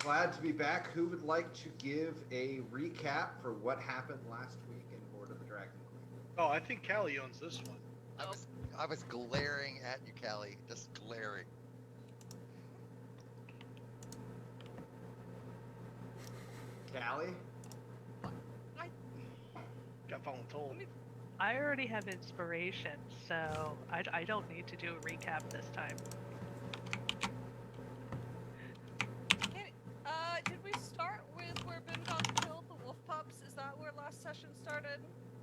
glad to be back. Who would like to give a recap for what happened last week in Hoard of the Dragon Queen? Oh, I think Callie owns this one. I was glaring at you, Callie. Just glaring. Callie? Got voluntold. I already have inspiration, so I don't need to do a recap this time. Did we start with where Bimdog killed the wolf pups? Is that where last session started?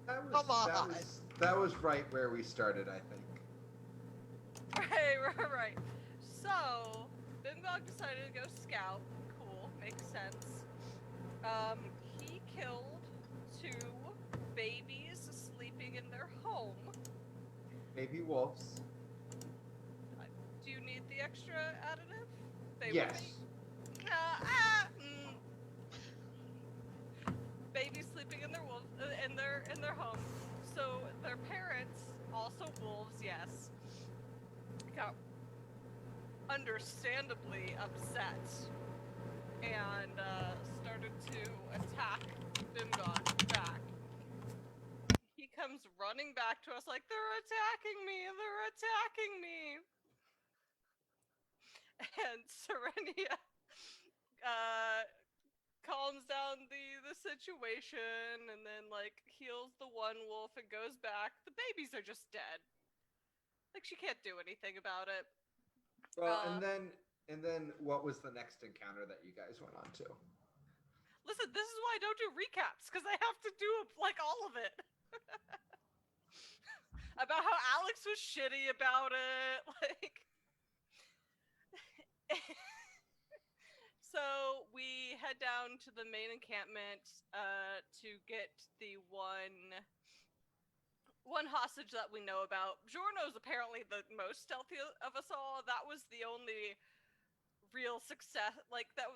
Come on. That was right where we started, I think. Right. So, Bimdog decided to go scout. Cool, makes sense. He killed 2 babies sleeping in their home. Baby wolves. Do you need the extra additive? Yes. Babies sleeping in their wolves in their home. So their parents, also wolves, yes, got understandably upset and started to attack Bimdog back. He comes running back to us like, they're attacking me, and Serenia calms down the situation and then like heals the one wolf and goes back. The babies are just dead. Like, she can't do anything about it. Well, and then what was the next encounter that you guys went on to? Listen, this is why I don't do recaps, because I have to do like all of it. About how Alex was shitty about it, like. So we head down to the main encampment to get the one hostage that we know about. Giorno's apparently the most stealthy of us all. That was the only real success, like that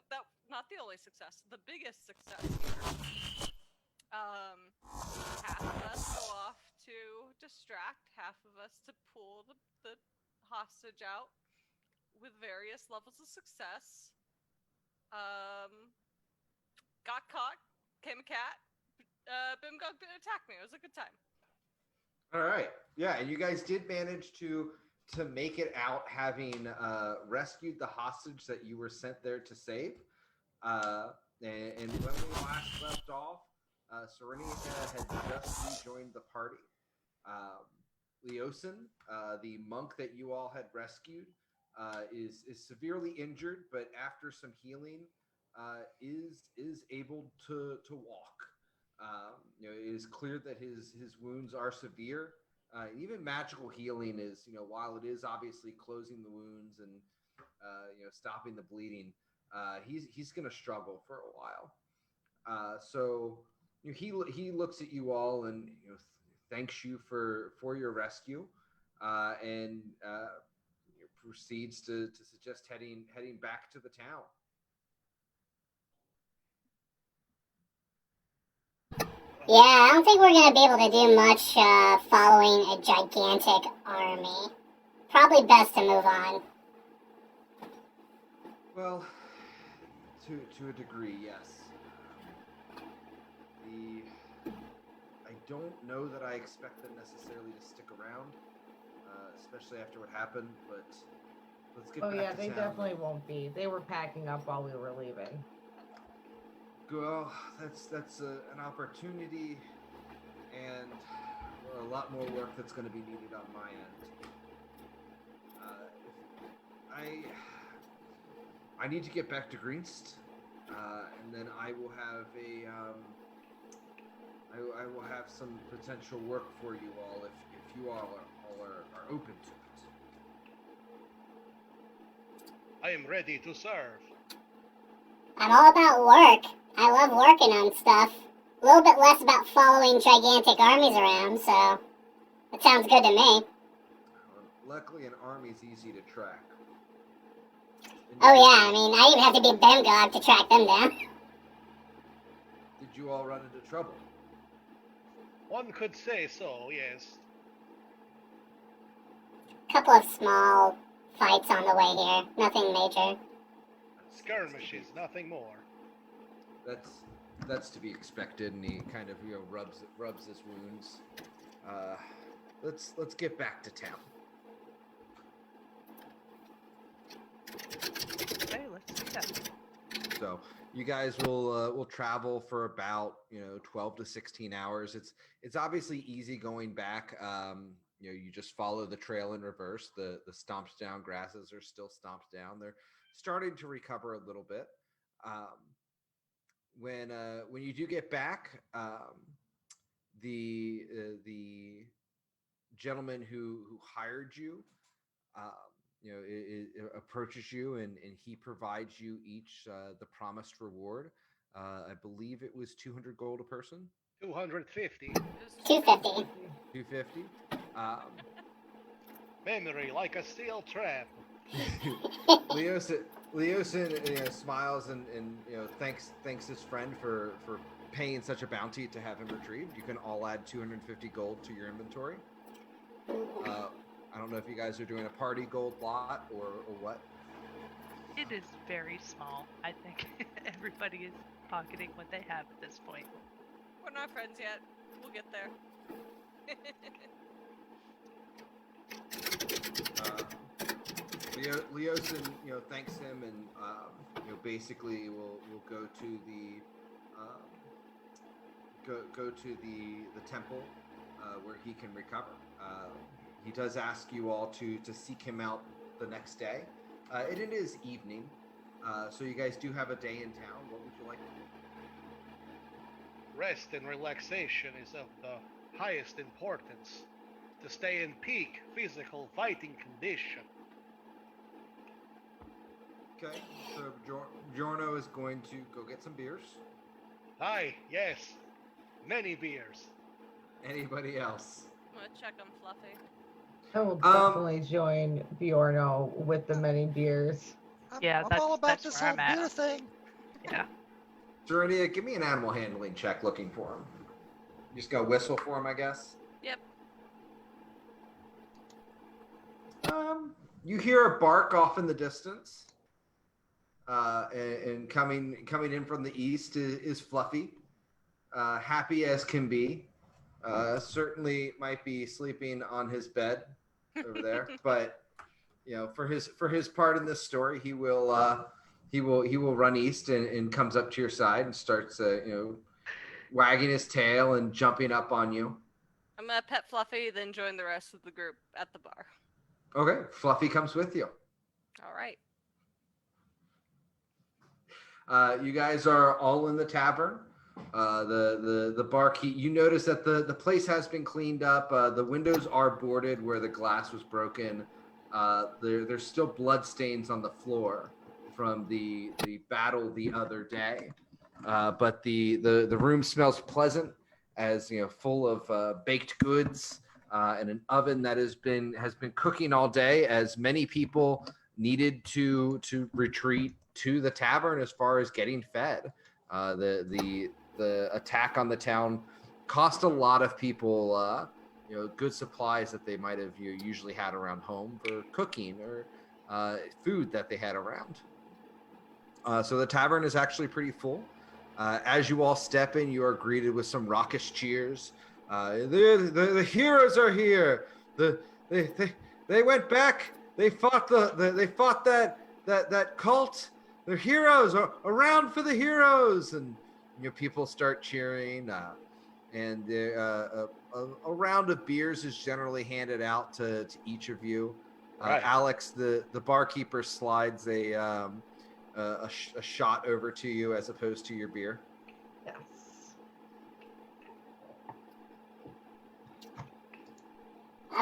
not the only success, the biggest success here. Half of us go off to distract, half of us to pull the hostage out with various levels of success. Got caught, came a cat, Bimgog attacked me. It was a good time. All right. Yeah, and you guys did manage to make it out, having rescued the hostage that you were sent there to save. And when we last left off, Serenia had just rejoined the party. Leosin, the monk that you all had rescued, is severely injured, but after some healing, is able to walk. It is clear that his wounds are severe. Even magical healing is, while it is obviously closing the wounds and stopping the bleeding, he's going to struggle for a while. So he looks at you all and thanks you for your rescue, and proceeds to suggest heading back to the town. Yeah, I don't think we're going to be able to do much following a gigantic army. Probably best to move on. Well, to a degree, yes. I don't know that I expect them necessarily to stick around, especially after what happened, but let's get back to town. Oh yeah, they definitely won't be. They were packing up while we were leaving. Well, that's an opportunity, and a lot more work that's going to be needed on my end. I need to get back to Greenst, and then I will have I will have some potential work for you all if you all are open to it. I am ready to serve. I'm all about work. I love working on stuff. A little bit less about following gigantic armies around, so it sounds good to me. Luckily, an army's easy to track. Oh yeah, I mean, I even have to be Bimgog to track them down. Did you all run into trouble? One could say so, yes. Couple of small fights on the way here. Nothing major. Skirmishes, nothing more. That's to be expected, and he kind of rubs his wounds. Let's get back to town. Okay, let's do that. So you guys will travel for about 12 to 16 hours. It's obviously easy going back. You just follow the trail in reverse. The stomped down grasses are still stomped down. They're starting to recover a little bit. When you do get back, the gentleman who hired you, it approaches you and he provides you each the promised reward. I believe it was 200 gold a person. 250. 250. 250. Memory like a steel trap. Leosin smiles and thanks his friend for paying such a bounty to have him retrieved. You can all add 250 gold to your inventory. I don't know if you guys are doing a party gold lot or what. It is very small. I think everybody is pocketing what they have at this point. We're not friends yet. We'll get there. Leosin, thanks him and basically will go to the go to the temple where he can recover. He does ask you all to seek him out the next day. It is evening, so you guys do have a day in town. What would you like to do? Rest and relaxation is of the highest importance. To stay in peak physical fighting condition. Okay, so Giorno is going to go get some beers. Aye, yes. Many beers. Anybody else? I'm gonna check on Fluffy. I will definitely join Bjorno with the many beers. Yeah, I'm all about that's this where whole I'm at. beer thing. Yeah. Serenia, give me an animal handling check looking for him. You just go whistle for him, I guess. Yep. You hear a bark off in the distance, and coming in from the east is Fluffy, happy as can be. Certainly might be sleeping on his bed over there, but for his part in this story, he will run east and comes up to your side and starts wagging his tail and jumping up on you. I'm gonna pet Fluffy, then join the rest of the group at the bar. Okay, Fluffy comes with you. All right. You guys are all in the tavern. The barkeep. You notice that the place has been cleaned up. The windows are boarded where the glass was broken. There's still blood stains on the floor from the battle the other day. But the room smells pleasant, as full of baked goods. And an oven that has been cooking all day, as many people needed to retreat to the tavern as far as getting fed. The attack on the town cost a lot of people good supplies that they might have usually had around home for cooking or food that they had around. So the tavern is actually pretty full. As you all step in, you are greeted with some raucous cheers. The heroes are here. They went back. They fought that cult. The heroes are around for the heroes, and people start cheering. And a round of beers is generally handed out to each of you. Right. Alex, the barkeeper, slides a shot over to you as opposed to your beer. Yes.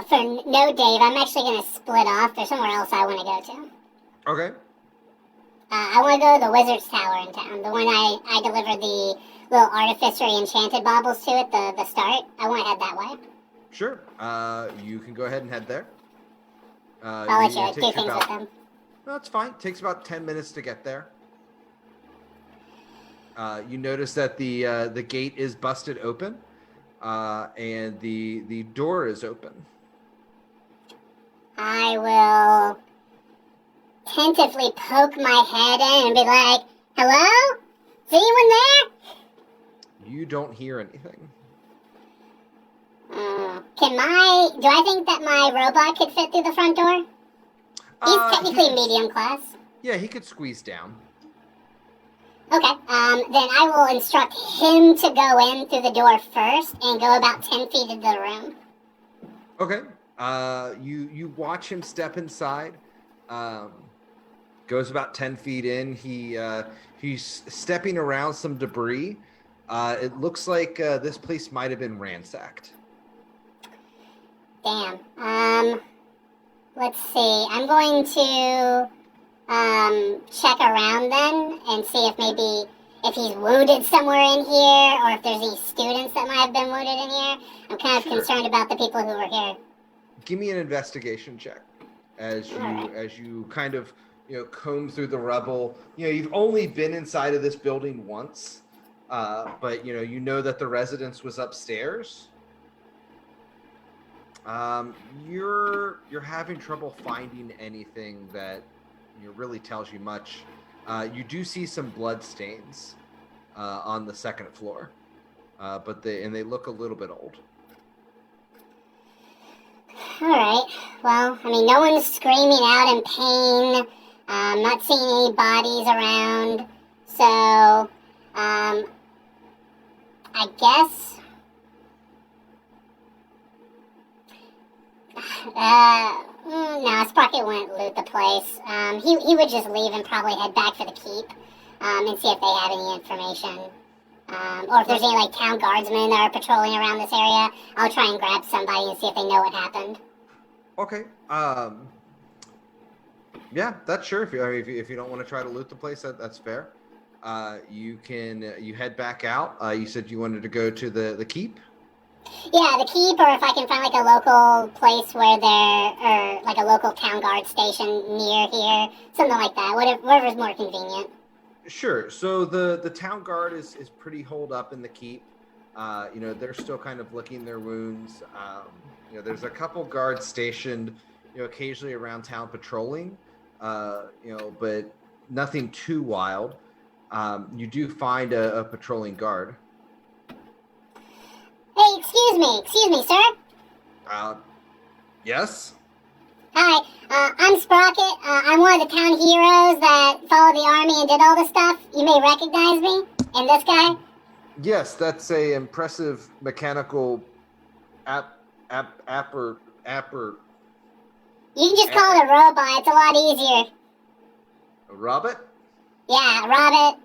For no Dave, I'm actually going to split off. There's somewhere else I want to go to. Okay. I want to go to the Wizard's Tower in town. The one I delivered the little artificery enchanted baubles to at the start. I want to head that way. Sure. You can go ahead and head there. I'll let you it do takes things about, with them. No, it's fine. It takes about 10 minutes to get there. You notice that the gate is busted open, and the door is open. I will tentatively poke my head in and be like, "Hello? Is anyone there?" You don't hear anything. Do I think that my robot could fit through the front door? He's technically medium class. Yeah, he could squeeze down. Okay, then I will instruct him to go in through the door first and go about 10 feet into the room. Okay. You watch him step inside. Goes about 10 feet in. He's stepping around some debris. It looks like this place might have been ransacked. Damn. Let's see. I'm going to check around then and see if he's wounded somewhere in here, or if there's any students that might have been wounded in here. I'm kind of concerned about the people who were here. Give me an investigation check as you kind of comb through the rubble. You've only been inside of this building once, but you know that the residence was upstairs. You're having trouble finding anything that really tells you much. You do see some blood stains on the second floor, but they look a little bit old. All right. Well, I mean, no one's screaming out in pain. I'm not seeing any bodies around, so I guess. No, Sprocket wouldn't loot the place. He would just leave and probably head back for the keep, and see if they have any information. Or if there's any, town guardsmen that are patrolling around this area, I'll try and grab somebody and see if they know what happened. Okay. Yeah, that's sure. If you don't want to try to loot the place, that's fair. You head back out. You said you wanted to go to the keep? Yeah, the keep, or if I can find a local place or a local town guard station near here, something like that. Whatever's more convenient. Sure. So the town guard is pretty holed up in the keep. They're still kind of licking their wounds. There's a couple guards stationed, occasionally around town patrolling, but nothing too wild. You do find a patrolling guard. Hey, excuse me, sir? Yes? Hi, I'm Sprocket. I'm one of the town heroes that followed the army and did all this stuff. You may recognize me. And this guy? Yes, that's a impressive mechanical apper. You can just call it a robot. It's a lot easier. A robot? Yeah, robot.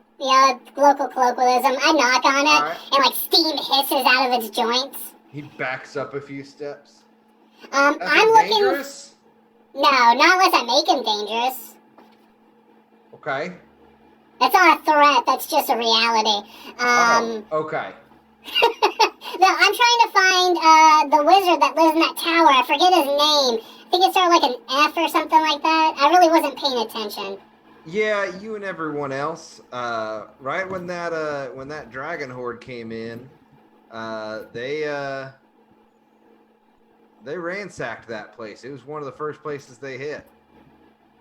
Local colloquialism. I knock on it, right. and steam hisses out of its joints. He backs up a few steps. I'm looking. Dangerous? No, not unless I make him dangerous. Okay. That's not a threat. That's just a reality. Okay. No, I'm trying to find the wizard that lives in that tower. I forget his name. I think it started like an F or something like that. I really wasn't paying attention. Yeah, you and everyone else. Right when that dragon horde came in, they ransacked that place. It was one of the first places they hit.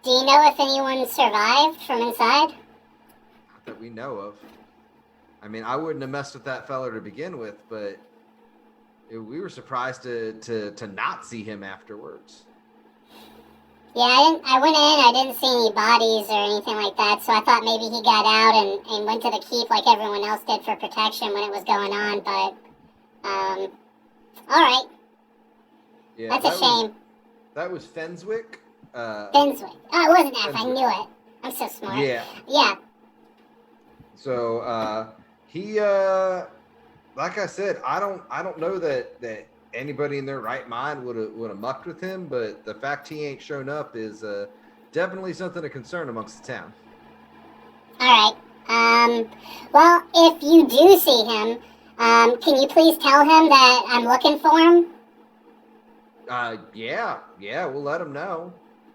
Do you know if anyone survived from inside? Not that we know of. I mean, I wouldn't have messed with that feller to begin with, but we were surprised to not see him afterwards. Yeah, I went in, I didn't see any bodies or anything like that, so I thought maybe he got out and went to the keep like everyone else did for protection when it was going on, but, alright. Yeah, that's a shame. That was Fenswick? Fenswick. Oh, it wasn't F, I knew it. I'm so smart. Yeah. Yeah. So, he, like I said, I don't know that anybody in their right mind would have mucked with him, but the fact he ain't shown up is definitely something of concern amongst the town. All right. Well, if you do see him, can you please tell him that I'm looking for him? Yeah, we'll let him know.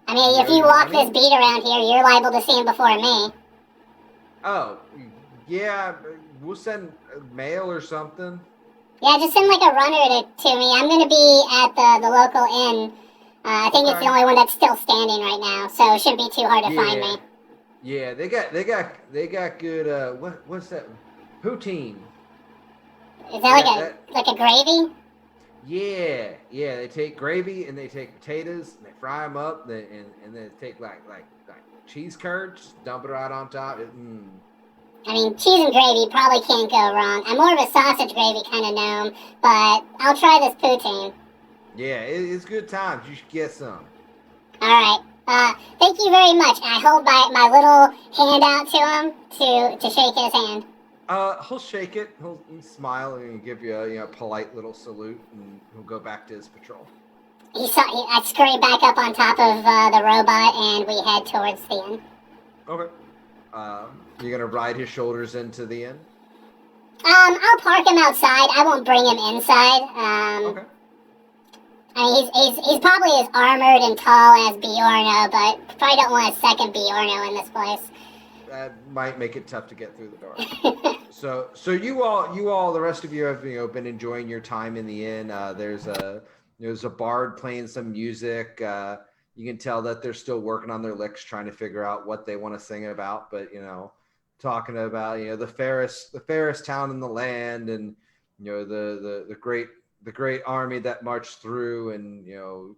I mean, if you walk this beat around here, you're liable to see him before me. Oh, yeah, we'll send mail or something. Yeah, just send a runner to me. I'm going to be at the local inn I think it's the only one that's still standing right now, so it shouldn't be too hard to find me. Yeah, they got good. What's that? Poutine. Is that like a gravy? Yeah. They take gravy and they take potatoes and they fry them up, and then take like cheese curds, dump it right on top. I mean, cheese and gravy probably can't go wrong. I'm more of a sausage gravy kind of gnome, but I'll try this poutine. Yeah, it's good times. You should get some. All right. Thank you very much. I hold my little hand out to him to shake his hand. He'll shake it. He'll smile and give you a polite little salute, and he'll go back to his patrol. I scurry back up on top of the robot, and we head towards the inn. Okay. You're gonna ride his shoulders into the inn? I'll park him outside. I won't bring him inside. Okay. I mean, he's probably as armored and tall as Bjorno, but probably don't want a second Bjorno in this place. That might make it tough to get through the door. So you all, the rest of you have been enjoying your time in the inn. There's a bard playing some music. You can tell that they're still working on their licks, trying to figure out what they want to sing about. But talking about the fairest town in the land, and the great army that marched through, and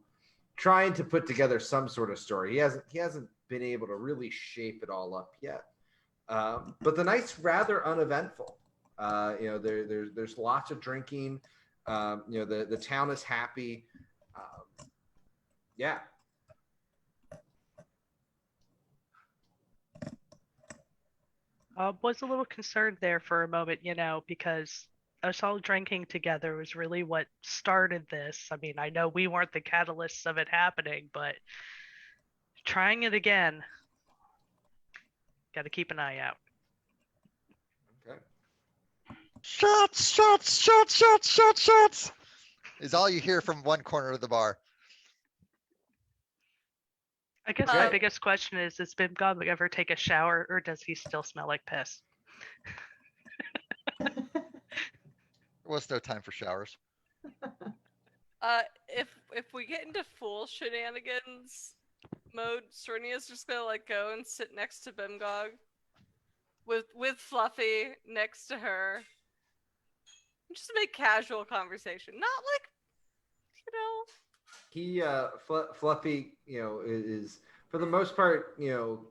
trying to put together some sort of story. He hasn't been able to really shape it all up yet. But the night's rather uneventful. There's lots of drinking. The town is happy. Yeah. Was a little concerned there for a moment, because us all drinking together was really what started this. I mean, I know we weren't the catalysts of it happening, but trying it again, got to keep an eye out. Okay. Shots is all you hear from one corner of the bar. I guess my biggest question is, does Bimgob ever take a shower, or does he still smell like piss? There was no time for showers. If we get into full shenanigans mode, Serenia's just gonna go and sit next to Bimgog with Fluffy next to her. Just to make casual conversation. Not He Fluffy, is for the most part,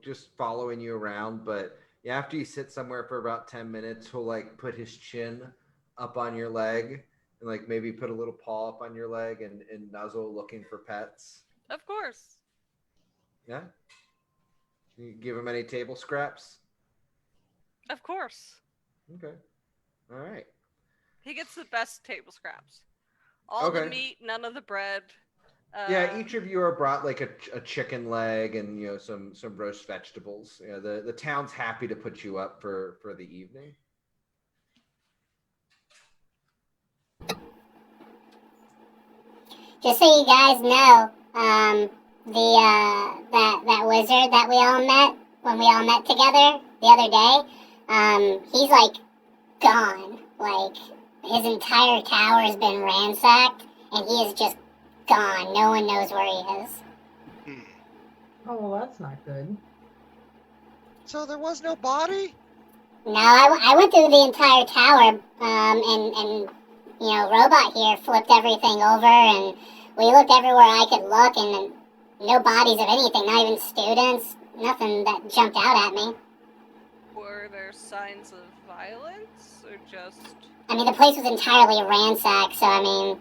just following you around, but after you sit somewhere for about 10 minutes, he'll put his chin up on your leg and maybe put a little paw up on your leg and nuzzle, looking for pets. Of course. Yeah? You give him any table scraps? Of course. Okay. All right. He gets the best table scraps. All the meat, none of the bread. Each of you are brought a chicken leg and some roast vegetables. The town's happy to put you up for the evening. Just so you guys know, that wizard that we all met when we all met together the other day, he's gone. His entire tower has been ransacked, and he is just gone. No one knows where he is. Oh, well, that's not good. So there was no body? No, I went through the entire tower, and Robot here flipped everything over, and we looked everywhere I could look, and no bodies of anything, not even students, nothing that jumped out at me. Were there signs of violence, or just... I mean, the place was entirely ransacked, so I mean...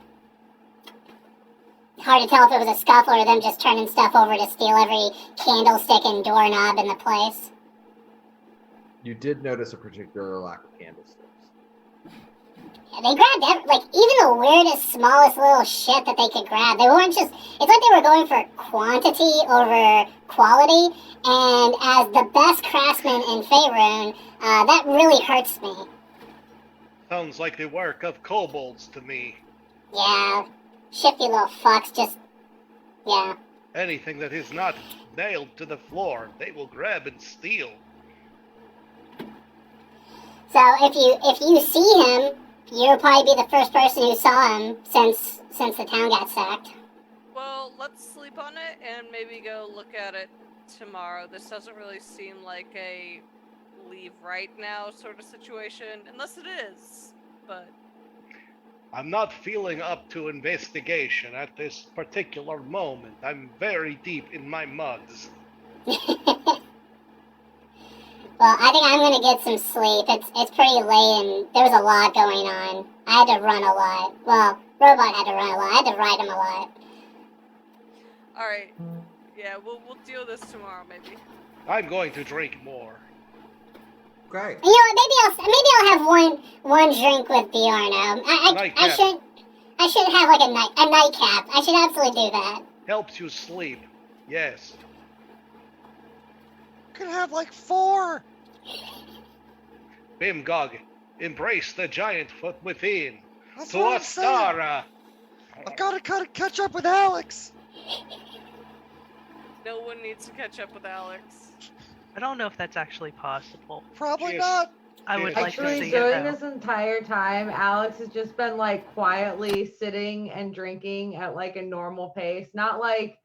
Hard to tell if it was a scuffle or them just turning stuff over to steal every candlestick and doorknob in the place. You did notice a particular lack of candlesticks. Yeah, they grabbed even the weirdest, smallest little shit that they could grab. They weren't just... It's like they were going for quantity over quality, and as the best craftsman in Faerun, that really hurts me. Sounds like the work of kobolds to me. Yeah, shifty little fucks, just... yeah. Anything that is not nailed to the floor, they will grab and steal. So if you see him, you'll probably be the first person who saw him since the town got sacked. Well, let's sleep on it and maybe go look at it tomorrow. This doesn't really seem like a leave right now sort of situation, unless it is. But I'm not feeling up to investigation at this particular moment. I'm very deep in my muds. Well, I think I'm gonna get some sleep. It's pretty late and there's a lot going on. I had to run a lot. Well, Robot had to run a lot. I had to ride him a lot. all right, yeah, we'll deal with this tomorrow maybe. I'm going to drink more. Okay. You know what? Maybe I'll have one drink with Bjorno. I Nightcap. should have like a nightcap. I should absolutely do that. Helps you sleep. Yes. Could have like 4. Bimgog, embrace the giant foot within. That's what I'm saying. Tuastara. I've got to catch up with Alex. No one needs to catch up with Alex. I don't know if that's actually possible. Probably Cheers. not. I would Cheers. like to Actually, see during it though. this entire time, Alex has just been like quietly sitting and drinking at like a normal pace. Not like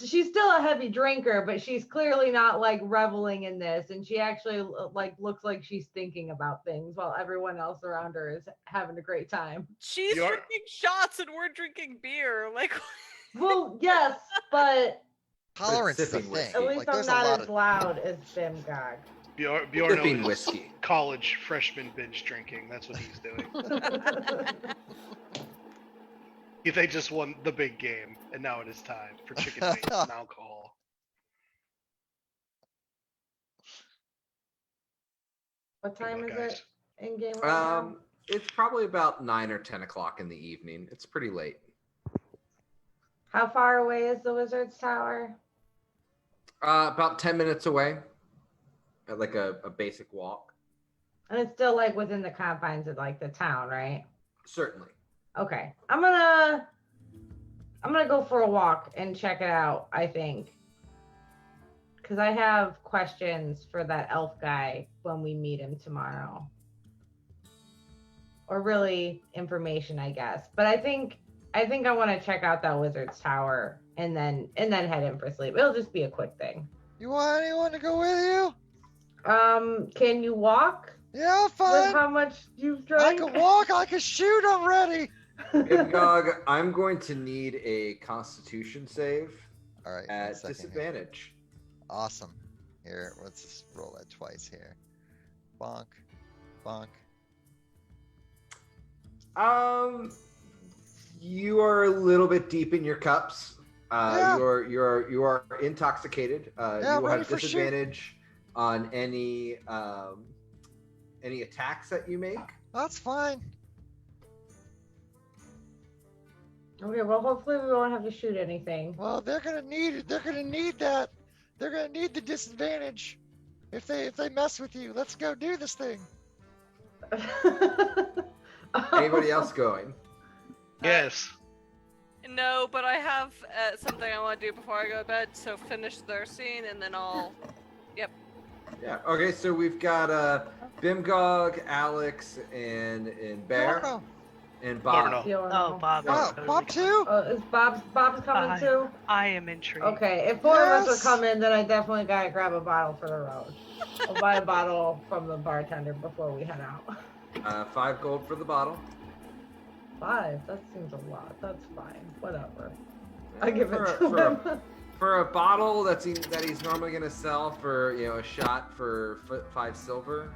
she's still a heavy drinker, but she's clearly not like reveling in this. And she actually like looks like she's thinking about things while everyone else around her is having a great time. She's You're- drinking shots and we're drinking beer. Like, Well, yes, but Tolerance is a sipping thing. whiskey. at least Like, I'm there's a not lot as of. loud as Bimgog. Bjorno Sipping is whiskey. college freshman binge drinking. That's what he's doing. They just won the big game, and now it is time for chicken wings and alcohol. What time Good is luck, it guys. in game right now? It's probably about 9 or 10 o'clock in the evening. It's pretty late. How far away is the Wizard's Tower? About 10 minutes away. At like a basic walk. And it's still like within the confines of like the town, right? Certainly. Okay. I'm gonna go for a walk and check it out, I think. Cause I have questions for that elf guy when we meet him tomorrow. Or really information, I guess. But I think I want to check out that Wizard's Tower and then head in for sleep. It'll just be a quick thing. You want anyone to go with you? Can you walk Yeah, with fine. how much you've I drank? can walk. I can shoot. I'm ready. Ibgog, I'm going to need a Constitution save All right. at 1 second here. disadvantage. Awesome. Here, let's just roll that twice here. Bonk, bonk. You are a little bit deep in your cups. Yeah. You are intoxicated. Yeah, You I'm will ready have for shoot. disadvantage on any attacks that you make. That's fine. Okay, well, hopefully we won't have to shoot anything. Well, they're gonna need it. They're gonna need that. They're gonna need the disadvantage if they mess with you. Let's go do this thing. Anybody else going? Yes. no, but I have something I want to do before I go to bed. So finish their scene and then I'll. Yeah. Okay. So we've got Bimgog, Alex, and Bear Oh, and Bob. No. Oh, Bob. no. is Oh, totally Bob too? Is Bob's coming Hi. too? I am intrigued. Okay, if 4 of us Yes. are coming, then I definitely gotta grab a bottle for the road. I'll buy a bottle from the bartender before we head out. 5 gold for the bottle. 5? That seems a lot. That's fine. Whatever. I give it For- to for a- him. For a bottle that he's normally gonna sell for a shot for 5 silver.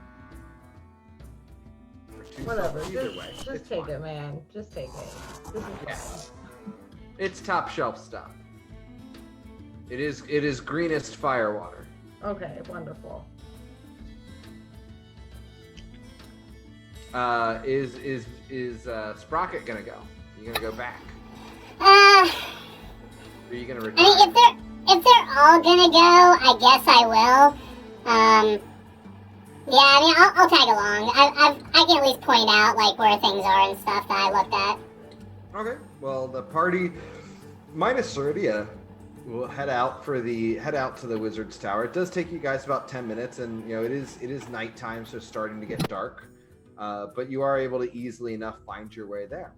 Or 2 Whatever. silver, either way, Just it's take fine. it, man. Just take it. This is Yeah. fine. It's top shelf stuff. It is greenest firewater. Okay, wonderful. Is Sprocket gonna go? You gonna go back? Or are you gonna I retire? mean, if they're all gonna go, I guess I will. Yeah, I mean, I'll tag along. I can at least point out like where things are and stuff that I looked at. Okay. Well, the party minus Ceridia will head out to the Wizard's Tower. It does take you guys about 10 minutes, and it is nighttime, so it's starting to get dark. But you are able to easily enough find your way there.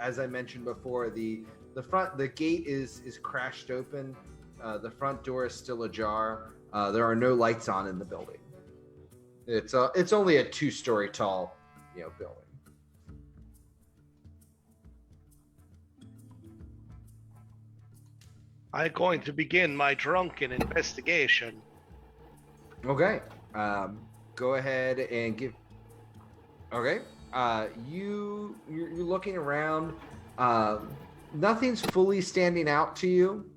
As I mentioned before, the the gate is crashed open. The front door is still ajar. There are no lights on in the building. It's only a 2-story tall, building. I'm going to begin my drunken investigation. Okay. Go ahead and give. Okay. You're looking around. Nothing's fully standing out to you.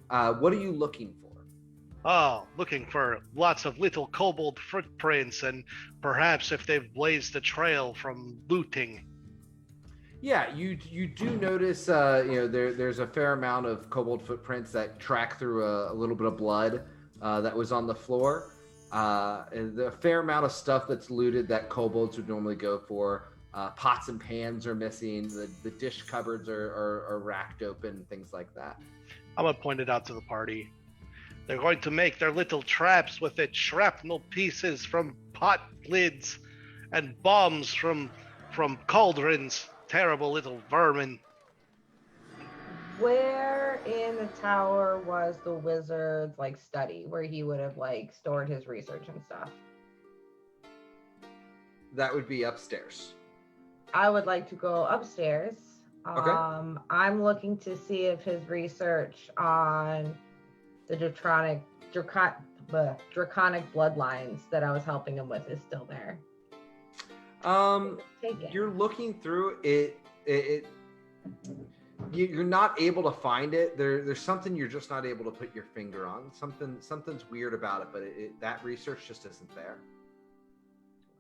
What are you looking for? Oh, looking for lots of little kobold footprints and perhaps if they've blazed a trail from looting. Yeah, you do notice, there's a fair amount of kobold footprints that track through a little bit of blood that was on the floor. And a fair amount of stuff that's looted that kobolds would normally go for. Pots and pans are missing. The dish cupboards are racked open, things like that. I'm going to point it out to the party. They're going to make their little traps with it, shrapnel pieces from pot lids and bombs from cauldrons. Terrible little vermin. Where in the tower was the wizard's study where he would have stored his research and stuff? That would be upstairs. I would like to go upstairs. Okay. I'm looking to see if his research on the draconic bloodlines that I was helping him with is still there. Take it. You're looking through it. You're not able to find it. There's something you're just not able to put your finger on. Something's weird about it, but that research just isn't there.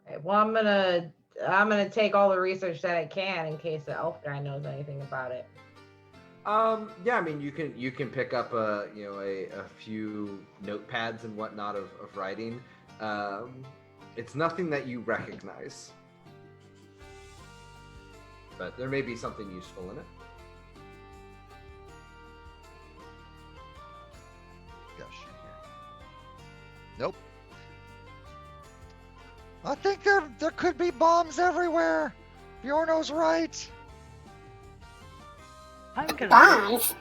Okay, well, I'm gonna take all the research that I can in case the elf guy knows anything about it. Yeah, I mean, you can pick up a few notepads and whatnot of writing. It's nothing that you recognize, but there may be something useful in it. Gosh, nope. I think there could be bombs everywhere. Bjorno's right. Bombs?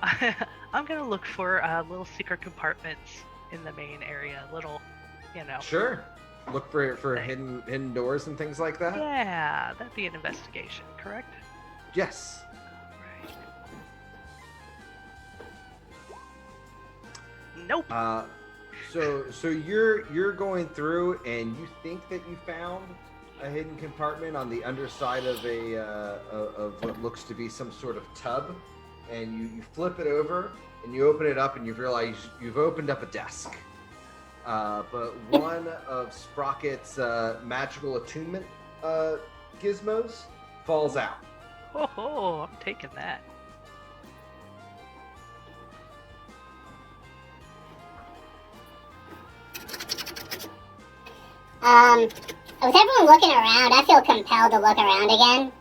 I'm gonna look for little secret compartments in the main area. Little, Sure. Look for hidden doors and things like that. Yeah, that'd be an investigation, correct? Yes. Right. Nope. So you're going through and you think that you found a hidden compartment on the underside of of what looks to be some sort of tub, and you flip it over and you open it up and you realize you've opened up a desk. But one of Sprocket's magical attunement gizmos falls out. Oh, I'm taking that. With everyone looking around, I feel compelled to look around again.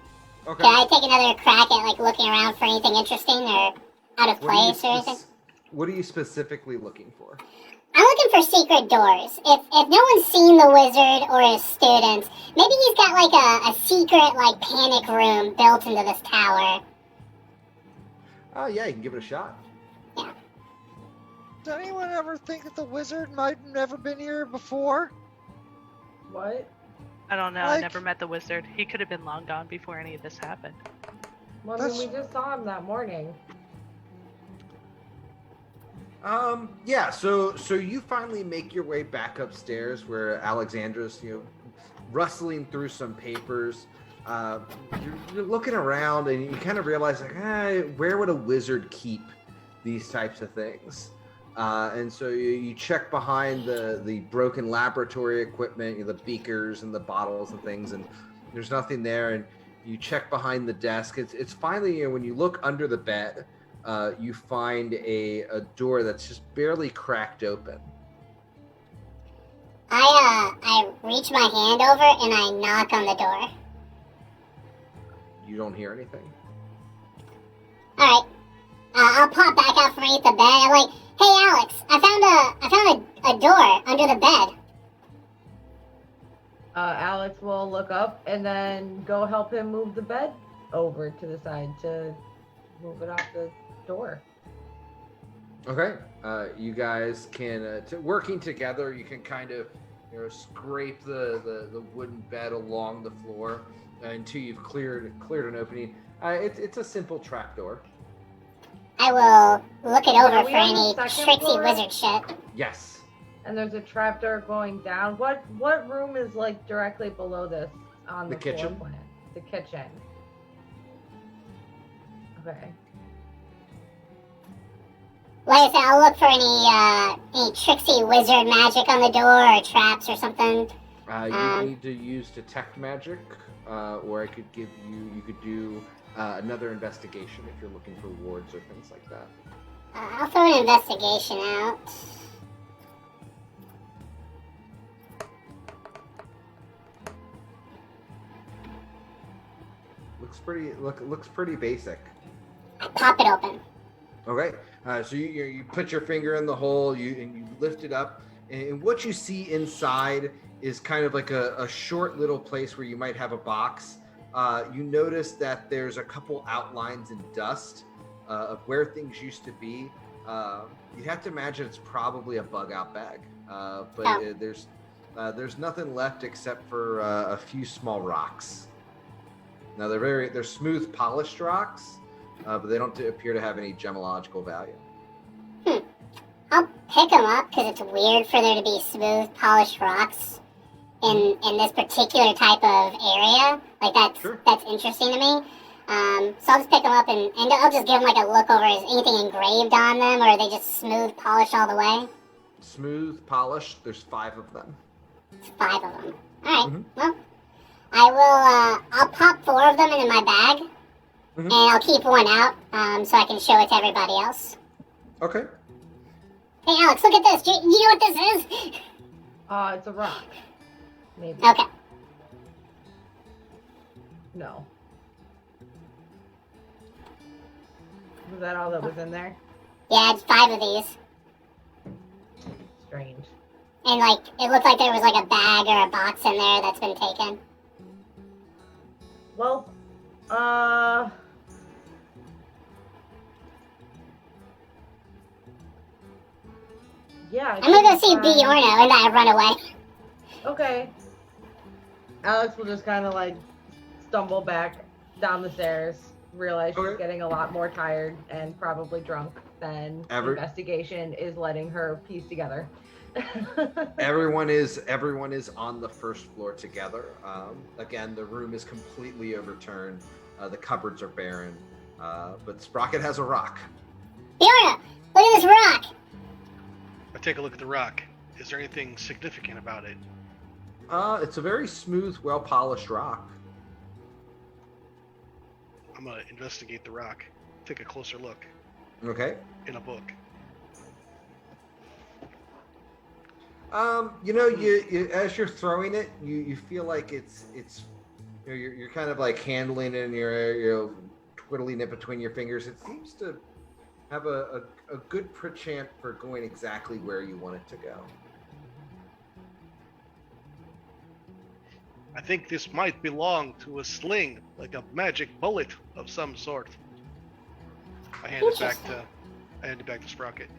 Okay. Can I take another crack at looking around for anything interesting or out of place or anything? What are you specifically looking for? I'm looking for secret doors. If no one's seen the wizard or his students, maybe he's got a secret panic room built into this tower. Oh yeah, you can give it a shot. Yeah. Does anyone ever think that the wizard might have never been here before? What? I don't know. I never met the wizard. He could have been long gone before any of this happened. Well, I mean, we just saw him that morning. Yeah, so you finally make your way back upstairs where Alexandra's, rustling through some papers. You're looking around and you kind of realize, where would a wizard keep these types of things? And so you check behind the broken laboratory equipment, the beakers and the bottles and things, and there's nothing there. And you check behind the desk. It's finally, when you look under the bed, you find a door that's just barely cracked open. I reach my hand over and I knock on the door. You don't hear anything. All right. I'll pop back out from underneath the bed. I'm like, "Hey, Alex, I found a door under the bed." Alex will look up and then go help him move the bed over to the side to move it off the door. Okay. You guys can, working together, you can kind of, scrape the wooden bed along the floor until you've cleared an opening. It's a simple trapdoor. I will look it over Are for we on the any second tricksy floor? wizard shit. Yes. And there's a trapdoor going down. What room is like directly below this on The the, floor kitchen? plan? The kitchen. Okay. Like I said, I'll look for any tricksy wizard magic on the door or traps or something. You need to use detect magic, or I could give you. You could do another investigation if you're looking for wards or things like that. I'll throw an investigation out. Looks pretty basic. I pop it open. Okay, so you put your finger in the hole, you lift it up, and what you see inside is kind of like a short little place where you might have a box. You notice that there's a couple outlines in dust of where things used to be. You have to imagine it's probably a bug out bag, but there's nothing left except for a few small rocks. Now they're smooth, polished rocks, but they don't appear to have any gemological value. I'll pick them up because it's weird for there to be smooth, polished rocks in this particular type of area. Like that's interesting to me. So I'll just pick them up and I'll just give them like a look over. Is anything engraved on them, or are they just smooth, polished all the way? Smooth, polished. There's 5 of them. 5 of them. All right. Mhm. Well, I will. I'll pop 4 of them into my bag, and I'll keep one out so I can show it to everybody else. Okay. Hey, Alex, look at this. Do you know what this is? It's a rock. Maybe. Okay. No. Was that all that was in there? Yeah, it's 5 of these. Strange. And, like, it looked like there was, like, a bag or a box in there that's been taken. Well, yeah. I'm gonna go see Bjorno and I run away. Okay. Alex will just kind of like stumble back down the stairs, realize she's Okay. getting a lot more tired and probably drunk than investigation is letting her piece together. Everyone is on the first floor together. Again, the room is completely overturned. The cupboards are barren, but Sprocket has a rock. Bjorno, look at this rock. I take a look at the rock. Is there anything significant about it? It's a very smooth, well-polished rock. I'm gonna investigate the rock. Take a closer look Okay. in a book. You as you're throwing it, you feel like it's you're kind of like handling it and you're twiddling it between your fingers. It seems to have a good perchance for going exactly where you want it to go. I think this might belong to a sling, like a magic bullet of some sort. I hand it back to Sprocket.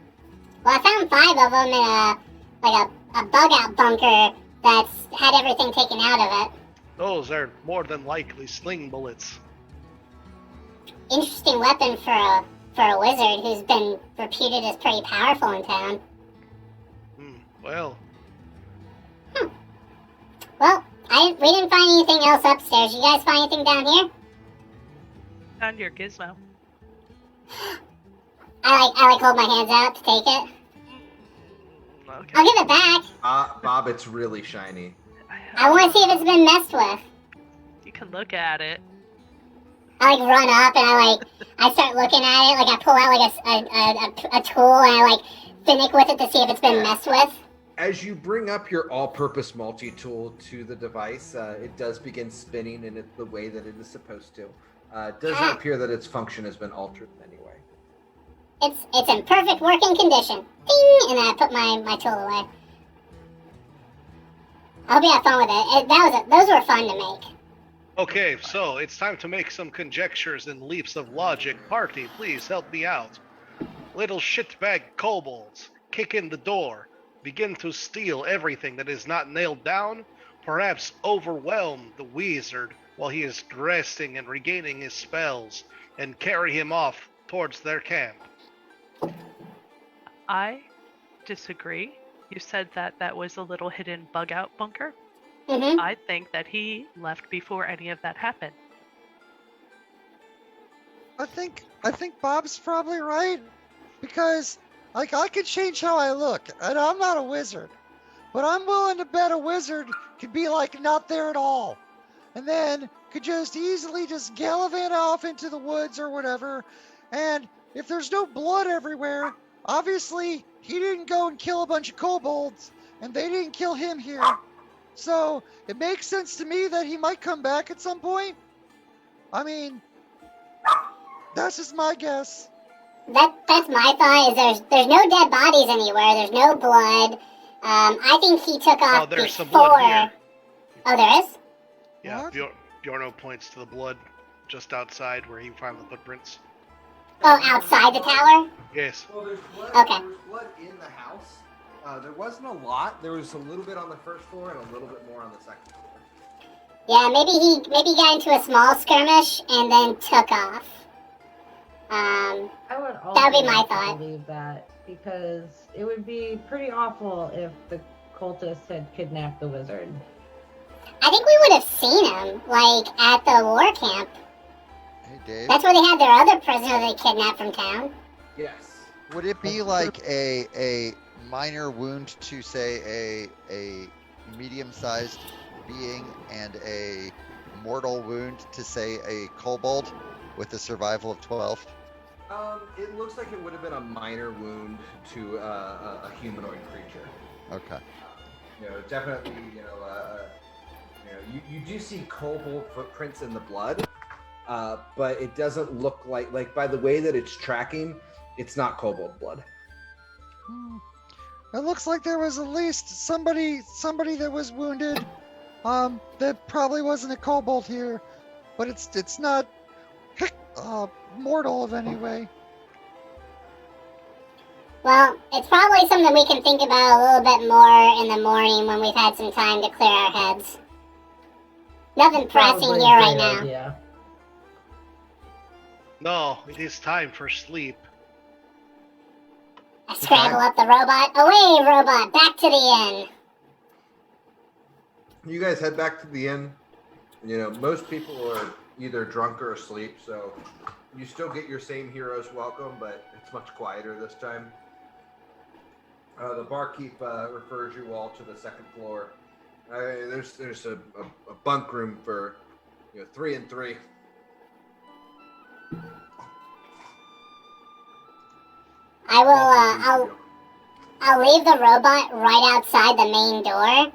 Well, I found 5 of them in a bug-out bunker that's had everything taken out of it. Those are more than likely sling bullets. Interesting weapon for a wizard who's been reputed as pretty powerful in town. Well, Well, we didn't find anything else upstairs. You guys find anything down here? Found your gizmo. I like hold my hands out to take it. Okay. I'll give it back. Bob, it's really shiny. I want to see if it's been messed with. You can look at it. I like run up and I start looking at it. Like I pull out like a tool and I like finick with it to see if it's been messed with. As you bring up your all-purpose multi-tool to the device, it does begin spinning in the way that it is supposed to. It doesn't appear that its function has been altered in any way. It's in perfect working condition. Ding! And I put my tool away. I hope you have fun with it. Those were fun to make. Okay, so it's time to make some conjectures and leaps of logic. Party, please help me out. Little shitbag kobolds, kick in the door, begin to steal everything that is not nailed down, perhaps overwhelm the wizard while he is resting and regaining his spells, and carry him off towards their camp. I disagree. You said that was a little hidden bug out bunker. Mm-hmm. I think that he left before any of that happened. I think Bob's probably right, because like I could change how I look, and I'm not a wizard, but I'm willing to bet a wizard could be like not there at all, and then could just easily just gallivant off into the woods or whatever. And if there's no blood everywhere, obviously he didn't go and kill a bunch of kobolds, and they didn't kill him here. So it makes sense to me that he might come back at some point. I mean, that's just my guess. That's my thought. Is there's no dead bodies anywhere. There's no blood. I think he took off Oh, there's some before. blood here. Oh, there is. Yeah, What? Bjorno points to the blood just outside where he found the footprints. Oh, outside the tower. Yes. Well, there's blood. Okay. There's blood in the house. There wasn't a lot. There was a little bit on the first floor and a little bit more on the second floor. Yeah, maybe he got into a small skirmish and then took off. I would also That would be my like to thought. believe that, because it would be pretty awful if the cultists had kidnapped the wizard. I think we would have seen him, like, at the war camp. Hey, Dave. That's where they had their other prisoner they kidnapped from town. Yes. Would it be like a minor wound to say a medium-sized being and a mortal wound to say a kobold with a survival of 12? It looks like it would have been a minor wound to a humanoid creature. Okay. You know, definitely. You do see kobold footprints in the blood, but it doesn't look like by the way that it's tracking, it's not kobold blood. It looks like there was at least somebody that was wounded. That probably wasn't a kobold here, but it's not mortal of any way. Well, it's probably something we can think about a little bit more in the morning when we've had some time to clear our heads. Nothing pressing Probably here a right good now. idea. No, it is time for sleep. I scramble up the robot. Away, robot! Back to the inn. You guys head back to the inn. You know, most people are either drunk or asleep, so you still get your same hero's welcome, but it's much quieter this time. The barkeep refers you all to the second floor. There's a bunk room for 3 and 3. I will. I'll leave the robot right outside the main door,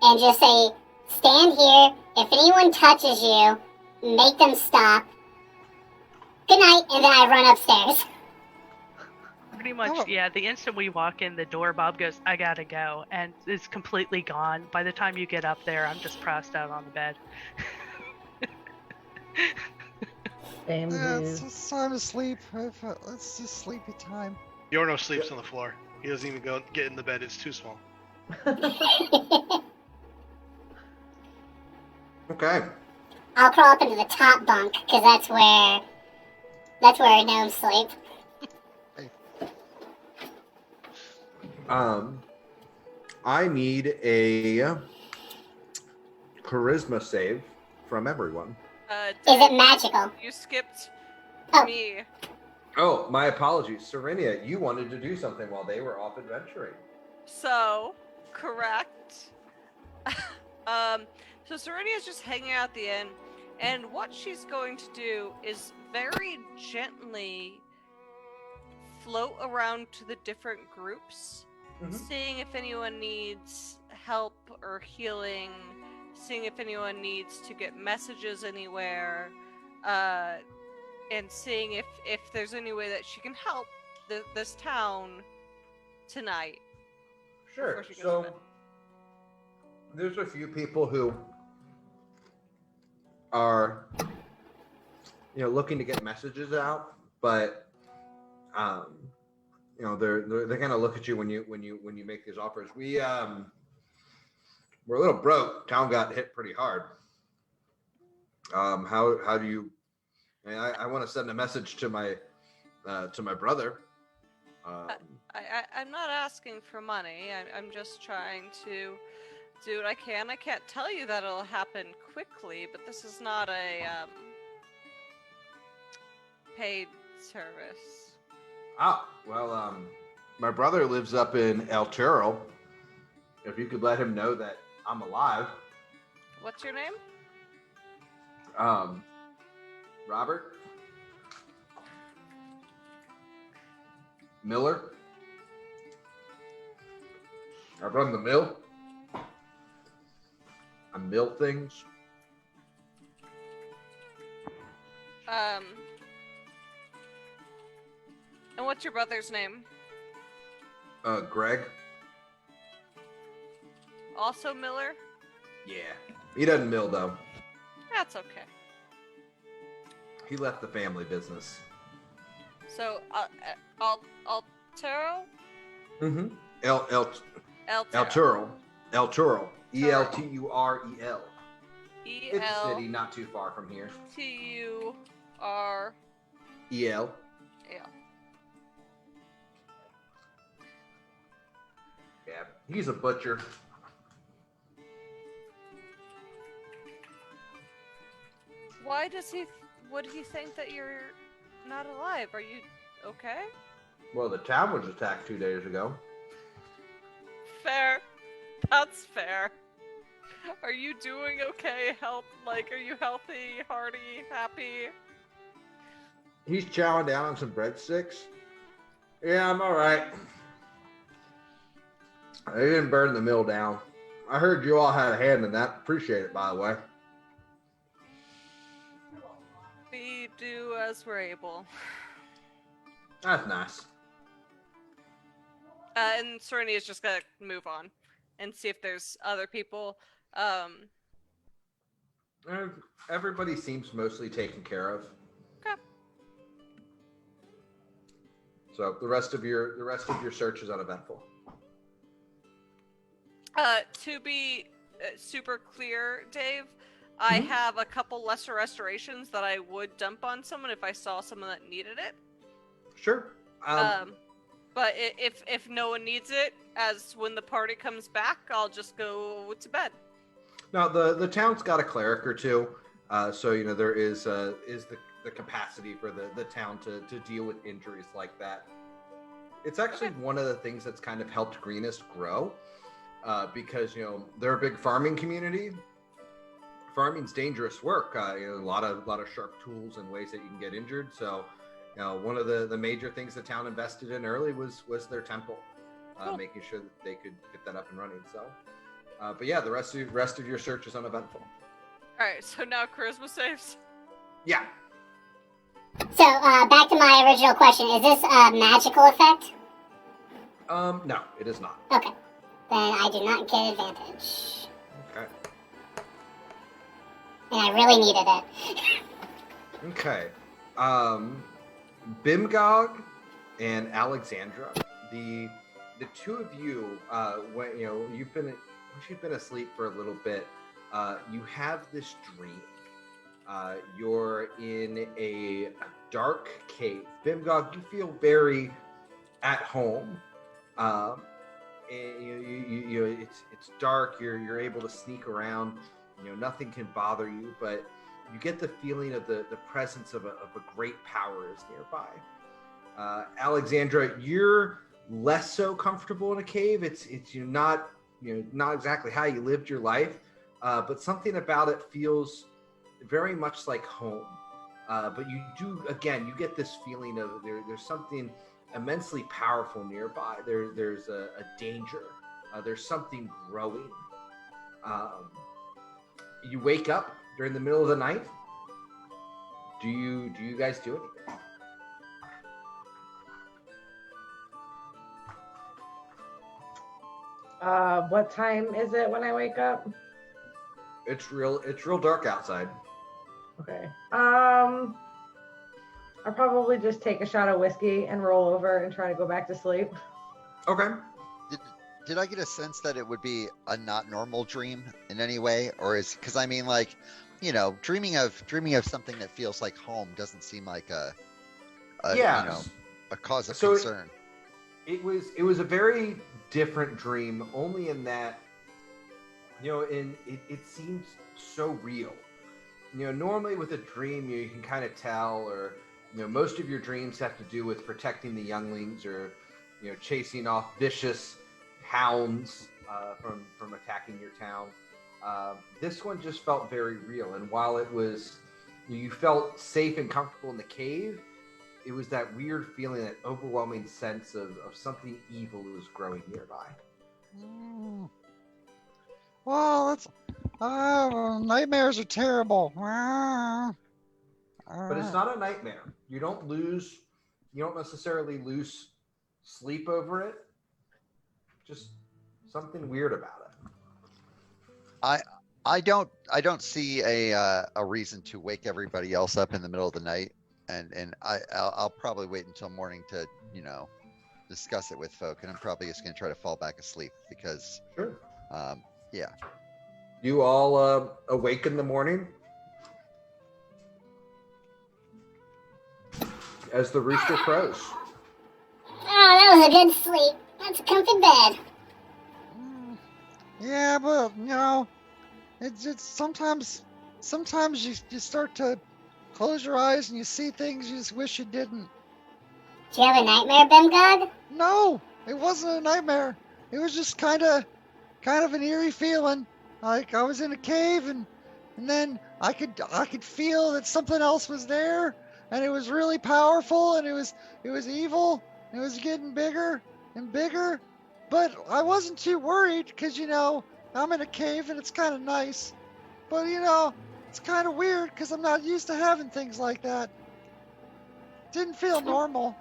and just say, "Stand here. If anyone touches you, make them stop. Good night," and then I run upstairs. Pretty much, Oh. yeah. The instant we walk in the door, Bob goes, "I gotta go," and is completely gone. By the time you get up there, I'm just passed out on the bed. Same Yeah, dude. it's time to sleep. It's just sleepy time. Bjorno sleeps on the floor. He doesn't even get in the bed. It's too small. Okay. I'll crawl up into the top bunk because that's where gnomes sleep. I need a charisma save from everyone. Is it magical? You skipped Oh. me. Oh, my apologies. Serenia, you wanted to do something while they were off adventuring. So, correct. So Serenia is just hanging out at the inn, and what she's going to do is very gently float around to the different groups, seeing if anyone needs help or healing, seeing if anyone needs to get messages anywhere, and seeing if there's any way that she can help this town tonight. Sure. Before she goes to So bed. there's a few people who are, looking to get messages out, but they kind of look at you when you make these offers. We're a little broke. Town got hit pretty hard. How do you? I want to send a message to my brother. I'm not asking for money. I'm just trying to do what I can. I can't tell you that it'll happen quickly, but this is not a paid service. Well, my brother lives up in El Toro. If you could let him know that I'm alive. What's your name? Robert Miller. I run the mill. I mill things. And what's your brother's name? Greg. Also Miller? Yeah. He doesn't mill though. That's okay. He left the family business. So, Altero? Mm-hmm. El Toro. Turo. El Turo. Elturel. It's a city E-L-T-U-R. not too far from here. El. El. Yeah, he's a butcher. Why would he think that you're not alive? Are you okay? Well, the town was attacked 2 days ago. Fair. That's fair. Are you doing okay? Are you healthy, hearty, happy? He's chowing down on some breadsticks. Yeah, I'm all right. They didn't burn the mill down. I heard you all had a hand in that. Appreciate it, by the way. We do as we're able. That's nice. And Serenity is just gonna move on and see if there's other people. Everybody seems mostly taken care of. Okay. So the rest of your search is uneventful. To be super clear, Dave, I have a couple lesser restorations that I would dump on someone if I saw someone that needed it. Sure. But if no one needs it, as when the party comes back, I'll just go to bed. Now the town's got a cleric or two, so there is the capacity for the town to deal with injuries like that. It's actually one of the things that's kind of helped Greenest grow, because they're a big farming community. Farming's dangerous work. A lot of sharp tools and ways that you can get injured. So, one of the major things the town invested in early was their temple, making sure that they could get that up and running. So, but yeah, the rest of your search is uneventful. All right, so now charisma saves. Yeah. So, back to my original question. Is this a magical effect? No, it is not. Okay. Then I do not get advantage. Okay. And I really needed it. Okay. Bimgog and Alexandra, the two of you, when you've been asleep for a little bit, you have this dream. You're in a dark cave. Bimgog, you feel very at home. And it's dark. You're able to sneak around. Nothing can bother you, but you get the feeling of the presence of a great power is nearby. Alexandra, you're less so comfortable in a cave. It's not exactly how you lived your life, but something about it feels very much like home. But you get this feeling of there's something immensely powerful nearby. There's a danger. There's something growing. You wake up during the middle of the night. Do you guys do anything? What time is it when I wake up? It's real dark outside. Okay. I'll probably just take a shot of whiskey and roll over and try to go back to sleep. Okay. Did I get a sense that it would be a not normal dream in any way, or is because I mean, like, dreaming of something that feels like home doesn't seem like a cause of concern. It was a very different dream, only in that, it seems so real. Normally with a dream, you can kind of tell, or most of your dreams have to do with protecting the younglings, or chasing off vicious hounds from attacking your town. This one just felt very real, and while it was, you felt safe and comfortable in the cave, it was that weird feeling, that overwhelming sense of something evil was growing nearby. Well, that's nightmares are terrible. But it's not a nightmare. You don't necessarily lose sleep over it. Just something weird about it. I don't see a reason to wake everybody else up in the middle of the night, and I'll probably wait until morning to discuss it with folk, and I'm probably just gonna try to fall back asleep because Sure. Yeah. You all awake in the morning as the rooster crows. Oh, that was a good sleep. That's a comfy bed. Yeah, but it's sometimes you start to close your eyes and you see things you just wish you didn't. Do you have a nightmare, Bimgog? No, it wasn't a nightmare. It was just kind of an eerie feeling. Like I was in a cave and then I could feel that something else was there, and it was really powerful, and it was evil, and it was getting bigger and bigger. But I wasn't too worried because I'm in a cave and it's kind of nice. But it's kind of weird because I'm not used to having things like that. Didn't feel normal.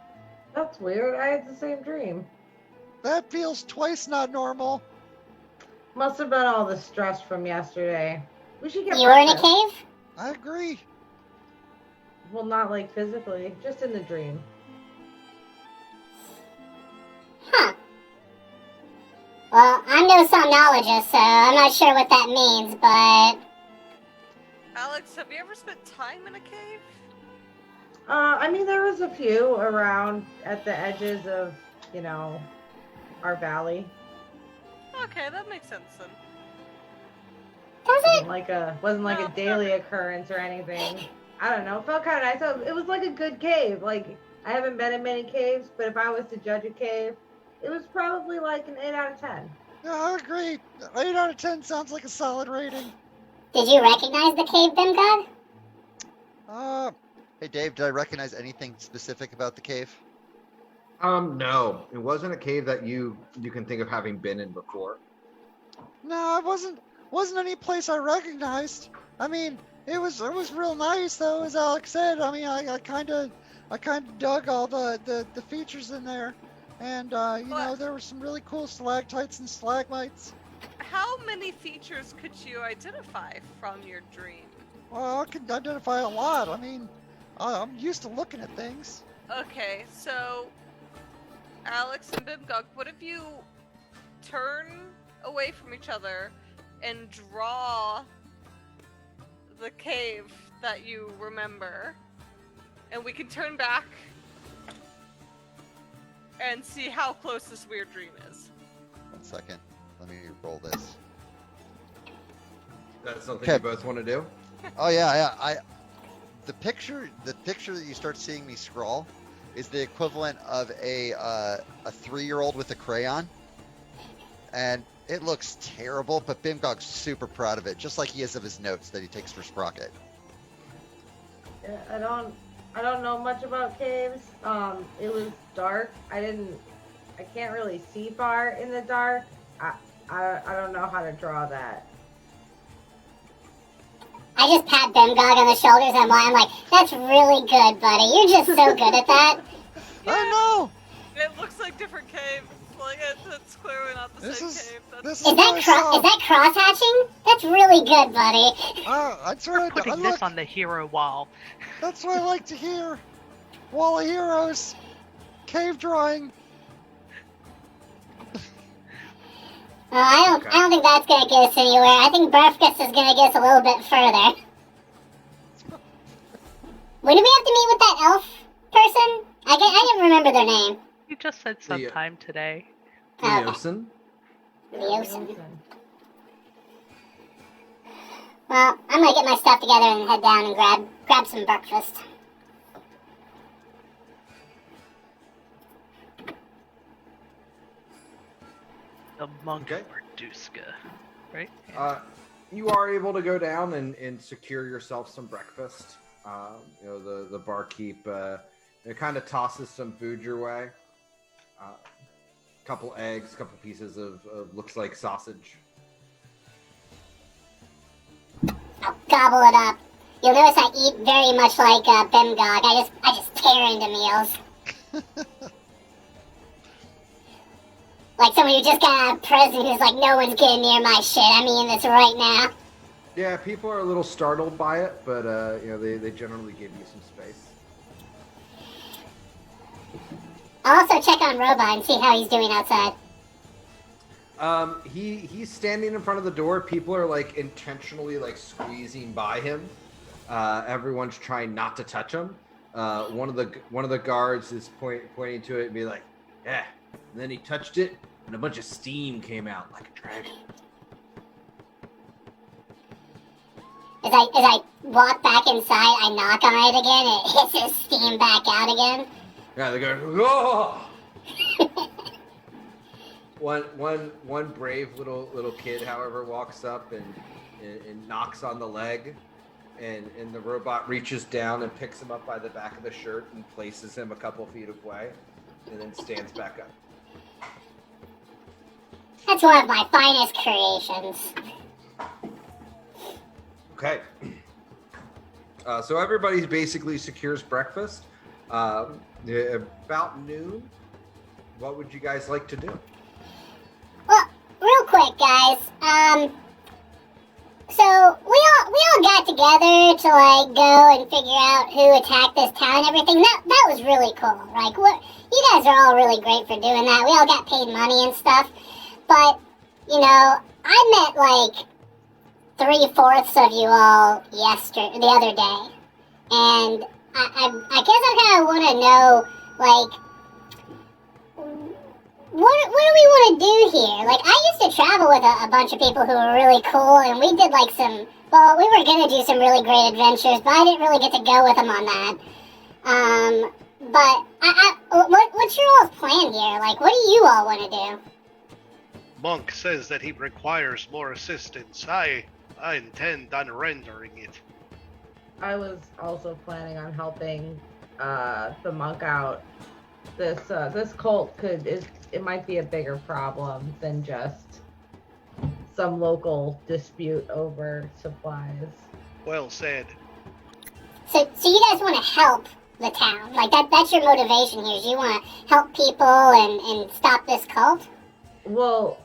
That's weird. I had the same dream. That feels twice not normal. Must have been all the stress from yesterday. We should get You were in a breakfast. cave? I agree. Well, not like physically, just in the dream. Huh. Well, I'm no somnologist, so I'm not sure what that means, but... Alex, have you ever spent time in a cave? I mean, there was a few around at the edges of, our valley. Okay, that makes sense then. Does it? Wasn't like No, a daily occurrence or anything. I don't know. It felt kind of nice. So it was like a good cave. Like, I haven't been in many caves, but if I was to judge a cave, it was probably like an 8 out of 10. Yeah, I agree. 8 out of 10 sounds like a solid rating. Did you recognize the cave, Bimgog? Hey Dave, did I recognize anything specific about the cave? No, it wasn't a cave that you can think of having been in before. No, it wasn't any place I recognized. I mean, it was real nice though, as Alex said. I mean, I kind of dug all the features in there, and there were some really cool stalactites and stalagmites. How many features could you identify from your dream? Well, I could identify a lot. I mean, I'm used to looking at things. Okay, so Alex and Bimgog, what if you turn away from each other and draw the cave that you remember, and we can turn back and see how close this weird dream is. 1 second. Let me roll this. That's something Okay. you both want to do? Oh yeah. The picture that you start seeing me scroll is the equivalent of a 3-year-old with a crayon, and it looks terrible. But Bimgog's super proud of it, just like he is of his notes that he takes for Sprocket. Yeah, I don't know much about caves. It was dark. I can't really see far in the dark. I don't know how to draw that. I just pat Bimgog on the shoulders and I'm like, that's really good, buddy. You're just so good at that. I know. It looks like different caves. like it's clearly not the This same is- cave. this Is that really soft. is that cross hatching? That's really good, buddy. That's right. Putting Look, this on the hero wall. that's what I like to hear. Wall of Heroes. Cave drawing. Well, I don't think that's gonna get us anywhere. I think Breakfast is gonna get us a little bit further. When did we have to meet with that elf person? I didn't remember their name. You just said sometime today. Leosin? Leosin. Well, I'm gonna get my stuff together and head down and grab some breakfast. The monk Okay. Verduska, right? You are able to go down and secure yourself some breakfast. The barkeep it kind of tosses some food your way. Couple eggs, couple pieces of looks like sausage. I'll gobble it up. You'll notice I eat very much like Bemgog. I just tear into meals. Like someone who just got out of prison who's like, no one's getting near my shit. I'm eating this right now. Yeah, people are a little startled by it, but they generally give you some space. I'll also check on Robot and see how he's doing outside. He's standing in front of the door. People are like intentionally like squeezing by him. Everyone's trying not to touch him. One of the guards is pointing to it and be like, "Yeah." And then he touched it, and a bunch of steam came out like a dragon. As I walk back inside, I knock on it again. It hits his steam back out again. Yeah, they go, "Oh!" One brave little kid, however, walks up and knocks on the leg, and the robot reaches down and picks him up by the back of the shirt and places him a couple feet away, and then stands back up. That's one of my finest creations. Okay. So everybody basically secures breakfast. About noon. What would you guys like to do? Well, real quick, guys. So we all got together to like go and figure out who attacked this town and everything. That was really cool. Like, you guys are all really great for doing that. We all got paid money and stuff. But I met like 3/4 of you all the other day, and I guess I kind of want to know, like, what do we want to do here? Like, I used to travel with a bunch of people who were really cool, and we did like we were gonna do some really great adventures, but I didn't really get to go with them on that. But what's your all's plan here? Like, what do you all want to do? Monk says that he requires more assistance. I intend on rendering it. I was also planning on helping the monk out. This cult it might be a bigger problem than just some local dispute over supplies. Well said. So you guys want to help the town? Like that's your motivation here? Is you want to help people and stop this cult? Well,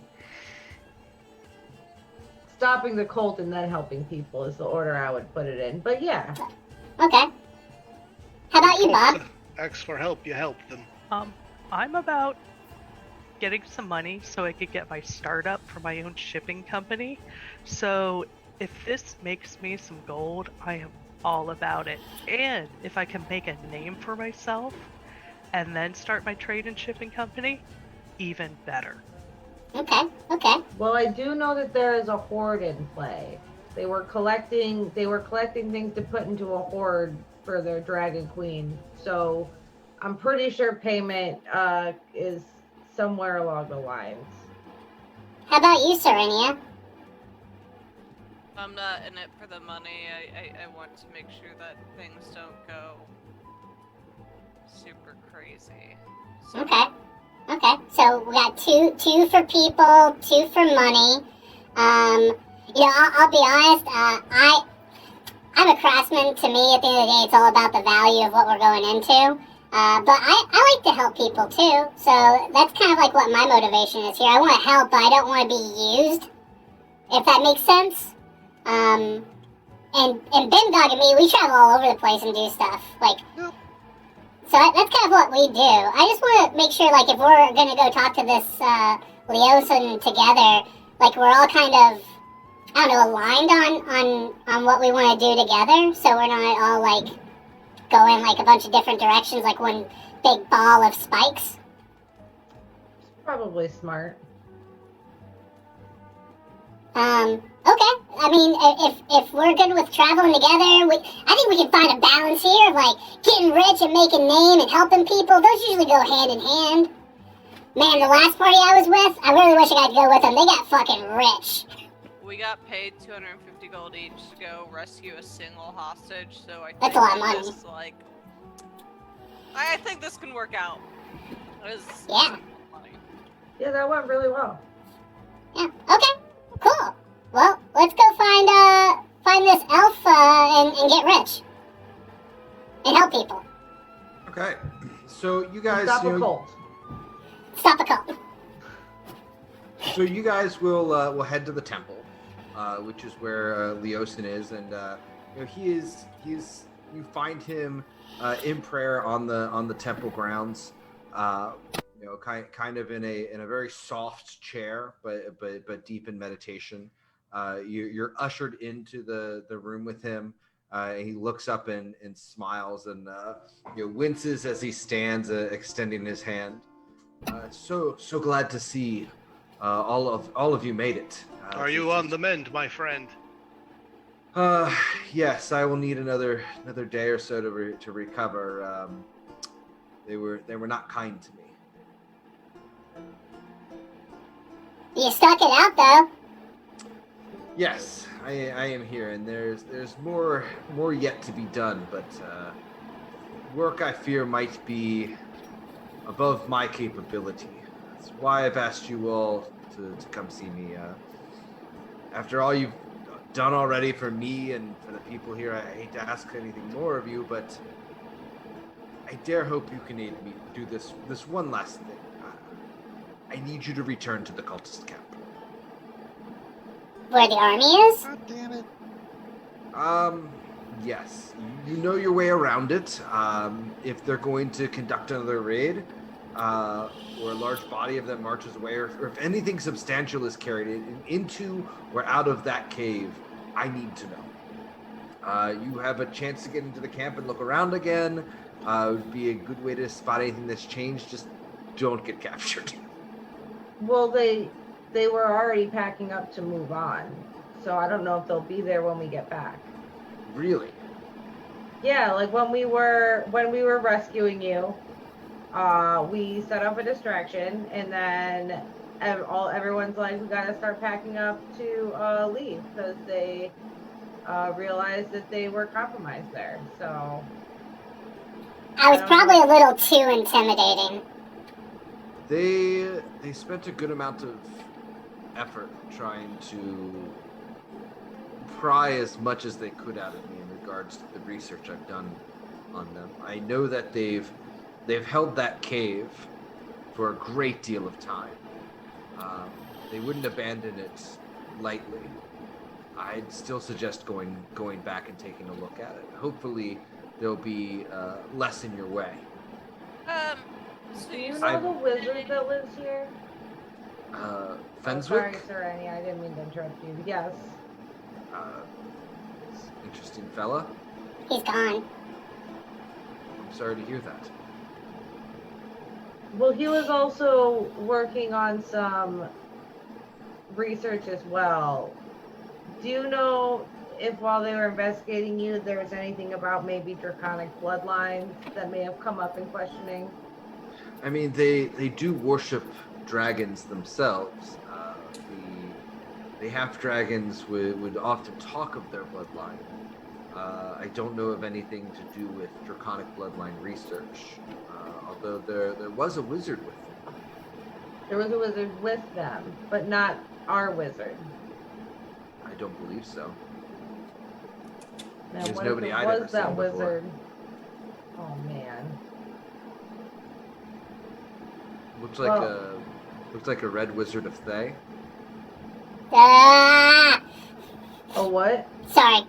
stopping the cult and then helping people is the order I would put it in. But yeah. Okay. How about you, Bob? Ask for help, you help them. I'm about getting some money so I could get my startup for my own shipping company. So if this makes me some gold, I am all about it. And if I can make a name for myself and then start my trade and shipping company, even better. Okay. Well, I do know that there is a hoard in play. They were collecting things to put into a hoard for their Dragon Queen. So I'm pretty sure payment is somewhere along the lines. How about you, Serenia? I'm not in it for the money. I want to make sure that things don't go super crazy. So, Okay. So we got two for people, 2 for money. I'll be honest. I'm a craftsman. To me, at the end of the day, it's all about the value of what we're going into. But I like to help people too, so that's kind of like what my motivation is here. I want to help, but I don't want to be used, if that makes sense. And Bimdog and me, we travel all over the place and do stuff. Like, Yep. so that's kind of what we do. I just want to make sure, like, if we're gonna go talk to this Leosin together, like, we're all kind of, I don't know, aligned on what we want to do together, so we're not all like go in like a bunch of different directions, like one big ball of spikes. Probably smart. Okay. I mean, if we're good with traveling together, I think we can find a balance here of like getting rich and making name and helping people. Those usually go hand in hand. Man, the last party I was with, I really wish I got to go with them. They got fucking rich. We got paid 250 gold each to go rescue a single hostage, so I think That's a lot of money. this, like, I think this can work out. Yeah. Money. Yeah, that went really well. Yeah. Okay. Cool. Well, let's go find this elf and get rich and help people. Okay. So you guys, Stop you a know, cult. Stop a cult. so you guys will head to the temple, which is where Leosin is, and you know, he is. You find him in prayer on the temple grounds. You know, kind of in a very soft chair, but deep in meditation. You're ushered into the room with him. And he looks up and smiles and you know, winces as he stands, extending his hand. So glad to see all of you made it. Are you on the mend, my friend? Yes, I will need another day or so to recover. They were not kind to me. You stuck it out though. Yes, I am here, and there's more yet to be done, but work I fear might be above my capability. That's why I've asked you all to come see me. After all you've done already for me and for the people here, I hate to ask anything more of you, but I dare hope you can aid me do this one last thing. I need you to return to the cultist camp. Where the army is? God damn it. Yes. You know your way around it. If they're going to conduct another raid, or a large body of them marches away, or if anything substantial is carried into or out of that cave, I need to know. You have a chance to get into the camp and look around again. It would be a good way to spot anything that's changed. Just don't get captured. Well, they were already packing up to move on, so I don't know if they'll be there when we get back. Really? Yeah, like when we were rescuing you, we set up a distraction, and then everyone's like, we gotta start packing up to leave because they realized that they were compromised there. So I was probably a little too intimidating. They spent a good amount of effort trying to pry as much as they could out of me in regards to the research I've done on them. I know that they've held that cave for a great deal of time. They wouldn't abandon it lightly. I'd still suggest going back and taking a look at it. Hopefully, there'll be less in your way. So do you you know the wizard that lives here? Fenswick? Sorry, Sereni, I didn't mean to interrupt you. Yes. Interesting fella. He's gone. I'm sorry to hear that. Well, he was also working on some research as well. Do you know if while they were investigating you, there was anything about maybe draconic bloodlines that may have come up in questioning? I mean, they do worship dragons themselves. The half-dragons would often talk of their bloodline. I don't know of anything to do with draconic bloodline research, although there was a wizard with them. There was a wizard with them, but not our wizard. I don't believe so. Now, There's what nobody if it I'd ever was that seen before. wizard? Oh man. Looks like a red wizard of Thay. Ah! A what? Sorry.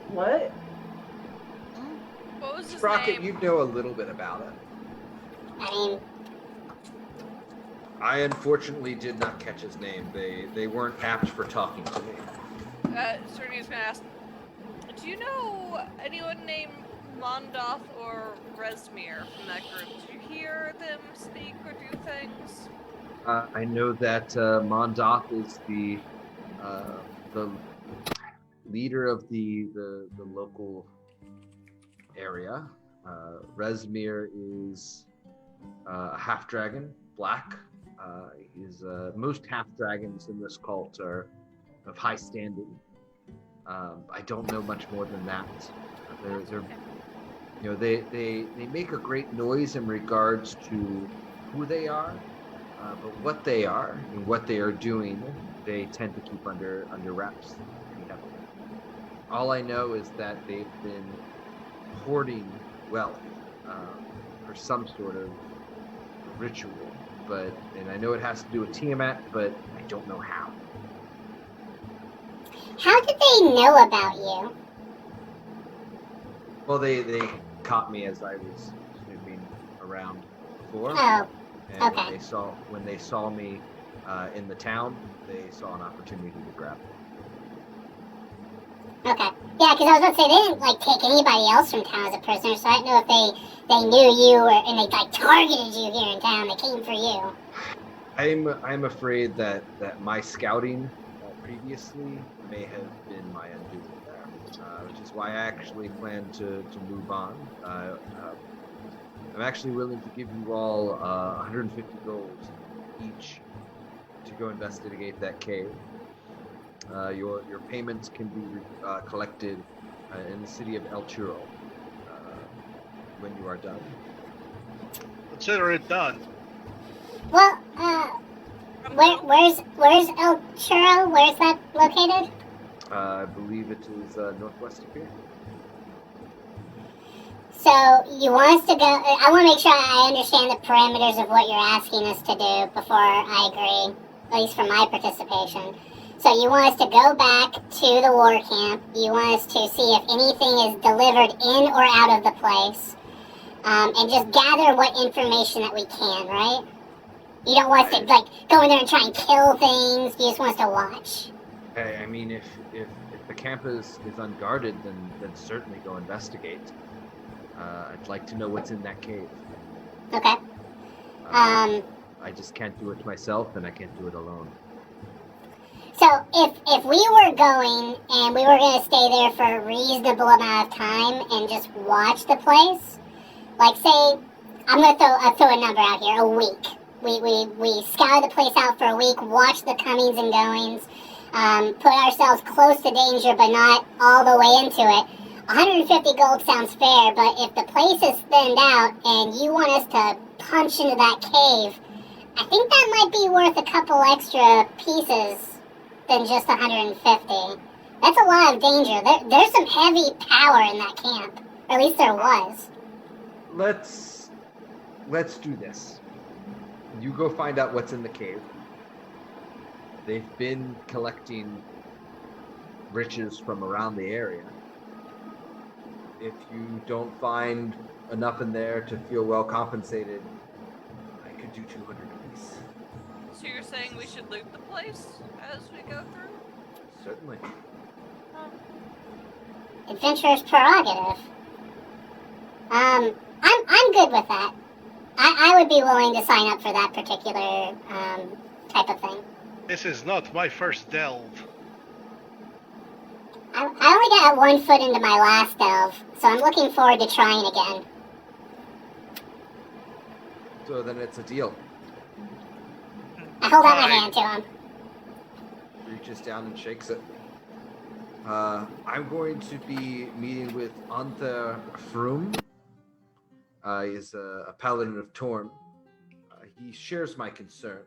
What? What was his Sprocket, name? you know a little bit about it. I mean, I unfortunately did not catch his name. They weren't apt for talking to me. Cerny's gonna ask, do you know anyone named Mondoth or Resmir from that group? Did you hear them speak or do things? I know that Mondoth is the leader of the local area. Resmir is a half dragon, black. Most half dragons in this cult are of high standing. I don't know much more than that. They make a great noise in regards to who they are, but what they are and what they are doing, they tend to keep under wraps pretty heavily. All I know is that they've been hoarding wealth for some sort of ritual, and I know it has to do with Tiamat, but I don't know how. how did they know about you? Well, they caught me as I was snooping around before. Oh, And okay. when they saw me in the town, they saw an opportunity to grab me. Okay. Yeah, because I was going to say, they didn't, take anybody else from town as a prisoner, so I don't know if they knew you and they, targeted you here in town. They came for you. I'm afraid that my scouting previously may have been my undoing there, which is why I actually plan to move on. I'm actually willing to give you all 150 gold each to go investigate that cave. Your payments can be collected in the city of El Churro when you are done. Consider it done. Well, where's El Churro? Where's that located? I believe it is northwest of here. So, you want us to go... I want to make sure I understand the parameters of what you're asking us to do before I agree, at least for my participation. So you want us to go back to the war camp. You want us to see if anything is delivered in or out of the place. And just gather what information that we can, right? You don't want us to, go in there and try and kill things. You just want us to watch. Hey, I mean, if the camp is unguarded, then certainly go investigate. I'd like to know what's in that cave. Okay. I just can't do it myself, and I can't do it alone. So if we were going and we were going to stay there for a reasonable amount of time and just watch the place, say, I'm going to throw a number out here, a week. We scour the place out for a week, watch the comings and goings, put ourselves close to danger but not all the way into it. 150 gold sounds fair, but if the place is thinned out and you want us to punch into that cave, I think that might be worth a couple extra pieces than just 150. That's a lot of danger. There's some heavy power in that camp. Or at least there was. Let's do this. You go find out what's in the cave. They've been collecting riches from around the area. If you don't find enough in there to feel well compensated, I could do 200 apiece. So you're saying we should loot the place as we go through? Certainly. Adventurer's prerogative. I'm good with that. I would be willing to sign up for that particular type of thing. This is not my first delve. I only got 1 foot into my last delve, so I'm looking forward to trying again. So then it's a deal. I hold out my hand to him. Reaches down and shakes it. I'm going to be meeting with Anther Froom. He's a paladin of Torm. He shares my concern.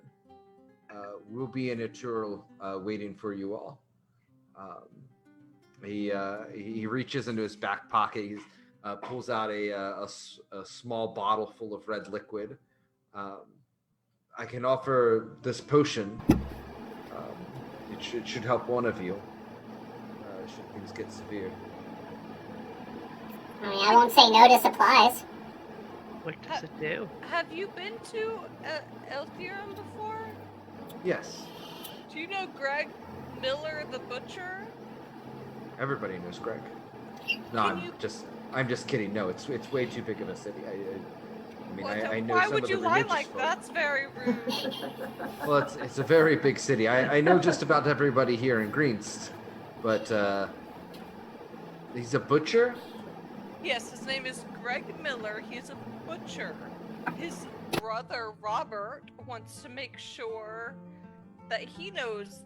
We'll be in Eturl waiting for you all. He reaches into his back pocket. He pulls out a small bottle full of red liquid, I can offer this potion. It should help one of you. Should things get severe. I mean, I won't say no to supplies. What does it do? Have you been to Eltherum before? Yes, Do you know Greg Miller the Butcher? everybody knows Greg. No, I'm just kidding. No, it's way too big of a city. I mean, I know Why some would of you the lie religious like folk. That's very rude. Well, it's a very big city. I know just about everybody here in Greenst, but he's a butcher. Yes, his name is Greg Miller. He's a butcher. His brother Robert wants to make sure that he knows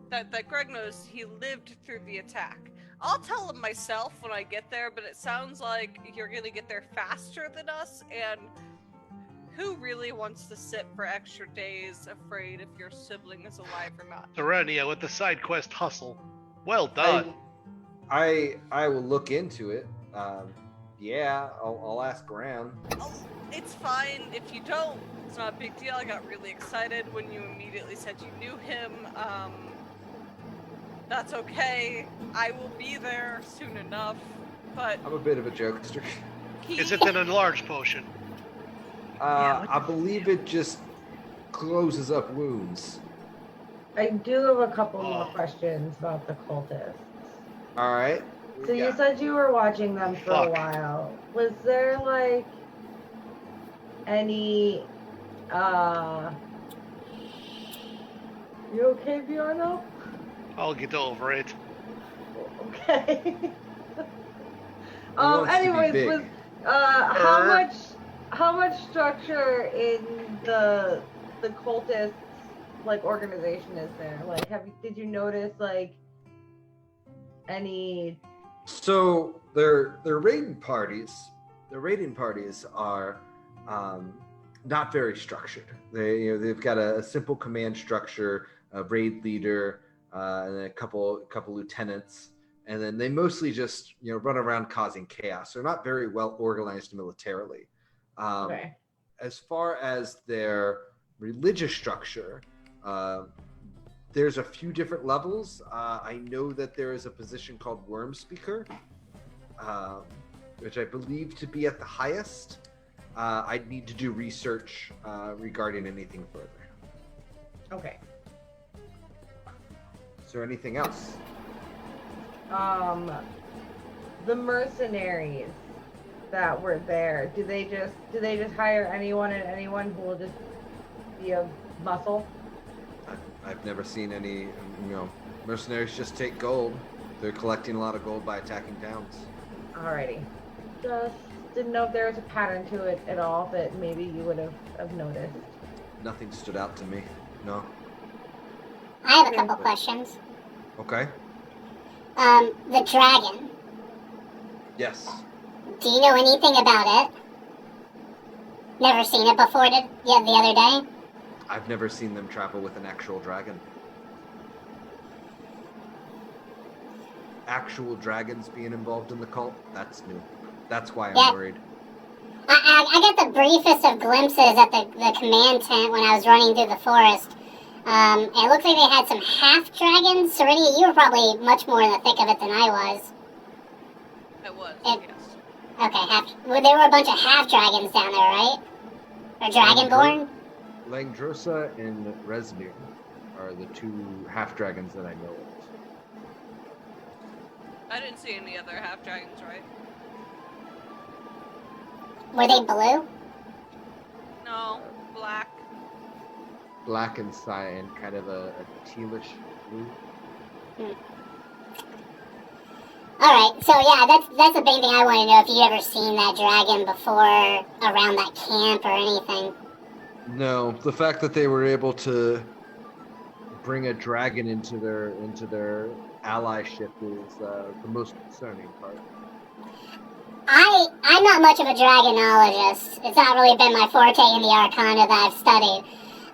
that Greg knows he lived through the attack. I'll tell him myself when I get there, but it sounds like you're gonna get there faster than us, and who really wants to sit for extra days afraid if your sibling is alive or not? Serenia with the side quest hustle. Well done. I will look into it. Yeah, I'll ask around. Oh, it's fine if you don't. It's not a big deal. I got really excited when you immediately said you knew him. That's okay. I will be there soon enough. But I'm a bit of a jokester. Is it an enlarged potion? I believe it just closes up wounds. I do have a couple more Oh. questions about the cultists. All right. So you said you were watching them for a Fuck. while. Was there like any you okay, Bjorno? I'll get over it. Okay. wants to be Anyways, big? was how much structure in the cultist like organization is there? Like did you notice like any So their raiding parties are not very structured. They've got a simple command structure, a raid leader, and then a couple lieutenants, and then they mostly just run around causing chaos. They're not very well organized militarily. okay. As far as their religious structure, there's a few different levels. I know that there is a position called Worm Speaker, which I believe to be at the highest. I'd need to do research regarding anything further. Okay. Is there anything else? The mercenaries that were there, do they just hire anyone and anyone who will just be a muscle? I've never seen any, mercenaries just take gold. They're collecting a lot of gold by attacking towns. Alrighty. Just didn't know if there was a pattern to it at all that maybe you would have noticed. Nothing stood out to me. No. I have a couple questions. Okay. The dragon. Yes. Do you know anything about it? Never seen it before, the other day? I've never seen them travel with an actual dragon. Actual dragons being involved in the cult, that's new. That's why I'm Yeah. worried. I got the briefest of glimpses at the command tent when I was running through the forest. It looked like they had some half-dragons. Serenia, you were probably much more in the thick of it than I was. I was, It- yes. Okay, there were a bunch of half-dragons down there, right? Or dragonborn? Langdrosa and Resmir are the two half-dragons that I know of. I didn't see any other half dragons, right? Were they blue? No, black. Black and cyan, kind of a tealish blue. Alright, so yeah, that's the main thing I want to know, if you'd ever seen that dragon before around that camp or anything. No, the fact that they were able to bring a dragon into their allyship is the most concerning part. I'm not much of a dragonologist. It's not really been my forte in the arcana that I've studied.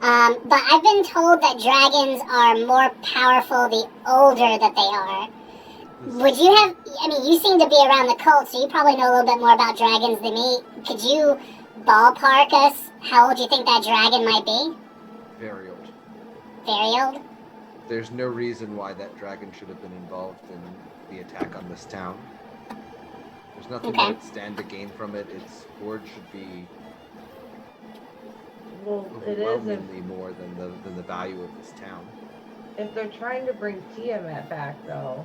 But I've been told that dragons are more powerful the older that they are. Would you have, you seem to be around the cult, so you probably know a little bit more about dragons than me. Could you ballpark us how old you think that dragon might be? Very old. Very old? There's no reason why that dragon should have been involved in the attack on this town. There's nothing Okay. that would stand to gain from it. Its hoard should be Well, it is if, overwhelmingly more than the value of this town. if they're trying to bring Tiamat back, though,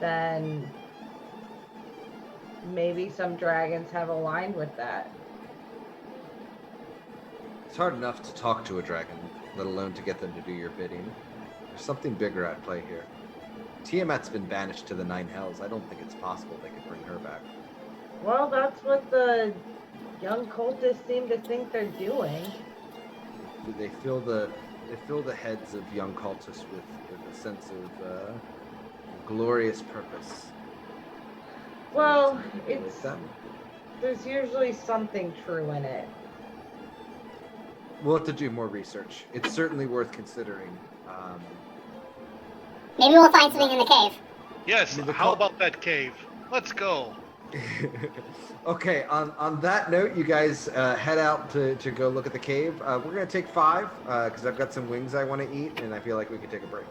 then maybe some dragons have aligned with that. It's hard enough to talk to a dragon, let alone to get them to do your bidding. There's something bigger at play here. Tiamat's been banished to the Nine Hells. I don't think it's possible they could bring her back. Well, that's what the young cultists seem to think they're doing. They fill the heads of young cultists with a sense of glorious purpose. Well, Something like it's that. there's usually something true in it. We'll have to do more research. It's certainly worth considering. Maybe we'll find something in the cave. Yes, The how about that cave? Let's go. Okay, on that note, you guys head out to go look at the cave. We're going to take 5 because I've got some wings I want to eat, and I feel like we could take a break.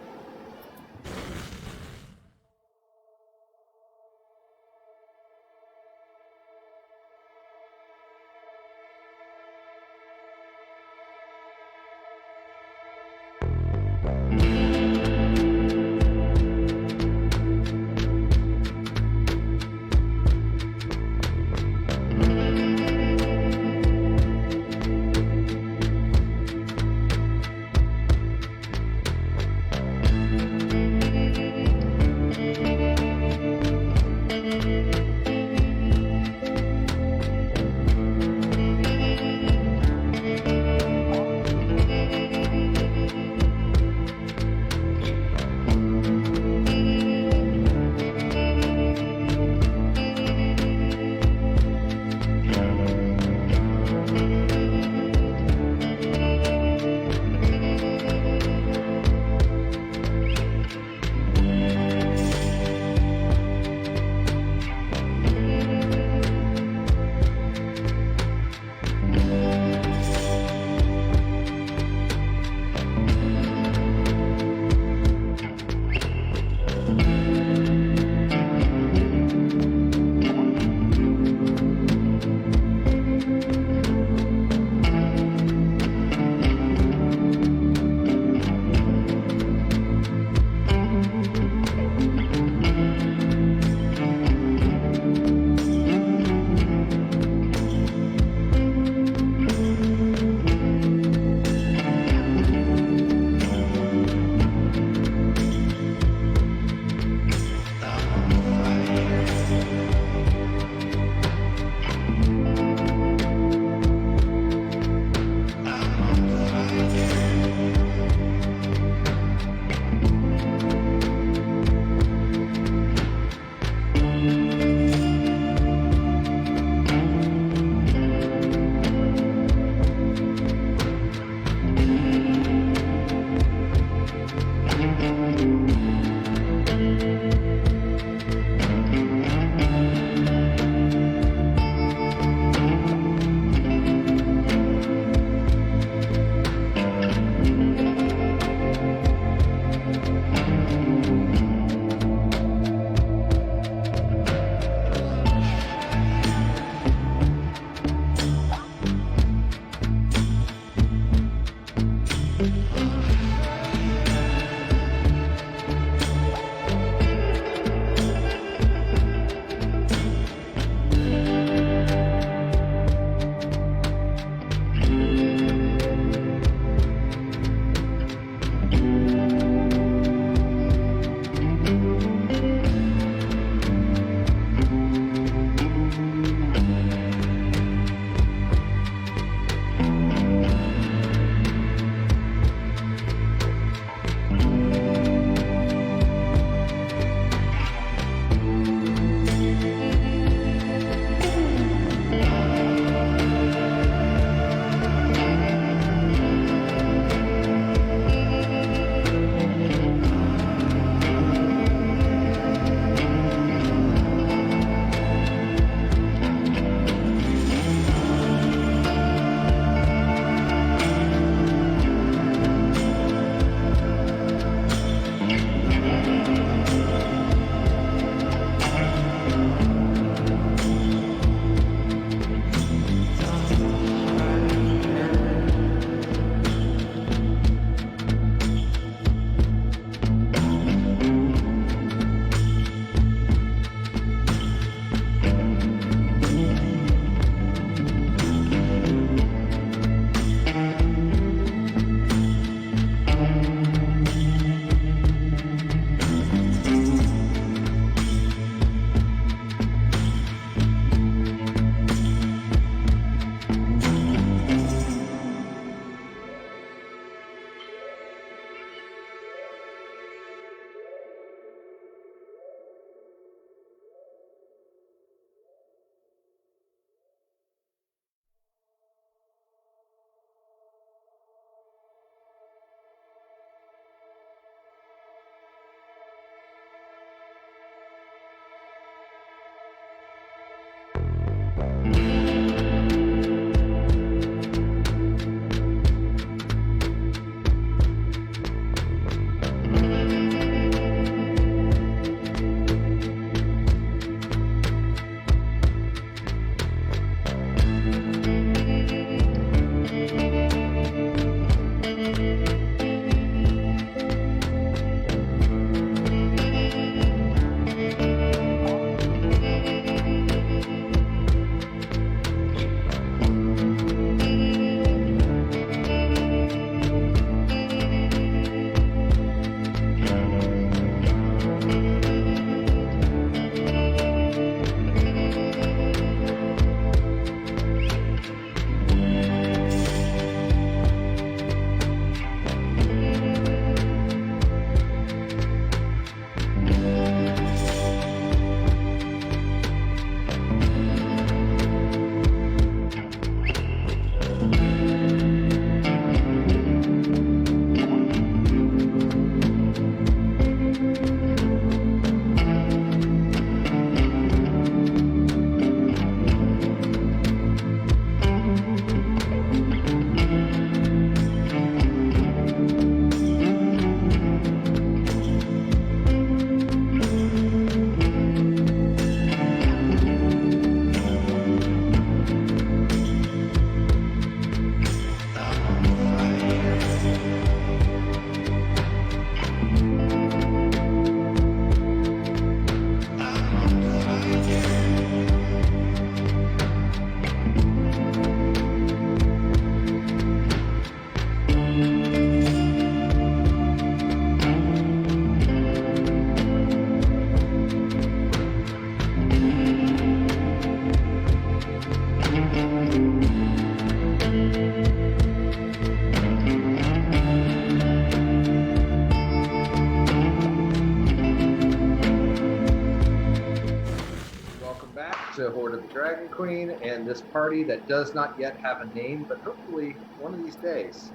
to Hoard of the Dragon Queen and this party that does not yet have a name, but hopefully one of these days.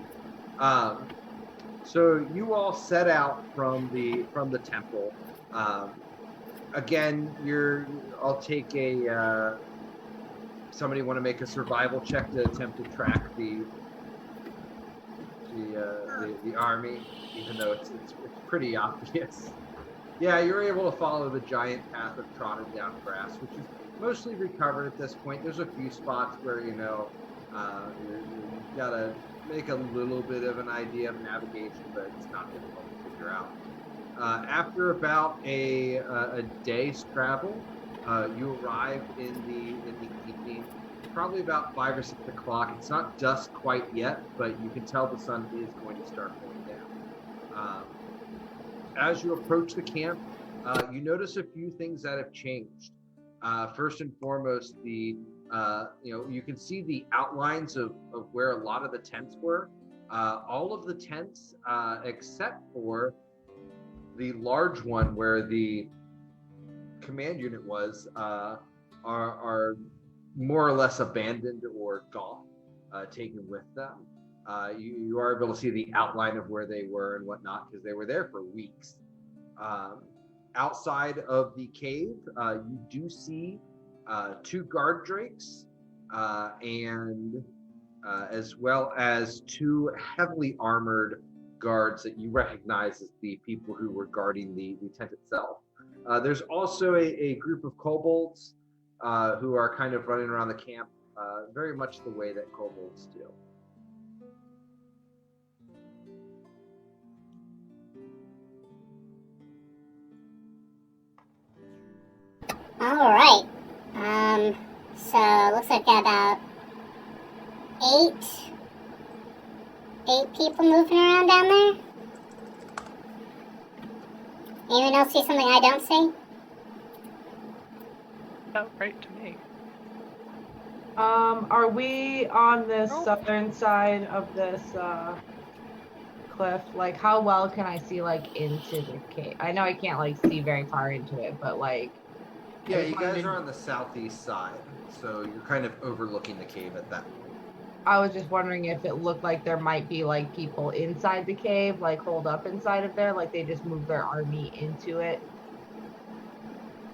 So you all set out from the temple. Again, I'll take a. Somebody want to make a survival check to attempt to track the army, even though it's pretty obvious. Yeah, you're able to follow the giant path of trodden down grass, which is mostly recovered at this point. There's a few spots where you gotta make a little bit of an idea of navigation, but it's not difficult to figure out. After about a day's travel, you arrive in the evening, probably about 5 or 6 o'clock. It's not dusk quite yet, but you can tell the sun is going to start going down. As you approach the camp, you notice a few things that have changed. First and foremost, you can see the outlines of where a lot of the tents were. All of the tents, except for the large one where the command unit was, are more or less abandoned or gone, taken with them. You are able to see the outline of where they were and whatnot because they were there for weeks. Outside of the cave, you do see 2 guard drakes and as well as 2 heavily armored guards that you recognize as the people who were guarding the tent itself. There's also a group of kobolds who are kind of running around the camp very much the way that kobolds do. All right. So it looks like got about 8 people moving around down there. Anyone else see something I don't see? Oh, right to me. Are we on the southern side of this cliff? Like, how well can I see like into the cave? I know I can't like see very far into it, but like. Yeah, you guys are on the southeast side, so you're kind of overlooking the cave at that point. I was just wondering if it looked like there might be like people inside the cave, like holed up inside of there, like they just moved their army into it.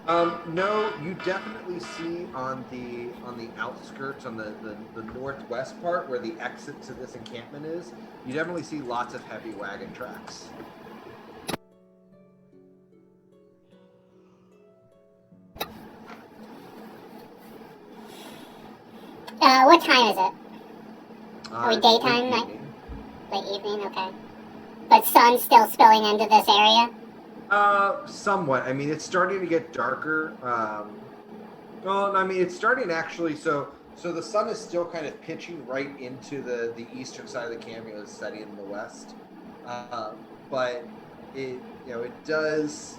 No, you definitely see on the outskirts, on the northwest part where the exit to this encampment is, you definitely see lots of heavy wagon tracks. What time is it? Are we It's daytime, late night? evening. Late evening, okay. But sun's still spilling into this area? Somewhat. I mean, it's starting to get darker. Well, I mean, it's starting actually. So the sun is still kind of pitching right into the eastern side of the camp. It's setting in the west, but it does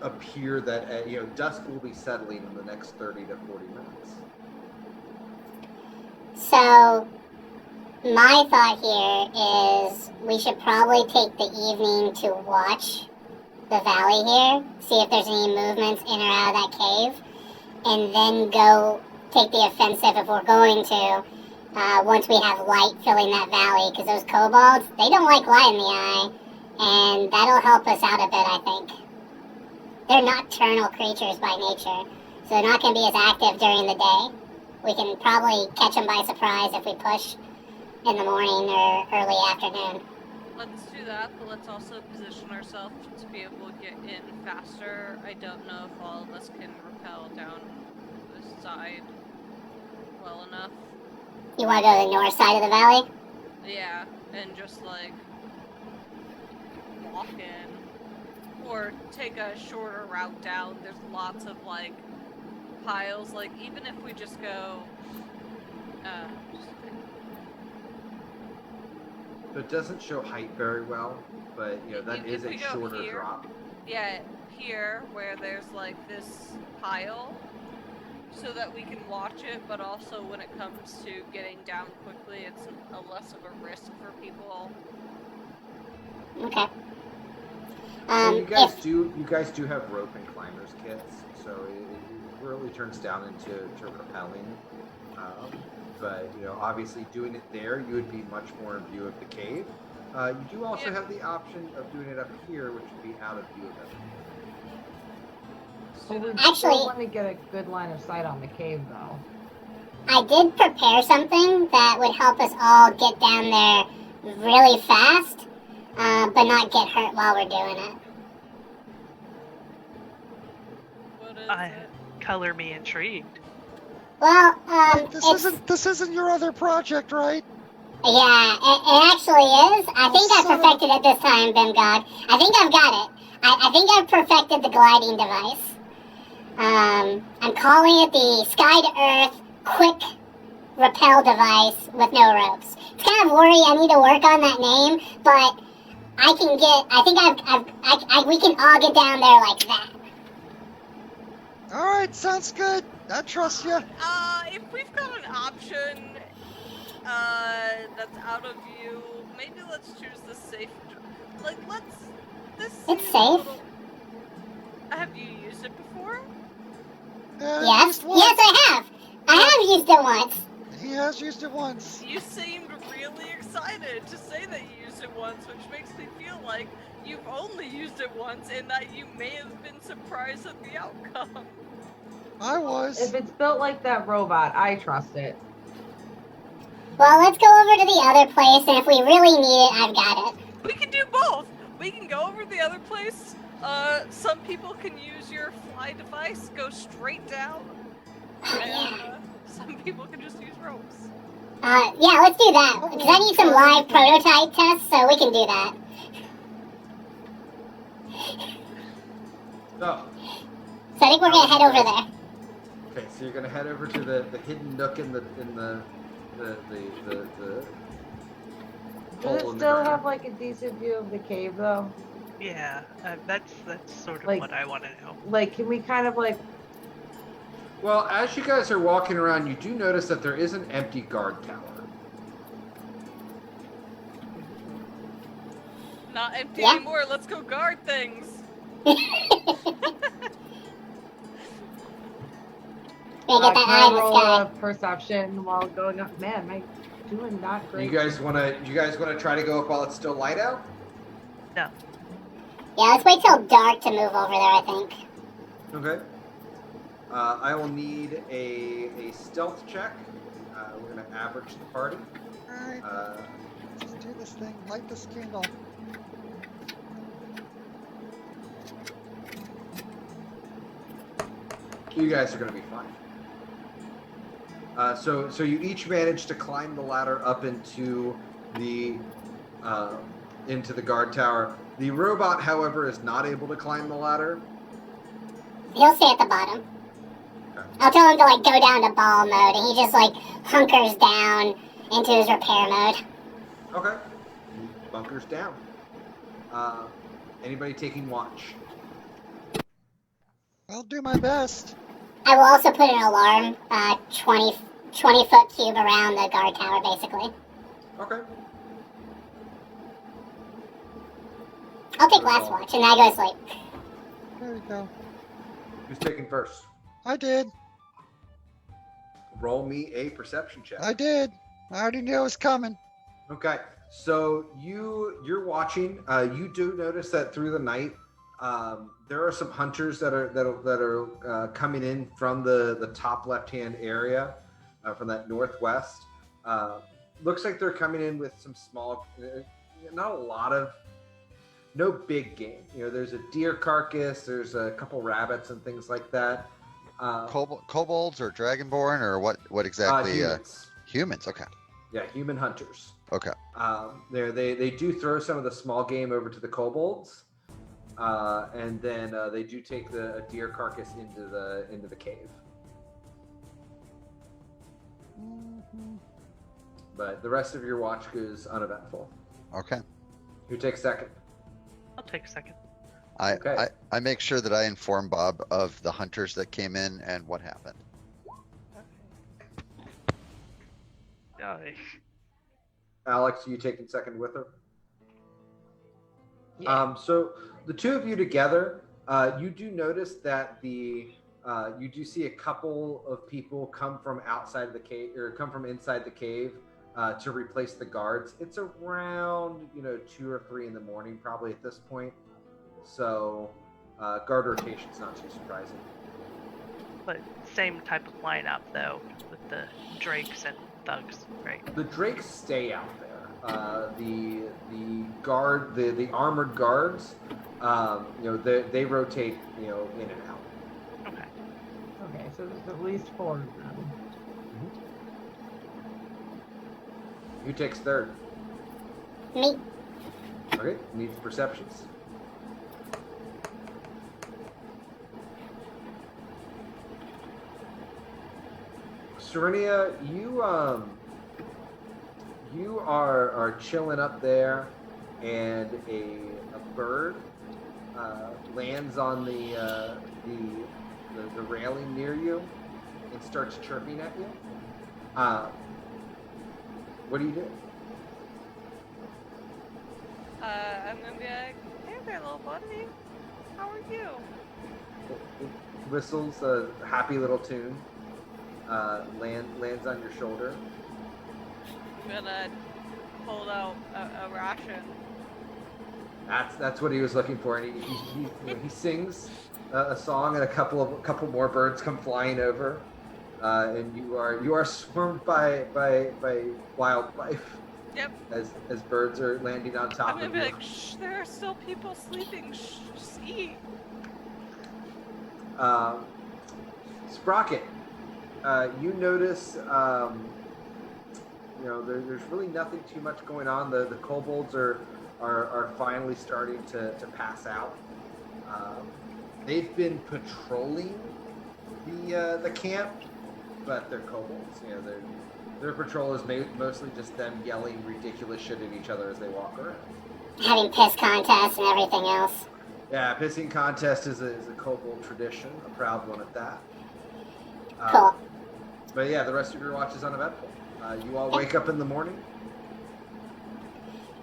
appear that dusk will be settling in the next 30 to 40 minutes. So, my thought here is we should probably take the evening to watch the valley here, see if there's any movements in or out of that cave, and then go take the offensive if we're going to, once we have light filling that valley, because those kobolds, they don't like light in the eye, and that'll help us out a bit, I think. They're nocturnal creatures by nature, so they're not going to be as active during the day. We can probably catch them by surprise if we push in the morning or early afternoon. Let's do that, but let's also position ourselves to be able to get in faster. I don't know if all of us can rappel down this side well enough. You want to go to the north side of the valley? Yeah, and just like walk in. Or take a shorter route down. There's lots of like piles, like even if we just go It doesn't show height very well, but that is a shorter here, drop. Yeah, here where there's like this pile, so that we can watch it, but also when it comes to getting down quickly, it's a less of a risk for people. Okay. Well, you guys do have rope and climbers kits, so it really turns down into repelling. But obviously doing it there, you would be much more in view of the cave. You do also have the option of doing it up here, which would be out of view of everything. So we Actually- still want to get a good line of sight on the cave, though. I did prepare something that would help us all get down there really fast, but not get hurt while we're doing it. What is I it? color me intrigued. Well, This isn't your other project, right? yeah, it actually is. I think I perfected it this time, Bimgog. I think I've got it. I think I've perfected the gliding device. I'm calling it the Sky to Earth Quick Repel Device with no ropes. It's kind of worry I need to work on that name, but I think we can all get down there like that. All right, sounds good. I trust you. If we've got an option that's out of view, maybe let's choose the safe. This It's seems a safe. little- Have you used it before? Yes, Just once. yes, I have. I have used it once. He has used it once. You seemed really excited to say that you used it once, which makes me feel like you've only used it once and that you may have been surprised at the outcome. I was. If it's built like that robot, I trust it. Well, let's go over to the other place, and if we really need it, I've got it. We can do both. We can go over the other place. Some people can use your fly device, go straight down. And some people can just use ropes. Yeah, let's do that. Because I need some live prototype tests, so we can do that. So, So I think we're gonna head over there. okay, so you're gonna head over to the hidden nook in the Does hole it in the still ground. have like a decent view of the cave, though? Yeah, that's sort of Like- what I want to know. Like, can we kind of like? Well, as you guys are walking around, you do notice that there is an empty guard tower. Not empty Yeah. anymore. Let's go guard things. Gonna get that eye in the roll sky. a perception while going up. Man, am I doing not great? You guys wanna try to go up while it's still light out? Yeah, let's wait till dark to move over there, I think. Okay. I will need a stealth check. We're gonna average the party. All right, let's do this thing. Light this candle. You guys are gonna be fine. So you each managed to climb the ladder up into the guard tower. The robot, however, is not able to climb the ladder. He'll stay at the bottom. Okay. I'll tell him to like go down to ball mode, and he just like hunkers down into his repair mode. Okay. Bunkers down. Anybody taking watch? I'll do my best. I will also put an alarm, 20-foot cube around the guard tower, basically. Okay. I'll take last watch, and I go to sleep. There we go. Who's taking first? I did. Roll me a perception check. I did. I already knew it was coming. Okay, so you're watching. You do notice that through the night, there are some hunters that are coming in from the top left-hand area, from that northwest. Looks like they're coming in with some small, not a lot of, no big game. There's a deer carcass, there's a couple rabbits and things like that. Kobolds or Dragonborn or what exactly? Humans. Humans. Okay. Yeah, human hunters. Okay. They do throw some of the small game over to the kobolds, and then they do take a deer carcass into the cave. Mhm. But the rest of your watch goes uneventful. Okay. Who takes second? I'll take a second. Okay. I make sure that I inform Bob of the hunters that came in and what happened. Aye. Alex, you taking second with her? Yeah. So the two of you together, you do notice that the You do see a couple of people come from outside of the cave, or come from inside the cave, to replace the guards. It's around 2 or 3 in the morning, probably at this point. So, guard rotation's not too surprising. But same type of lineup though, with the drakes and thugs, right? The drakes stay out there. The armored guards, they rotate, in and out. Okay. Okay, so there's at least 4 of them. Who takes third? Me. Okay, needs perceptions. Serenia, you are chilling up there, and a bird lands on the railing near you and starts chirping at you. What do you do? I'm gonna be like, hey there, little buddy. How are you? It whistles a happy little tune. Lands on your shoulder. I'm gonna hold out a ration. That's what he was looking for, and he sings a song, and a couple more birds come flying over, and you are swarmed by wildlife. Yep. As birds are landing on top I'm gonna of be you. like, shh, there are still people sleeping. Shh, just eat. Sprocket, you notice, there's really nothing too much going on. The kobolds are finally starting to pass out. They've been patrolling the camp, but they're kobolds. Their patrol is mostly just them yelling ridiculous shit at each other as they walk around. Having piss contests and everything else. Yeah, pissing contest is a kobold tradition, a proud one at that. Cool. But yeah, the rest of your watch is uneventful. You all wake up in the morning.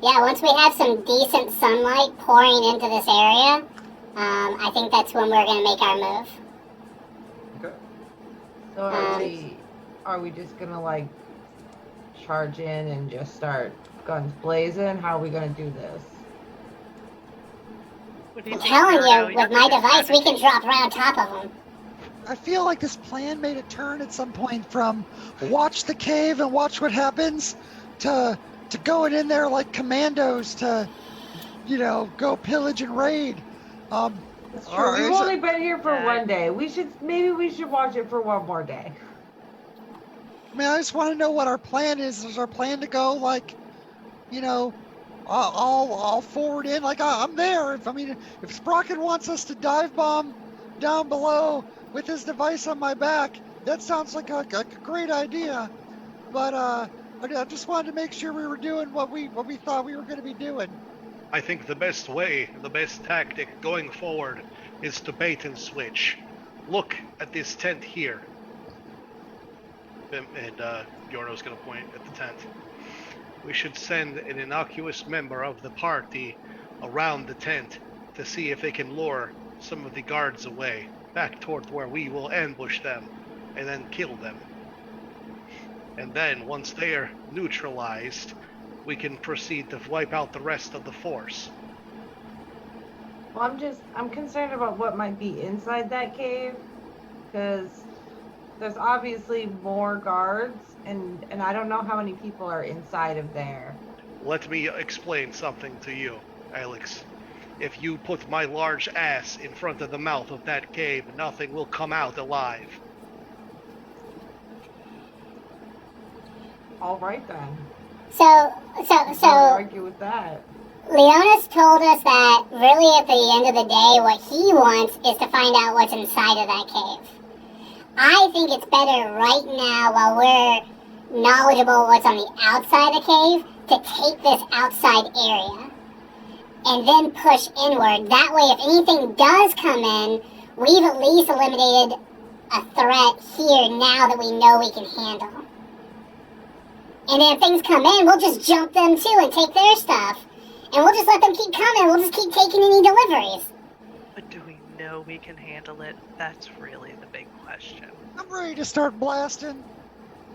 Yeah, once we have some decent sunlight pouring into this area, I think that's when we're going to make our move. Okay. So are we just gonna charge in and just start guns blazing? How are we gonna do this? What do you I'm think, telling Myrno? you, Your with my biggest device, we can strategy? drop right on top of them. I feel like this plan made a turn at some point from watch the cave and watch what happens to going in there like commandos to, go pillage and raid. It's true. We've only been here for Yeah. 1 day. Maybe we should watch it for 1 more day. I mean, I just want to know what our plan is. Is our plan to go all forward in? I'm there. If Sprocket wants us to dive bomb down below with his device on my back, that sounds like a great idea. But I just wanted to make sure we were doing what we thought we were going to be doing. I think the best tactic going forward is to bait and switch. Look at this tent here. And Yorno's going to point at the tent. We should send an innocuous member of the party around the tent to see if they can lure some of the guards away, back toward where we will ambush them, and then kill them. And then, once they are neutralized, we can proceed to wipe out the rest of the force. Well, I'm concerned about what might be inside that cave, because there's obviously more guards, and I don't know how many people are inside of there. Let me explain something to you, Alex. If you put my large ass in front of the mouth of that cave, nothing will come out alive. All right then. So, Can't argue with that. Leonis told us that really at the end of the day, what he wants is to find out what's inside of that cave. I think it's better right now, while we're knowledgeable what's on the outside of the cave, to take this outside area and then push inward. That way, if anything does come in, we've at least eliminated a threat here now that we know we can handle. And then if things come in, we'll just jump them too and take their stuff. And we'll just let them keep coming. We'll just keep taking any deliveries. But do we know we can handle it? That's really the big question. I'm ready to start blasting.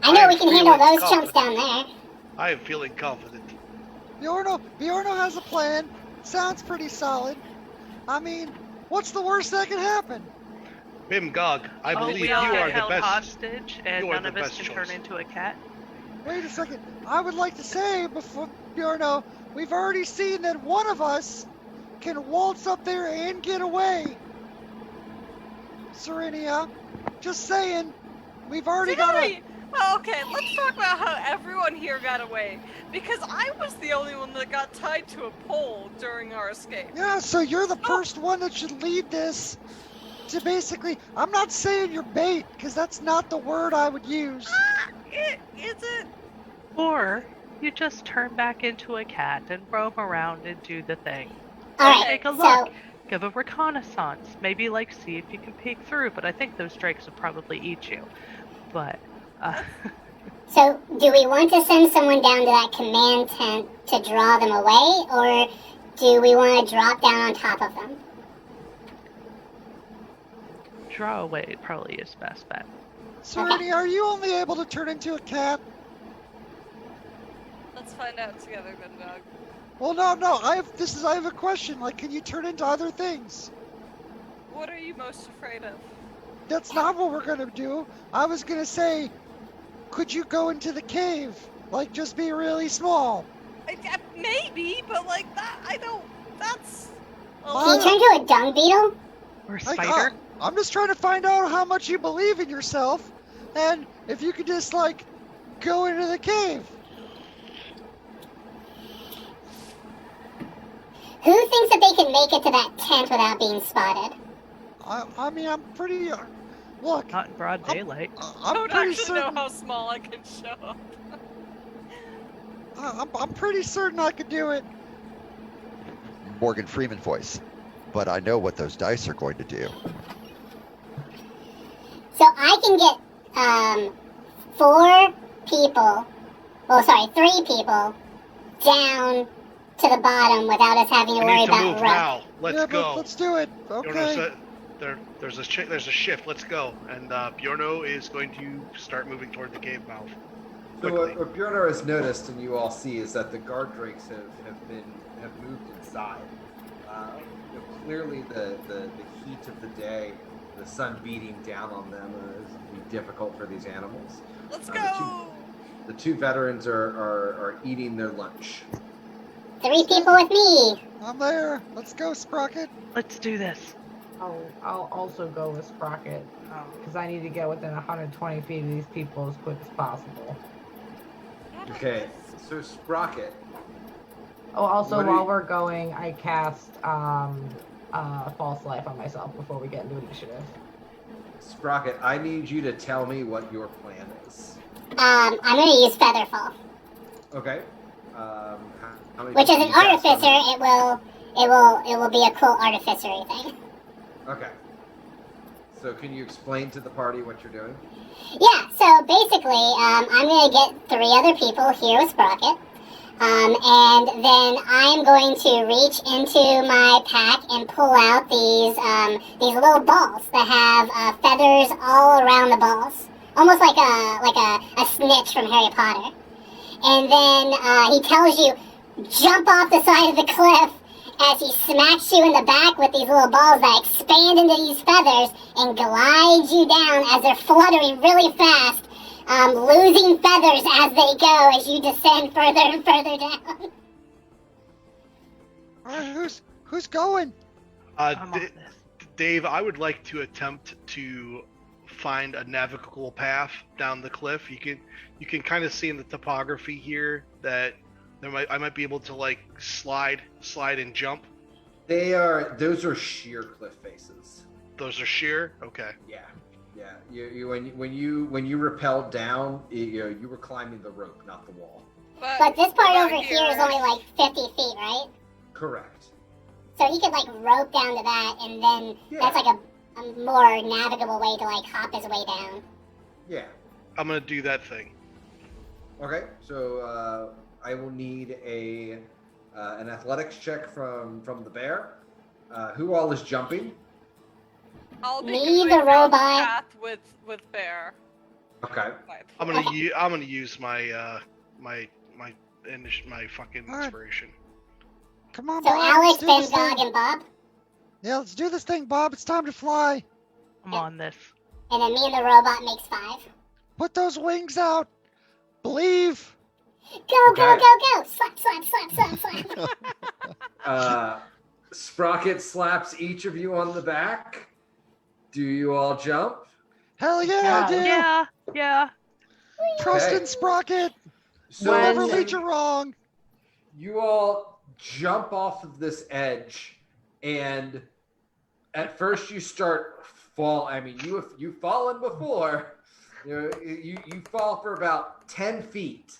I know I'm we can handle feeling those chumps down confident. there. I am feeling confident. Bjorno has a plan. Sounds pretty solid. I mean, what's the worst that can happen? Bimgog, I Oh, believe we you all get are the held best. hostage, and you are none the of us best can choice. turn into a cat. Wait a second. I would like to say before Bjorno, we've already seen that one of us can waltz up there and get away. Serenia, just saying. We've already got a. Okay, let's talk about how everyone here got away. Because I was the only one that got tied to a pole during our escape. Yeah, so you're the first one that should lead this to basically. I'm not saying you're bait, because that's not the word I would use. Is it? Or you just turn back into a cat and roam around and do the thing. Alright, Take a so look. Give a reconnaissance. Maybe see if you can peek through. But I think those drakes would probably eat you. But So, do we want to send someone down to that command tent to draw them away, or do we want to drop down on top of them? draw away probably is best bet. Serenia, are you only able to turn into a cat? Let's find out together then, dog. Well, no. I have a question. Like, can you turn into other things? What are you most afraid of? That's not what we're gonna do. I was gonna say, could you go into the cave? Like, just be really small. Maybe, but like that, I don't. That's. Can you turn into a dung beetle? Or Like, spider? I'm just trying to find out how much you believe in yourself, and if you could just like go into the cave. Who thinks that they can make it to that tent without being spotted? I mean, I'm pretty. Look, Not in broad daylight. I I'm don't pretty actually know certain. how small I can show up. I'm pretty certain I could do it. Morgan Freeman voice. But I know what those dice are going to do. So I can get 4 people, three people down to the bottom without us having to We worry need to about move rope. now. Let's Yeah, go. but let's do it. Okay. There's a shift. Let's go. And Bjorno is going to start moving toward the cave mouth. So Quickly. what Bjornar has noticed, and you all see, is that the guard drakes have moved inside. Clearly, the heat of the day, the sun beating down on them, is going to be difficult for these animals. Let's Uh, go. The two veterans are eating their lunch. 3 people with me. I'm there. Let's go, Sprocket. Let's do this. I'll also go with Sprocket because I need to get within 120 feet of these people as quick as possible. Okay, so Sprocket. Oh, also What are while you- we're going, I cast False Life on myself before we get into initiative. Sprocket, I need you to tell me what your plan is. I'm gonna use Featherfall, Okay. How many which is people an do you cast on artificer. It will be a cool artificery thing. Okay. So can you explain to the party what you're doing? Yeah, so basically, I'm going to get 3 other people here with Sprocket. And then I'm going to reach into my pack and pull out these little balls that have feathers all around the balls. Almost like a snitch from Harry Potter. And then he tells you, jump off the side of the cliff as he smacks you in the back with these little balls that expand into these feathers and glide you down as they're fluttering really fast, losing feathers as they go as you descend further and further down. All right, who's going? I'm on this. Dave, I would like to attempt to find a navigable path down the cliff. You can kind of see in the topography here that I might be able to like slide and jump. Those are sheer cliff faces. Those are sheer. Okay. Yeah. When you rappelled down, you were climbing the rope, not the wall. But this part right over here is only like 50 feet, right? Correct. So he could like rope down to that, and then Yeah. that's like a more navigable way to like hop his way down. Yeah. I'm gonna do that thing. Okay. So I will need an athletics check from the bear. Who all is jumping? I'll be Me, going the down the robot. path with Bear. Okay. I'm gonna use my my fucking Alright. inspiration. Come on, So Bob. Alex, Let's do this Ben, Gog, thing. and Bob. Yeah, let's do this thing, Bob. It's time to fly. I'm on this. And then me and the robot makes 5. Put those wings out. Believe. Go, Okay. go, go, go! Slap, slap, slap, slap, slap. Sprocket slaps each of you on the back. Do you all jump? Hell yeah, I do. Yeah. Trust Okay. in Sprocket. So We'll never When- lead you wrong. you all jump off of this edge, and at first you start fall. I mean, you've fallen before. You fall for about 10 feet,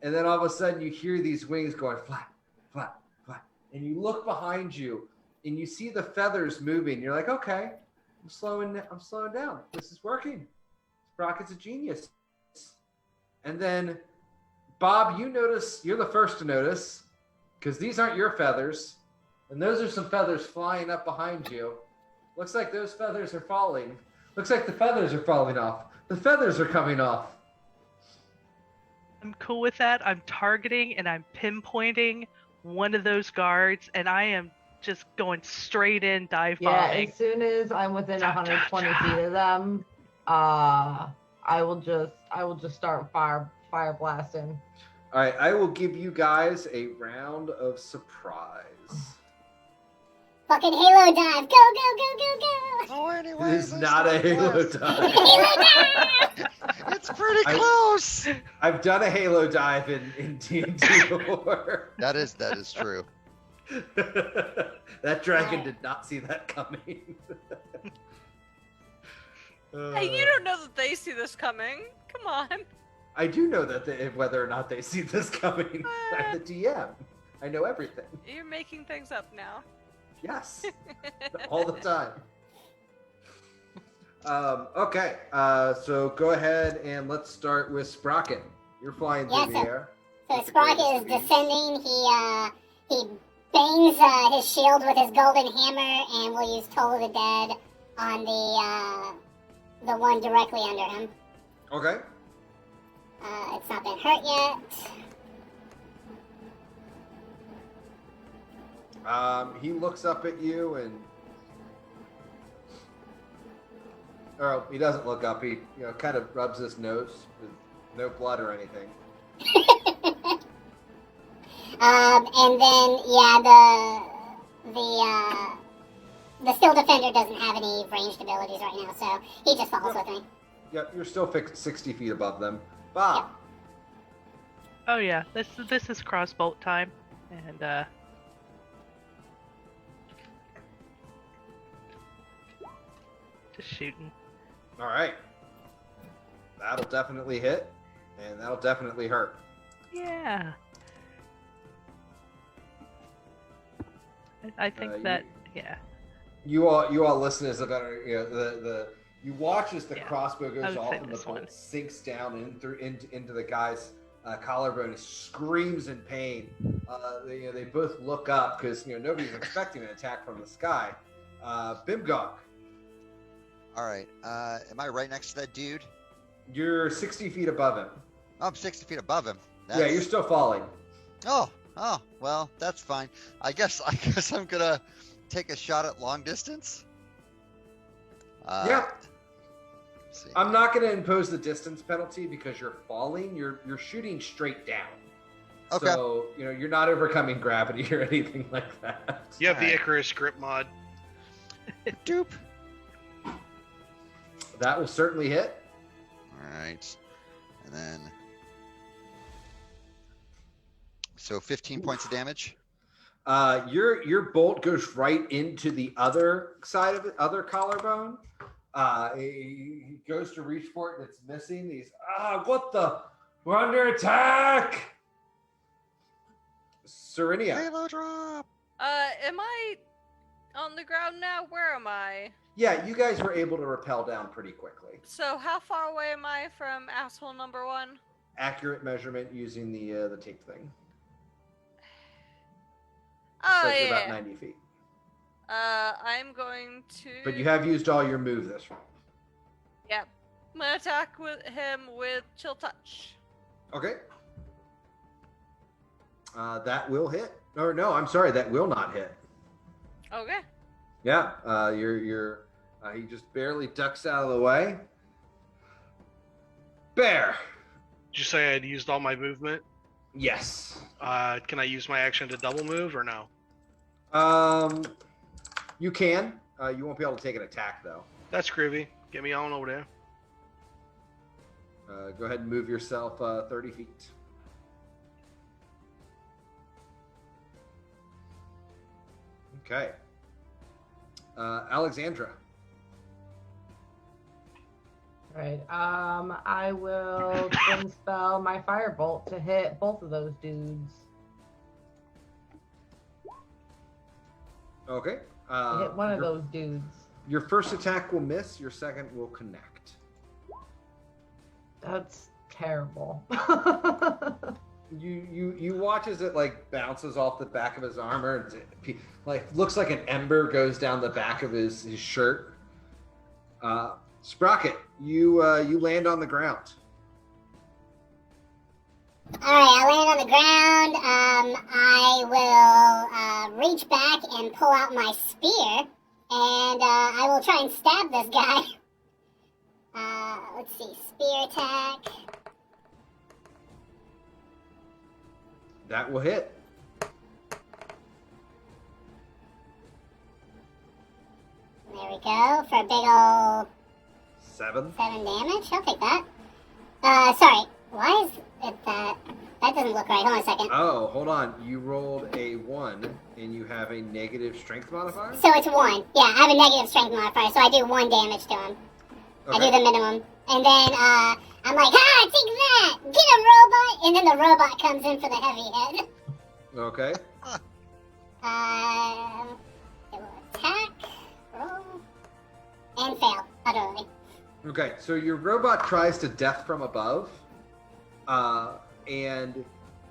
and then all of a sudden you hear these wings going flap, flap, flap, and you look behind you, and you see the feathers moving. You're like, okay, I'm slowing down. This is working. Sprocket's a genius. And then, Bob, you're the first to notice, because these aren't your feathers, and those are some feathers flying up behind you. Looks like those feathers are falling. Looks like the feathers are falling off. The feathers are coming off. I'm cool with that. I'm targeting and I'm pinpointing one of those guards, and I am just going straight in, dive Yeah, bombing. as soon as I'm within Cha, cha, 120 cha. feet of them, I will just start fire blasting. All right, I will give you guys a round of surprise. Fucking Halo dive! Go, go, go, go, go! Oh, It anyways. is I not a start Halo blast. dive. Halo dive! It's pretty I- close. I've done a Halo dive in D&D before. That is true. That dragon did not see that coming. Hey, you don't know that they see this coming. Come on. I do know that whether or not they see this coming. I'm the DM. I know everything. You're making things up now. Yes, all the time. Okay, so go ahead and let's start with Sprocket. You're flying through Yes, the sir. air. So with the Sprocket greatest is of ease. descending. He bangs his shield with his golden hammer, and will use Toll of the Dead on the one directly under him. Okay. It's not been hurt yet. He looks up at you and, or he doesn't look up. He kind of rubs his nose with no blood or anything. And then the Still Defender doesn't have any ranged abilities right now, so he just falls with me. Yep, you're still 60 feet above them. Bob. Oh yeah, this is crossbolt time, and just shooting. All right. That'll definitely hit, and that'll definitely hurt. Yeah. I think You- that yeah. You all listeners that are you watch as the Yeah, crossbow I goes would off say and the this bolt one. sinks down into the guy's collarbone. He screams in pain. They both look up because nobody's expecting an attack from the sky. Bimgok, All right. Am I right next to that dude? you're 60 feet above him. Oh, I'm 60 feet above him. Yeah, you're still falling. Oh, well, that's fine. I guess I'm gonna take a shot at long distance. Yeah. let's see. I'm not going to impose the distance penalty because you're falling. You're shooting straight down. Okay. So you're not overcoming gravity or anything like that. You have the Alright. Icarus script mod. Doop. That will certainly hit. All right. And then. So 15 points of damage. Your bolt goes right into the other side of it, other collarbone. He goes to reach for it and it's missing. He's what the? We're under attack. Serenia. Halo drop. Am I on the ground now? Where am I? Yeah, you guys were able to rappel down pretty quickly. So how far away am I from asshole number 1? Accurate measurement using the tape thing. Oh Looks like you're yeah. about 90 feet. I'm going to. But you have used all your move this round. Yep. I'm gonna attack with him with Chill Touch. Okay. That will hit. Or no, I'm sorry, that will not hit. Okay. Yeah, he just barely ducks out of the way. Bear. Did you say I had used all my movement? Yes. Can I use my action to double move or no? You can. You won't be able to take an attack though. That's groovy. Get me on over there. Go ahead and move yourself 30 feet. Okay. Alexandra. Right. I will twin spell my firebolt to hit both of those dudes. Okay. Hit one of those dudes. Your first attack will miss. Your second will connect. That's terrible. You watch as it like bounces off the back of his armor and like looks like an ember goes down the back of his shirt. Sprocket, you land on the ground. All right, I land on the ground. I will reach back and pull out my spear, and I will try and stab this guy. Let's see, spear attack. That will hit. There we go, for a big ol' 7. 7 damage. I'll take that. Sorry, why is it that? That doesn't look right. Hold on a second. Oh, hold on. You rolled a 1, and you have a negative strength modifier? So it's 1. Yeah, I have a negative strength modifier, so I do 1 damage to him. Okay. I do the minimum. And then, I'm like, ha, take that! Get him, robot! And then the robot comes in for the heavy hit. Okay. It will attack, roll, and fail, utterly. Okay, so your robot tries to death from above, and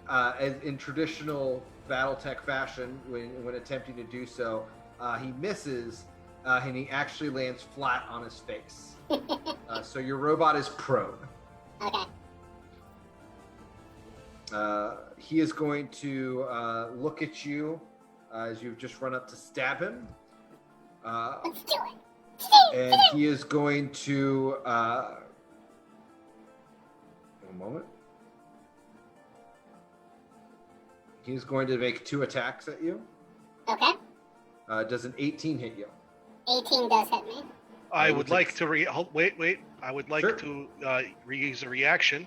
as in traditional BattleTech fashion, when attempting to do so, he misses, and he actually lands flat on his face. So your robot is prone. Okay. He is going to look at you as you've just run up to stab him. Let's do it. And he is going to... one moment. He's going to make 2 attacks at you. Okay. Does an 18 hit you? 18 does hit me. I would like to wait. I would like Sure. to reuse a reaction.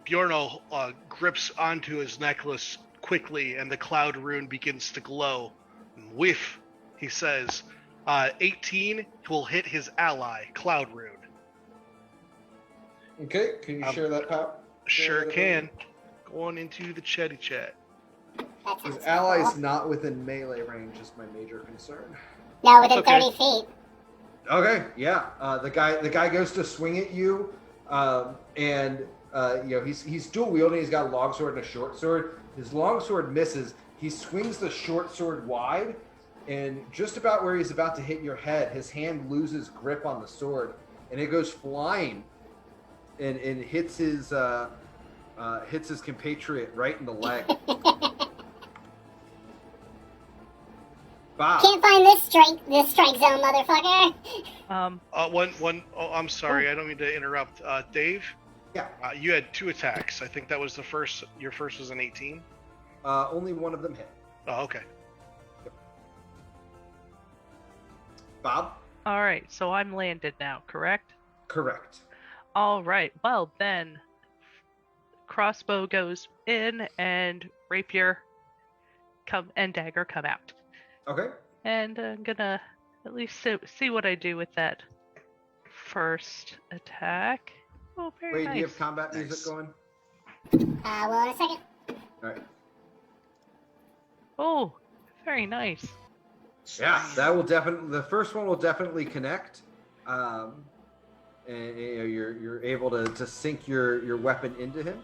Bjorno grips onto his necklace quickly, and the cloud rune begins to glow. Whiff, he says. 18 will hit his ally, cloud rune. Okay, can you share that power? Sure can. Going into the chatty chat. That His sounds ally is cool. not within melee range is my major concern. No, within Okay. 30 feet. Okay, yeah. The guy goes to swing at you, and he's dual wielding. He's got a long sword and a short sword. His long sword misses. He swings the short sword wide, and just about where he's about to hit your head, his hand loses grip on the sword, and it goes flying, and hits his compatriot right in the leg. Bob. Can't find this strike zone, motherfucker. I'm sorry. I don't mean to interrupt. Dave, Yeah. you had 2 attacks. I think that was the first. Your first was an 18. Only one of them hit. Oh, okay. Bob? All right, so I'm landed now, correct? Correct. All right, well then, crossbow goes in and rapier and dagger come out. Okay. And I'm gonna at least see what I do with that first attack. Oh, very Wait, nice. do you have combat Nice. music going? Well, in a second. All right. Oh, very nice. Yeah, that will definitely. The first one will definitely connect, and you're able to sink your weapon into him.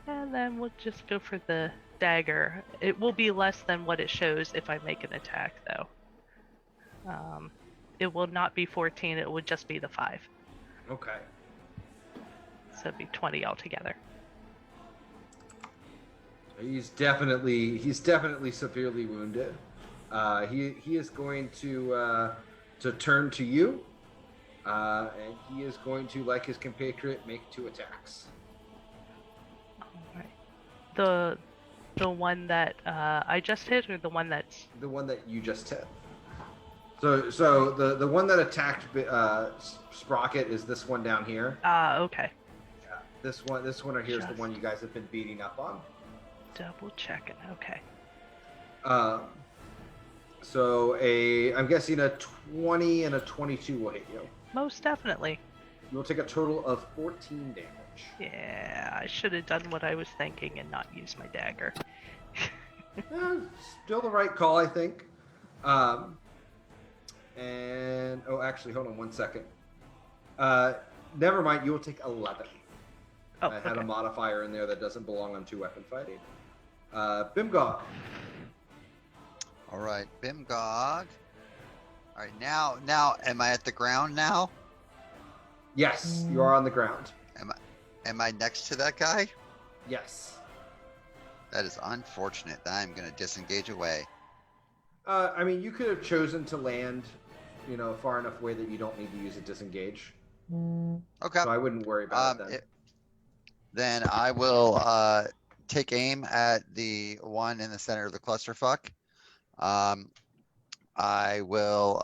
And then we'll just go for the dagger. It will be less than what it shows if I make an attack, though. It will not be 14. It would just be the 5. Okay. So it'd be 20 altogether. He's definitely severely wounded. He is going to turn to you, and he is going to, like his compatriot, make 2 attacks. All right. The one that I just hit, or the one that's The one that you just hit. So the one that attacked Sprocket is this one down here. Okay. Yeah, this one right here is the one you guys have been beating up on. Double checking. Okay. So I'm guessing a 20 and a 22 will hit you. Most definitely. You'll take a total of 14 damage. Yeah, I should have done what I was thinking and not use my dagger. Still the right call, I think. And actually, hold on 1 second. Never mind. You will take 11. Oh, I had okay. a modifier in there that doesn't belong on 2-weapon fighting. Bimgog. All right, Bimgog. All right, now, am I at the ground now? Yes, you are on the ground. Am I next to that guy? Yes. That is unfortunate. I'm going to disengage away. I mean, you could have chosen to land, far enough away that you don't need to use a disengage. Okay. So I wouldn't worry about it then. Then I will take aim at the one in the center of the clusterfuck. I will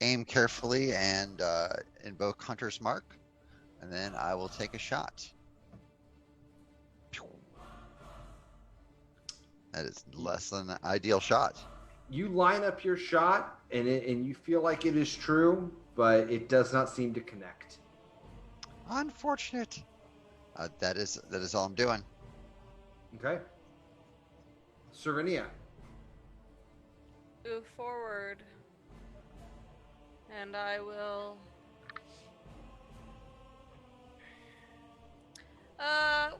aim carefully and invoke Hunter's Mark, and then I will take a shot. That is less than an ideal shot. You line up your shot, and you feel like it is true, but it does not seem to connect. Unfortunate. That is all I'm doing. Okay. Serenia. Move forward. And I will...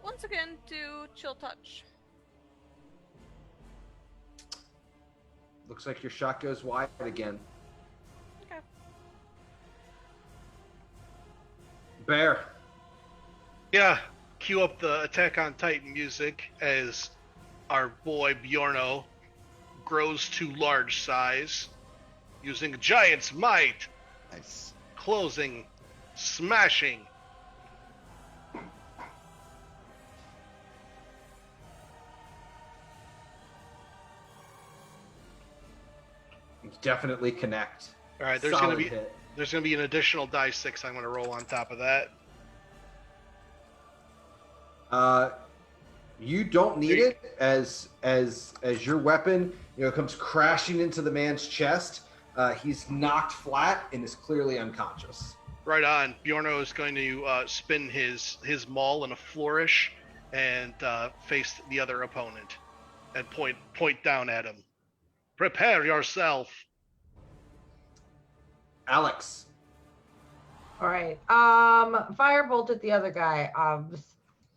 once again, do Chill Touch. Looks like your shot goes wide again. Okay. Bear. Yeah, cue up the Attack on Titan music as our boy Bjorno grows to large size, using Giant's Might, Nice. closing, smashing. You definitely connect. All right, there's Solid gonna be hit. an additional die 6 I'm gonna roll on top of that. You don't need it as your weapon, comes crashing into the man's chest. He's knocked flat and is clearly unconscious. Right on. Bjorno is going to spin his maul in a flourish and face the other opponent and point down at him. Prepare yourself. Alex. All right. Firebolt at the other guy.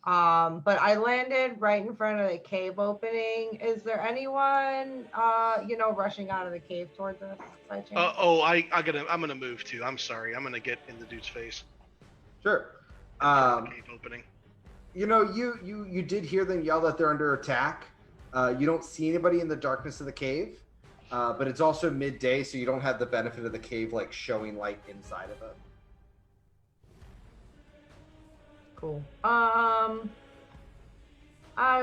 But I landed right in front of the cave opening. Is there anyone, rushing out of the cave towards us by chance? I'm gonna move too. I'm sorry. I'm gonna get in the dude's face. Sure. Cave opening. You did hear them yell that they're under attack. You don't see anybody in the darkness of the cave, but it's also midday, so you don't have the benefit of the cave showing light inside of it. Cool. I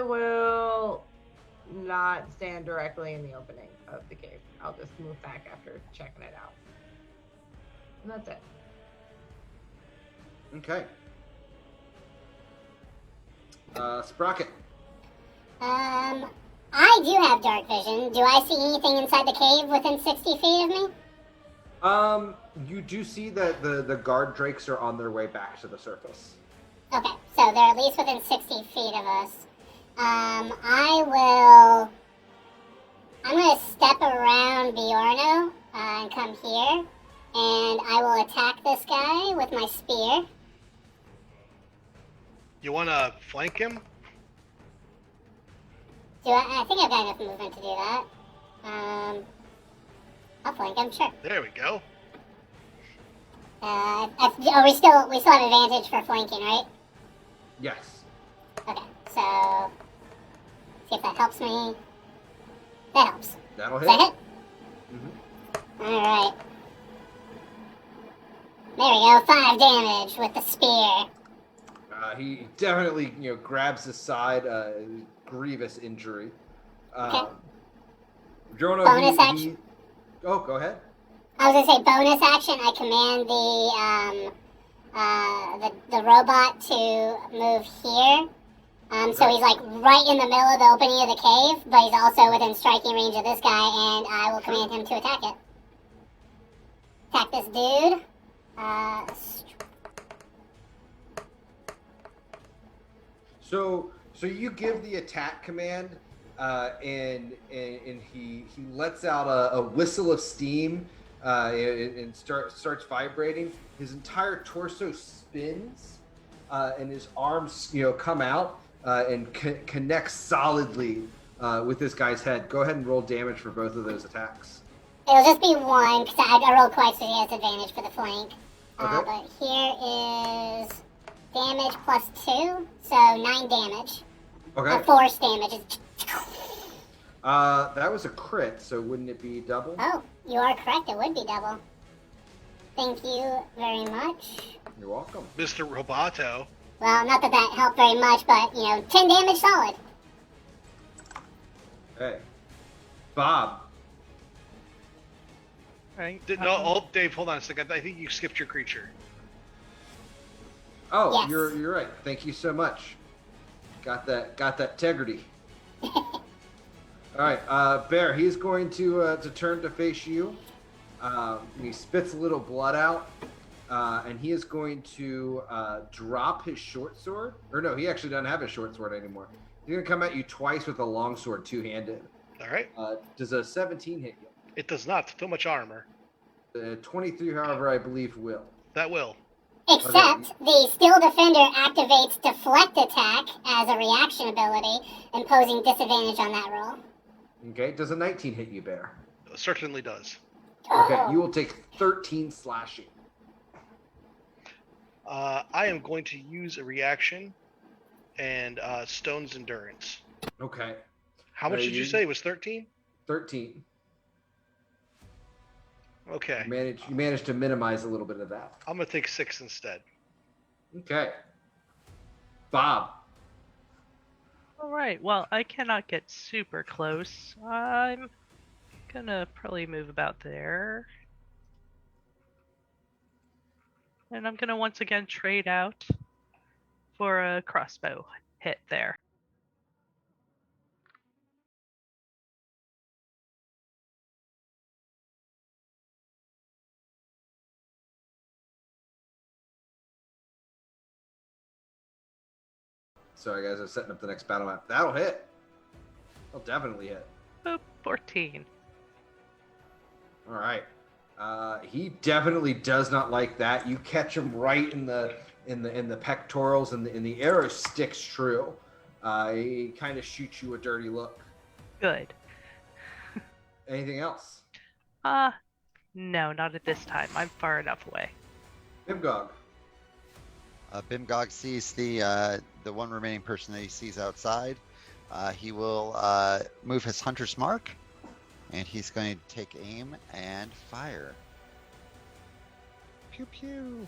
will not stand directly in the opening of the cave. I'll just move back after checking it out. And that's it. Okay. Sprocket. I do have dark vision. Do I see anything inside the cave within 60 feet of me? You do see that the guard drakes are on their way back to the surface. Okay, so they're at least within 60 feet of us. I'm gonna step around Bjorno and come here, and I will attack this guy with my spear. You want to flank him? I think I've got enough movement to do that. I'll flank him, sure. There we go. We still have advantage for flanking, right? Yes. Okay, so see if that helps me. That helps. That'll Does that hit. hit? Mhm. All right. There we go. 5 damage with the spear. He definitely, grabs his side. Grievous injury. Okay. Drono, Bonus action. Oh, go ahead. I was gonna say bonus action. I command the robot to move here. So he's like right in the middle of the opening of the cave, but he's also within striking range of this guy, and I will command him to attack it. Attack this dude. So you give the attack command, and he lets out a whistle of steam, and starts vibrating. His entire torso spins, and his arms come out and connect solidly with this guy's head. Go ahead and roll damage for both of those attacks. It'll just be 1 because I rolled twice, so he has advantage for the flank. Okay. But here is damage plus 2, so 9 damage. Okay. Force damage. That was a crit, so wouldn't it be double? Oh, you are correct. It would be double. Thank you very much. You're welcome. Mr. Roboto. Well, not that helped very much, but 10 damage solid. Hey, Bob. Right. Dave, hold on a second. I think you skipped your creature. Oh, Yes. you're right. Thank you so much. Got that integrity. All right, Bear. He's going to turn to face you. He spits a little blood out, and he is going to drop his short sword. Or no, he actually doesn't have his short sword anymore. He's going to come at you twice with a long sword, two-handed. All right. Does a 17 hit you? It does not. Too much armor. 23, however, I believe will. That will. Except the Steel Defender activates Deflect Attack as a reaction ability, imposing disadvantage on that roll. Okay. Does a 19 hit you, Bear? Certainly does. Okay. You will take 13 slashing. I am going to use a reaction and Stone's Endurance. Okay. How much did you say? It was 13? 13. Okay. You managed to minimize a little bit of that. I'm going to take 6 instead. Okay. Bob. All right. Well, I cannot get super close. I'm gonna probably move about there. And I'm gonna once again trade out for a crossbow hit there. Sorry, guys. I'm setting up the next battle map. That'll hit. That'll definitely hit. Boop, 14. All right. He definitely does not like that. You catch him right in the pectorals, and the arrow sticks true. He kind of shoots you a dirty look. Good. Anything else? No, not at this time. I'm far enough away. Bimgog. Bimgog sees the one remaining person that he sees outside. He will move his hunter's mark, and he's going to take aim and fire. Pew pew.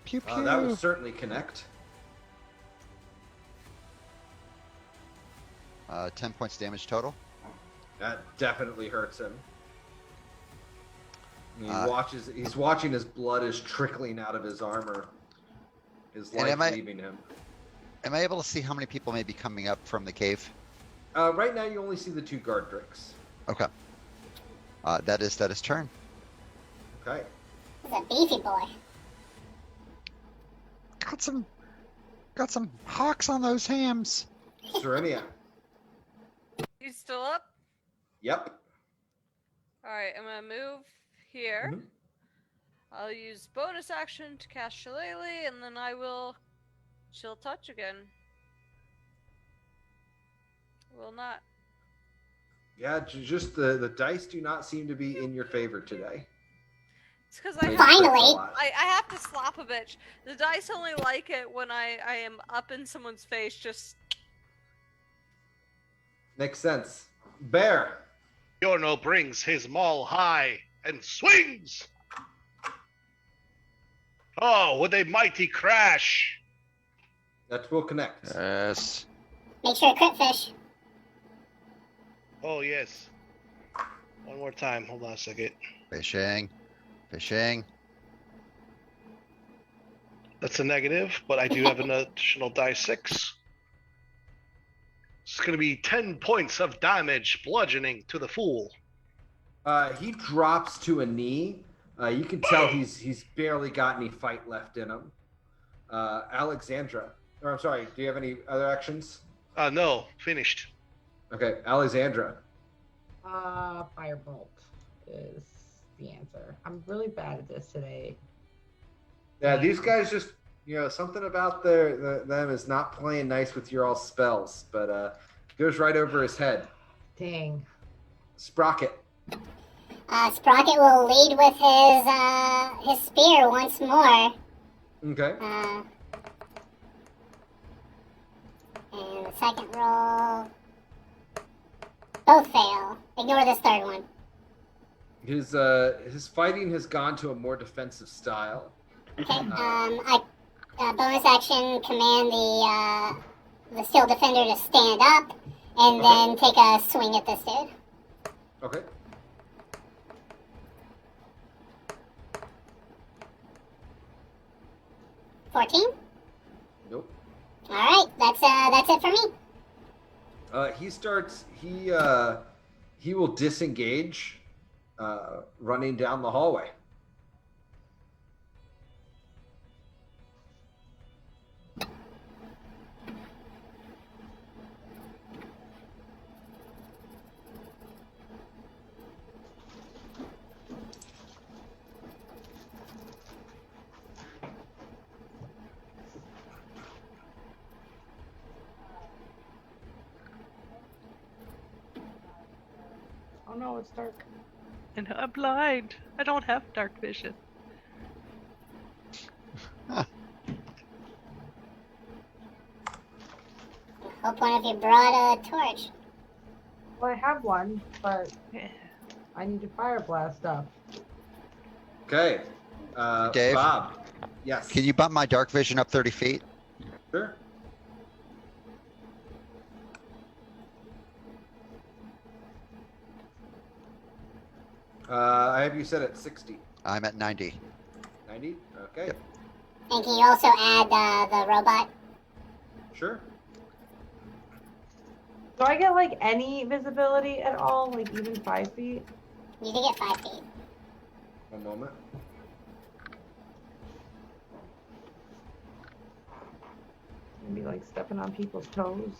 Pew pew. That will certainly connect. 10 points damage total. That definitely hurts him. He's watching his blood is trickling out of his armor. His life leaving him. Am I able to see how many people may be coming up from the cave? Right now, you only see the 2 guard drakes. Okay. That is turn. Okay. He's a beefy boy. Got some hawks on those hams. Serenia. He's still up? Yep. Alright, I'm gonna move here. Mhm. I'll use bonus action to cast Shillelagh, and then I will chill touch again. Will not. Yeah, just the dice do not seem to be in your favor today. It's because They Finally. clipped a lot. I have to slap a bitch. The dice only like it when I am up in someone's face. Just Makes sense. Bear. Yorno brings his maul high and swings. Oh, with a mighty crash. That will connect. Yes. Make sure to crit fish. Oh, yes. One more time. Hold on a second. Fishing. Fishing. That's a negative, but I do have an additional die 6. It's going to be 10 points of damage, bludgeoning to the fool. He drops to a knee. You can tell he's barely got any fight left in him. Alexandra. Or I'm sorry, do you have any other actions? No, finished. Okay, Alexandra. Firebolt is the answer. I'm really bad at this today. Yeah, these guys just, something about them is not playing nice with your all spells, but goes right over his head. Dang. Sprocket. Sprocket will lead with his spear once more. Okay. And the second roll. Both fail. Ignore this third one. His fighting has gone to a more defensive style. Okay. I bonus action command the steel defender to stand up, and then take a swing at this dude. Okay. $14. Nope. All right. That's it for me. He will disengage, running down the hallway. Oh no, it's dark. And I'm blind. I don't have dark vision. Hope one of you brought a torch. Well, I have one, but Yeah. I need to fire blast stuff. Okay. Dave? Bob. Yes. Can you bump my dark vision up 30 feet? Sure. I have you set at 60. I'm at 90. 90? Okay. Yep. And can you also add the robot? Sure. Do I get like any visibility at all? Like even 5 feet? You can get 5 feet. One moment. Maybe like stepping on people's toes.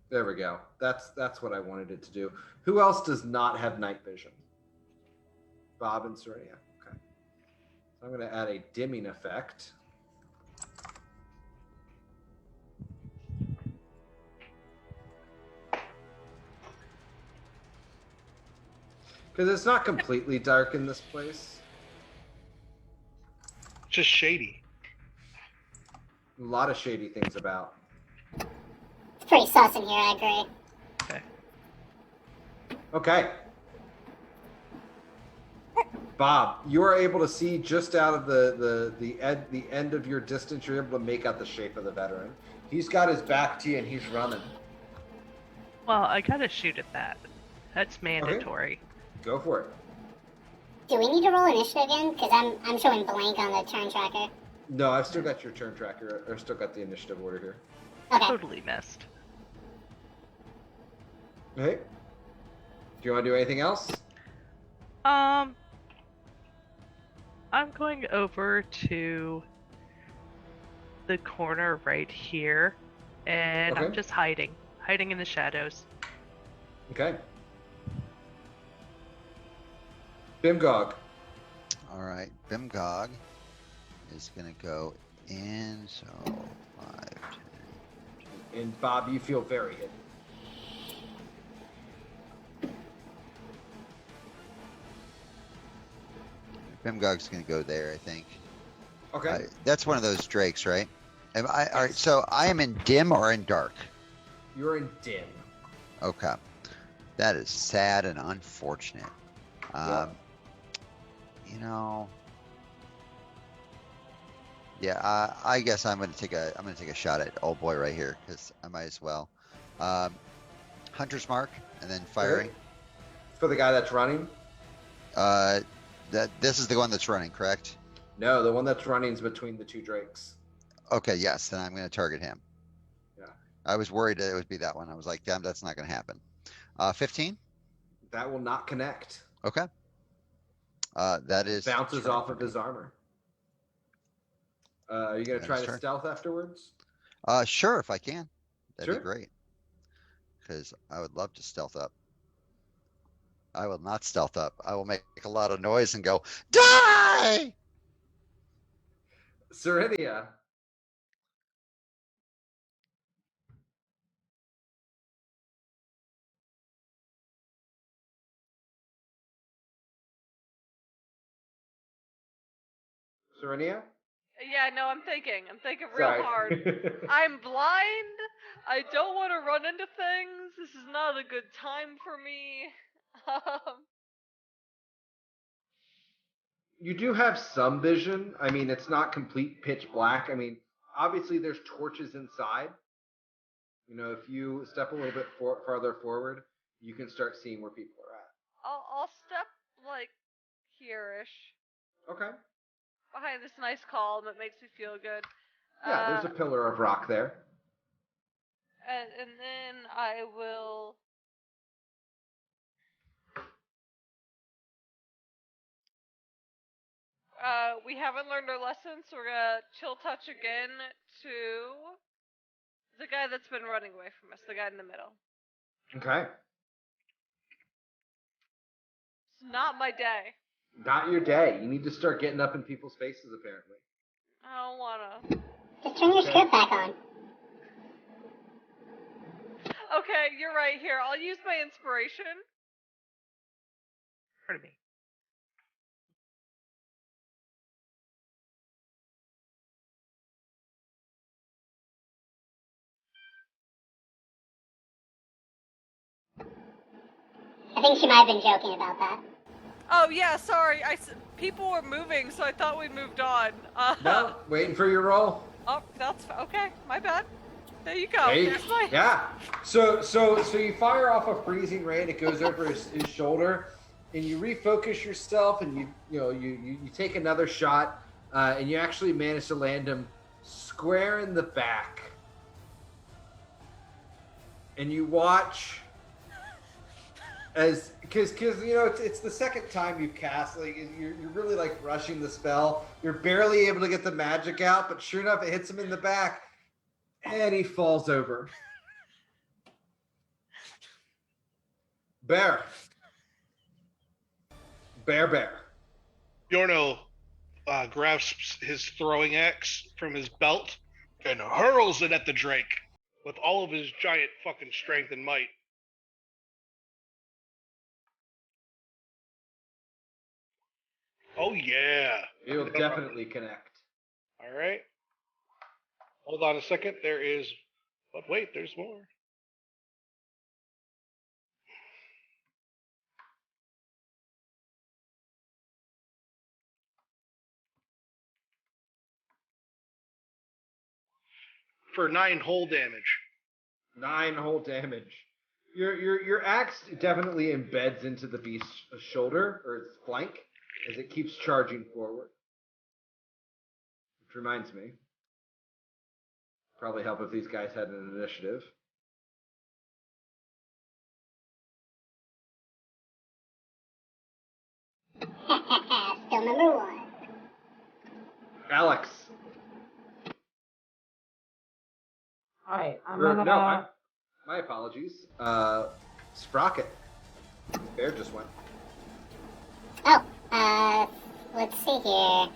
There we go. That's what I wanted it to do. Who else does not have night vision? Bob and Serenia. Okay. So I'm going to add a dimming effect. Because it's not completely dark in this place. Just shady. A lot of shady things about. It's pretty sus in here, I agree. Okay. Bob, you are able to see just out of the end of your distance. You're able to make out the shape of the veteran. He's got his back to you and he's running. Well, I gotta shoot at that. That's mandatory. Go for it. Do we need to roll initiative again? Because I'm showing blank on the turn tracker. No, I've still got your turn tracker. Or still got the initiative order here. Okay. Totally missed. Okay. Do you want to do anything else? I'm going over to the corner right here, and I'm Okay. just hiding hiding in the shadows. Okay. Bimgog. All right, Bimgog is gonna go in. So 5, 10. And Bob, you feel very hidden. Bimgog's gonna go there, I think. Okay. That's one of those drakes, right? All right, so I am in dim or in dark. You're in dim. Okay, that is sad and unfortunate. Yep. You know, yeah, I guess I'm gonna take a shot at old boy right here because I might as well. Hunter's mark and then firing. For the guy that's running? This is the one that's running, correct? No, the one that's running is between the two drakes. Okay, yes, then I'm gonna target him. Yeah. I was worried that it would be that one. I was like, damn, that's not gonna happen. 15. That will not connect. Okay. That is Bounces off of his armor. Are you gonna try to stealth afterwards? Sure, if I can. That'd Sure. be great. Because I would love to stealth up. I will not stealth up. I will make a lot of noise and go, die! Serenia. Serenia? Yeah, no, I'm thinking real Sorry. hard. I'm blind. I don't want to run into things. This is not a good time for me. You do have some vision. I mean, it's not complete pitch black. I mean, obviously there's torches inside. You know, if you step a little bit farther forward, you can start seeing where people are at. I'll step like here-ish Okay. behind this nice column that makes me feel good. Yeah, there's a pillar of rock there. And then I will. We haven't learned our lesson, so we're gonna chill touch again to the guy that's been running away from us, the guy in the middle. Okay. It's not my day. Not your day. You need to start getting up in people's faces, apparently. I don't wanna. Just turn your skirt back on. Okay, you're right here. I'll use my inspiration. Pardon me. I think she might have been joking about that. Oh yeah, sorry. People were moving, so I thought we moved on. No, waiting for your roll. Oh, that's okay. My bad. There you go. There's my. Yeah. So you fire off a freezing ray, and it goes over his shoulder, and you refocus yourself, and you take another shot, and you actually manage to land him square in the back. And you watch because it's the second time you've cast, like you're really like rushing the spell. You're barely able to get the magic out, but sure enough, it hits him in the back, and he falls over. Bear. Yorno grasps his throwing axe from his belt and hurls it at the Drake with all of his giant fucking strength and might. Oh yeah. It'll definitely connect. All right. Hold on a second. There is, but wait, there's more. For 9 whole damage. 9 whole damage. Your axe definitely embeds into the beast's shoulder or its flank as it keeps charging forward. Which reminds me, probably help if these guys had an initiative. Still number 1. Alex. All right, I'm Or, gonna. no, My apologies. Sprocket. Bear just went. Oh, let's see here.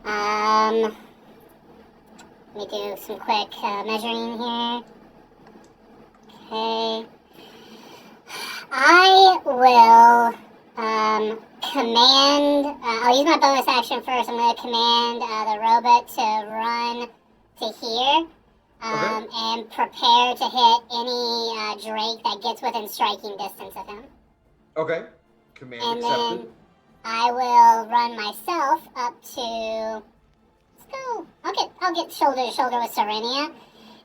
Let me do some quick measuring here. Okay. I will command. I'll use my bonus action first. I'm going to command the robot to run to here. And prepare to hit any Drake that gets within striking distance of him. Okay. Command And accepted. then I will run myself up to. Let's go. I'll get shoulder to shoulder with Serenia,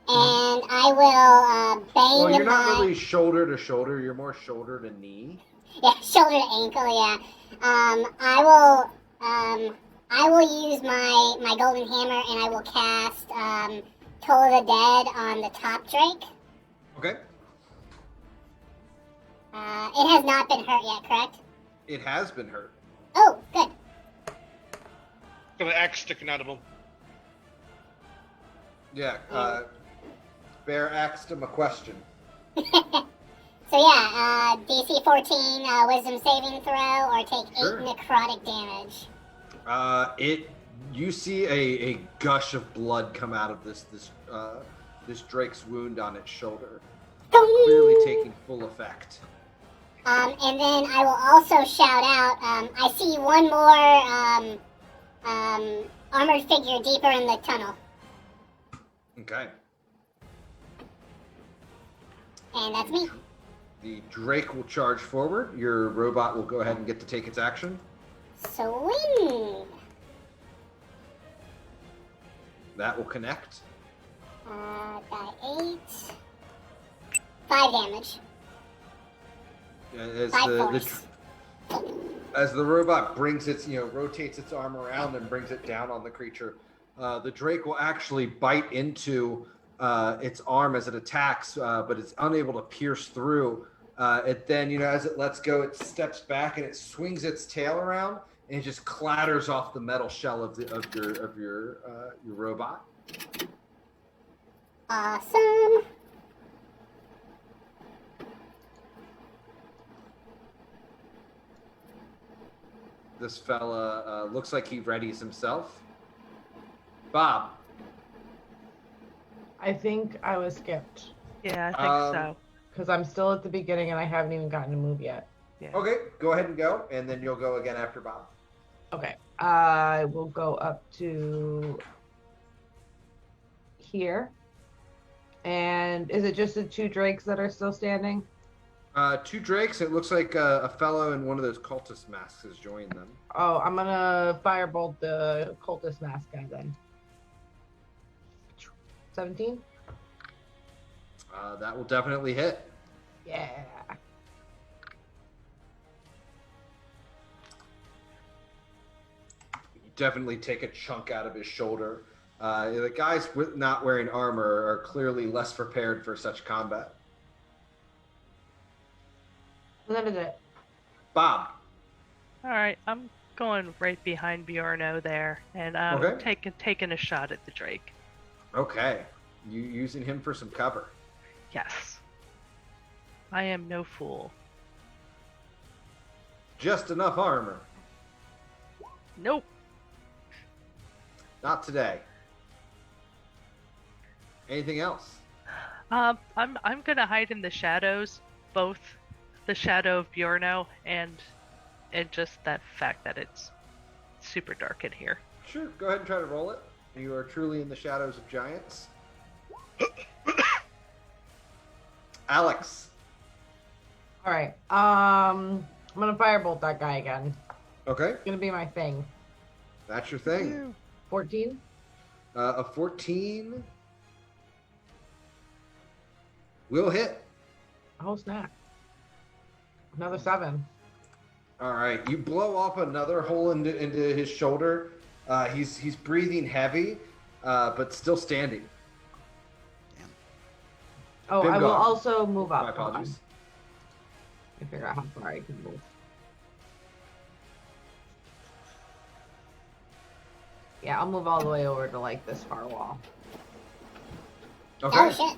and I will bang Well, you're not my. really shoulder to shoulder. You're more shoulder to knee. Yeah, shoulder to ankle. Yeah. I will use my golden hammer, and I will cast Toll of the Dead on the top Drake. Okay. It has not been hurt yet, correct? It has been hurt. Oh, good. Got an axe sticking out of him. Yeah. Bear asked him a question. So yeah, DC 14 Wisdom saving throw, or take 8 Sure. necrotic damage. You see a gush of blood come out of this Drake's wound on its shoulder, clearly taking full effect. And then I will also shout out. I see one more armored figure deeper in the tunnel, Okay. and that's me. The Drake will charge forward. Your robot will go ahead and get to take its action. Swing. That will connect. Die 8. 5 damage. As 5 the force. as the robot brings its, rotates its arm around and brings it down on the creature, the Drake will actually bite into its arm as it attacks, but it's unable to pierce through. It then, as it lets go, it steps back and it swings its tail around and it just clatters off the metal shell of your robot. Awesome. This fella looks like he readies himself. Bob. I think I was skipped Yeah, I think so. because I'm still at the beginning and I haven't even gotten to move yet. Yeah. Okay, go ahead and go, and then you'll go again after Bob. Okay, I will go up to here. And is it just the 2 Drakes that are still standing? 2 Drakes. It looks like a fellow in one of those cultist masks has joined them. Oh, I'm gonna firebolt the cultist mask guy then. 17? That will definitely hit. Yeah. You definitely take a chunk out of his shoulder. The guys not wearing armor are clearly less prepared for such combat. And that is it. Bob. All right, I'm going right behind Bjorno there, and Okay. taking a shot at the Drake. Okay. You using him for some cover. Yes. I am no fool. Just enough armor. Nope. Not today. Anything else? I'm gonna hide in the shadows, both the shadow of Bjorno and just that fact that it's super dark in here. Sure. Go ahead and try to roll it. You are truly in the shadows of giants. Alex. All right. I'm gonna firebolt that guy again. Okay. It's gonna be my thing. That's your thing. 14? A 14 will hit. Oh snap! Another 7. All right, you blow off another hole into his shoulder. He's breathing heavy, but still standing. Oh, I Bingo. will also move up. My apologies. I figure out how far I can move. Yeah, I'll move all the way over to like this far wall. Okay. Oh shit.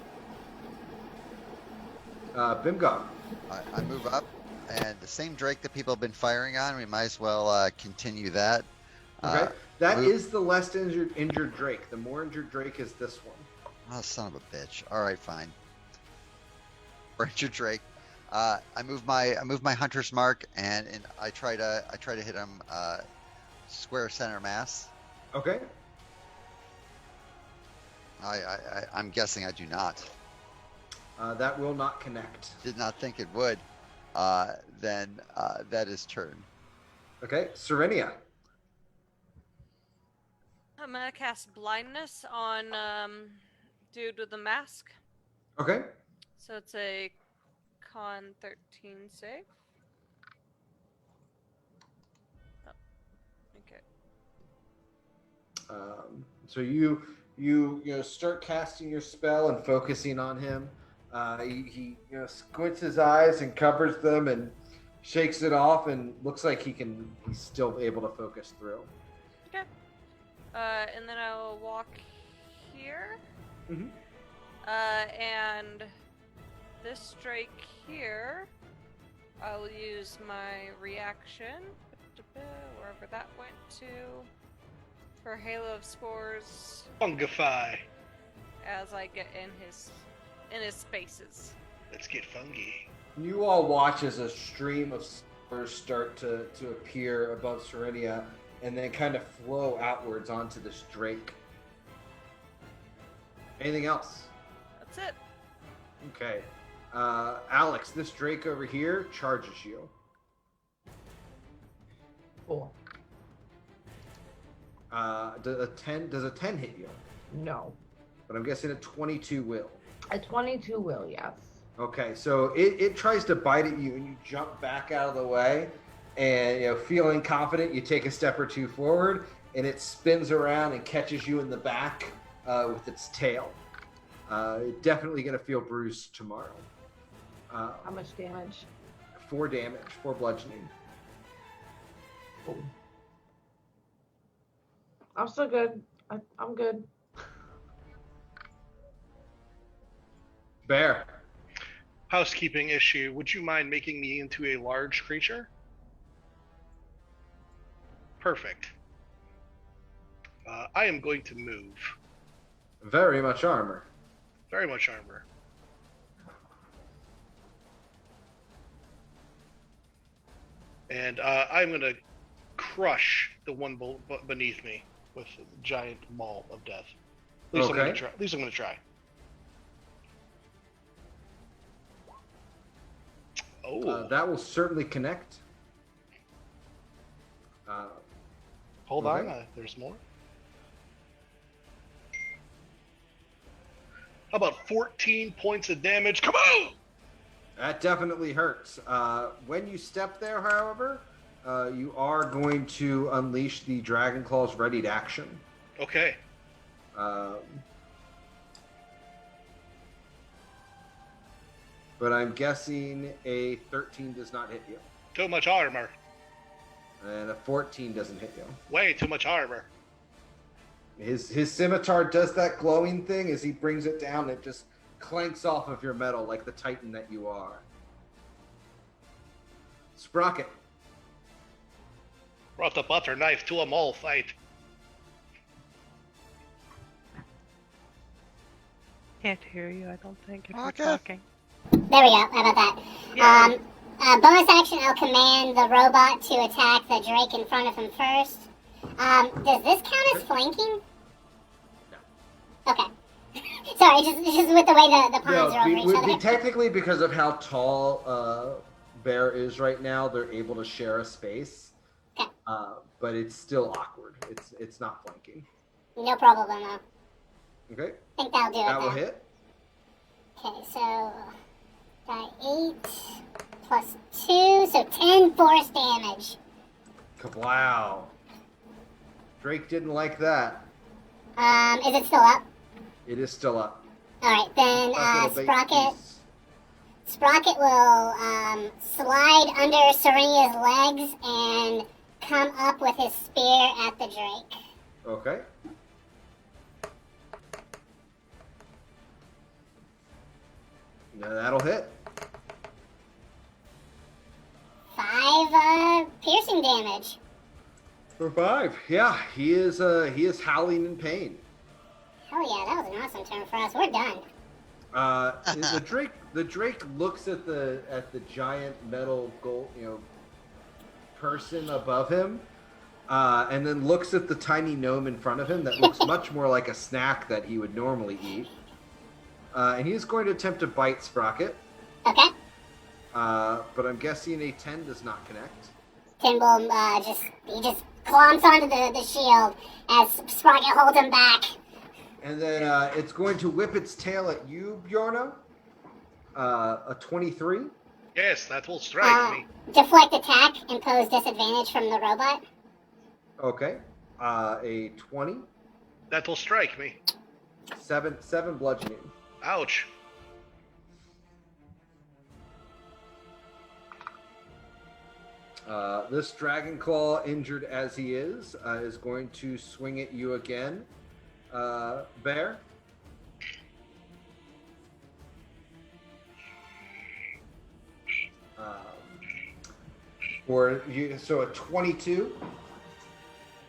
Bimgog. I move up, and the same Drake that people have been firing on, we might as well continue that. Okay. That move- is the less injured Drake. The more injured Drake is this one. Oh, son of a bitch. All right, fine. More injured Drake. I move my hunter's mark, and I try to hit him square center mass. Okay. I'm guessing I do not. That will not connect. Did not think it would. Then that is turn. Okay. Serenia. I'm gonna cast blindness on dude with the mask. Okay. So it's a con 13 save. Oh, okay. So you start casting your spell and focusing on him. He squints his eyes and covers them and shakes it off and looks like he's still able to focus through. Okay. And then I'll walk here. Mhm. And this Drake here, I'll use my reaction, wherever that went to, for Halo of Spores Fungify. as I get in his spaces. Let's get fungy. You all watch as a stream of spores start to appear above Serenia and then kind of flow outwards onto this Drake. Anything else? That's it. Okay. Alex, this Drake over here charges you. Cool. Does a 10 hit you? No. But I'm guessing a 22 will. A 22 will, yes. Okay, so it tries to bite at you and you jump back out of the way and feeling confident, you take a step or two forward and it spins around and catches you in the back with its tail. Definitely going to feel bruised tomorrow. How much damage? 4 damage, 4 bludgeoning. Cool. I'm still good. I'm good. Bear. Housekeeping issue. Would you mind making me into a large creature? Perfect. I am going to move. Very much armor. Very much armor. And I'm going to crush the one beneath me with a giant maul of death. At least I'm going to try. At least I'm going to try. Oh. That will certainly connect. Hold okay. on. There's more. How about 14 points of damage? Come on! That definitely hurts. When you step there, however, you are going to unleash the Dragon Claw's readied action. Okay. But I'm guessing a 13 does not hit you. Too much armor. And a 14 doesn't hit you. Way too much armor. His scimitar does that glowing thing as he brings it down. It just clanks off of your metal like the titan that you are. Sprocket. Brought the butter knife to a mole fight. Can't hear you, I don't think, if you're Okay. talking. There we go. How about that? Yeah. Bonus action, I'll command the robot to attack the Drake in front of him first. Does this count as flanking? No. Okay. Sorry, just with the way the pawns are over each other. Technically, because of how tall Bear is right now, they're able to share a space. Okay. But it's still awkward. It's not flanking. No problem, though. Okay. I think that'll do it. That will then. hit. Okay, so got 8 plus 2, so 10 force damage. Kablow. Drake didn't like that. Is it still up? It is still up. Alright, then Nice little bait piece. Sprocket will slide under Serenia's legs and come up with his spear at the Drake. Okay. Now that'll hit. 5 piercing damage. For 5, yeah, he is howling in pain. Hell yeah, that was an awesome turn for us. We're done. The Drake looks at the giant metal gold, person above him, and then looks at the tiny gnome in front of him that looks much more like a snack that he would normally eat. And he's going to attempt to bite Sprocket. Okay. But I'm guessing a 10 does not connect. Timble just clomps onto the shield as Sprocket holds him back. And then it's going to whip its tail at you, Bjorno. A 23. Yes, that will strike me. Deflect attack, impose disadvantage from the robot. Okay. A 20. That will strike me. 7 bludgeoning. Ouch. This Dragon Claw, injured as he is going to swing at you again. Bear. So a 22.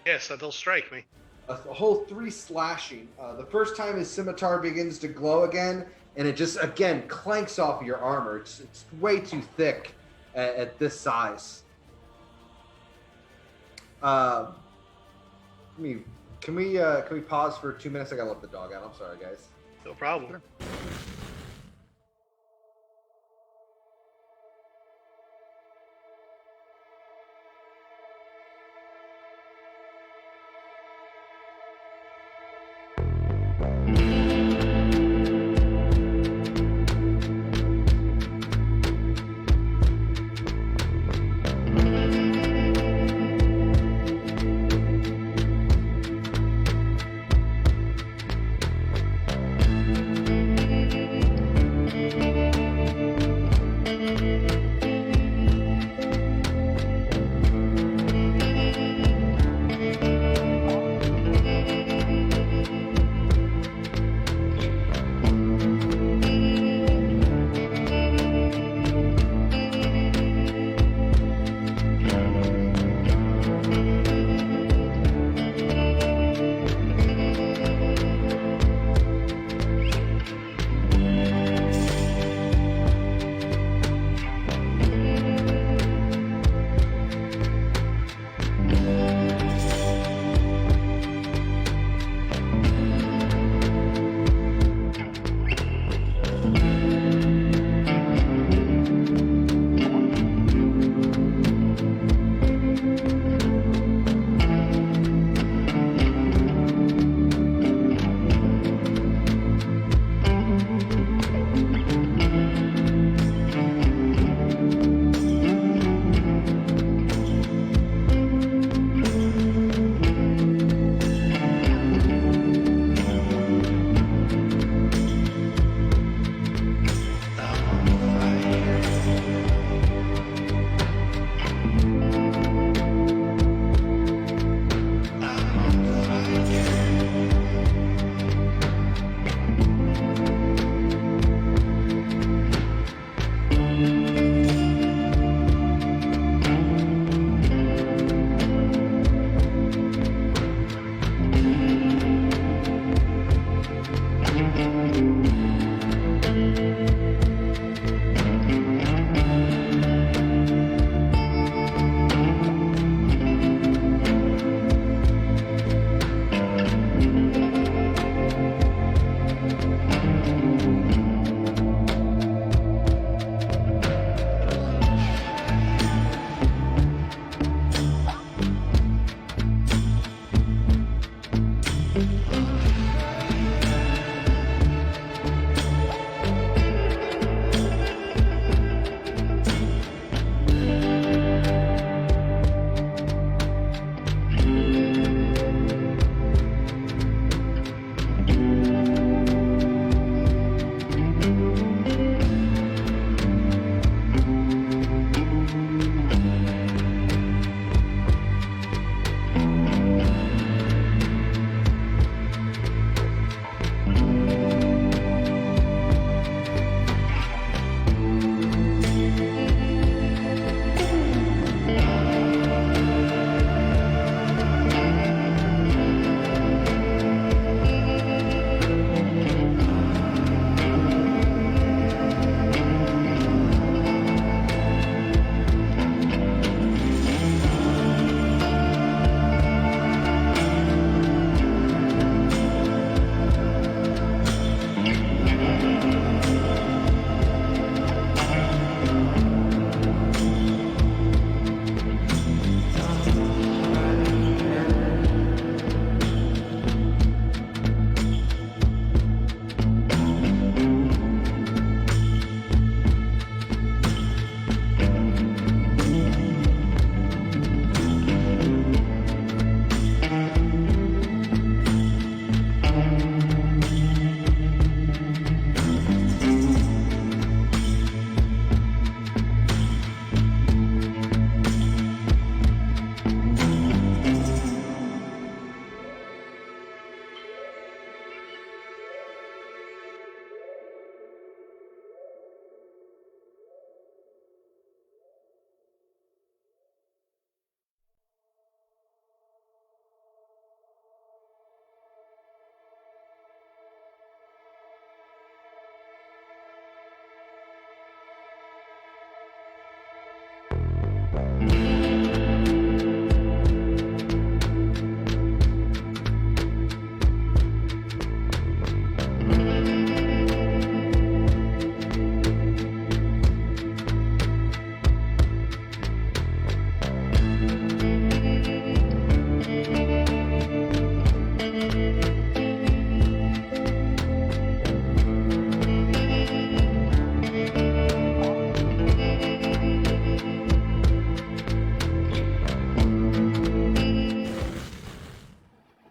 Yes, that'll strike me. A whole 3 slashing. The first time his scimitar begins to glow again, and it just again clanks off of your armor. It's way too thick at this size. Can we pause for 2 minutes? I gotta let the dog out. I'm sorry, guys. No problem.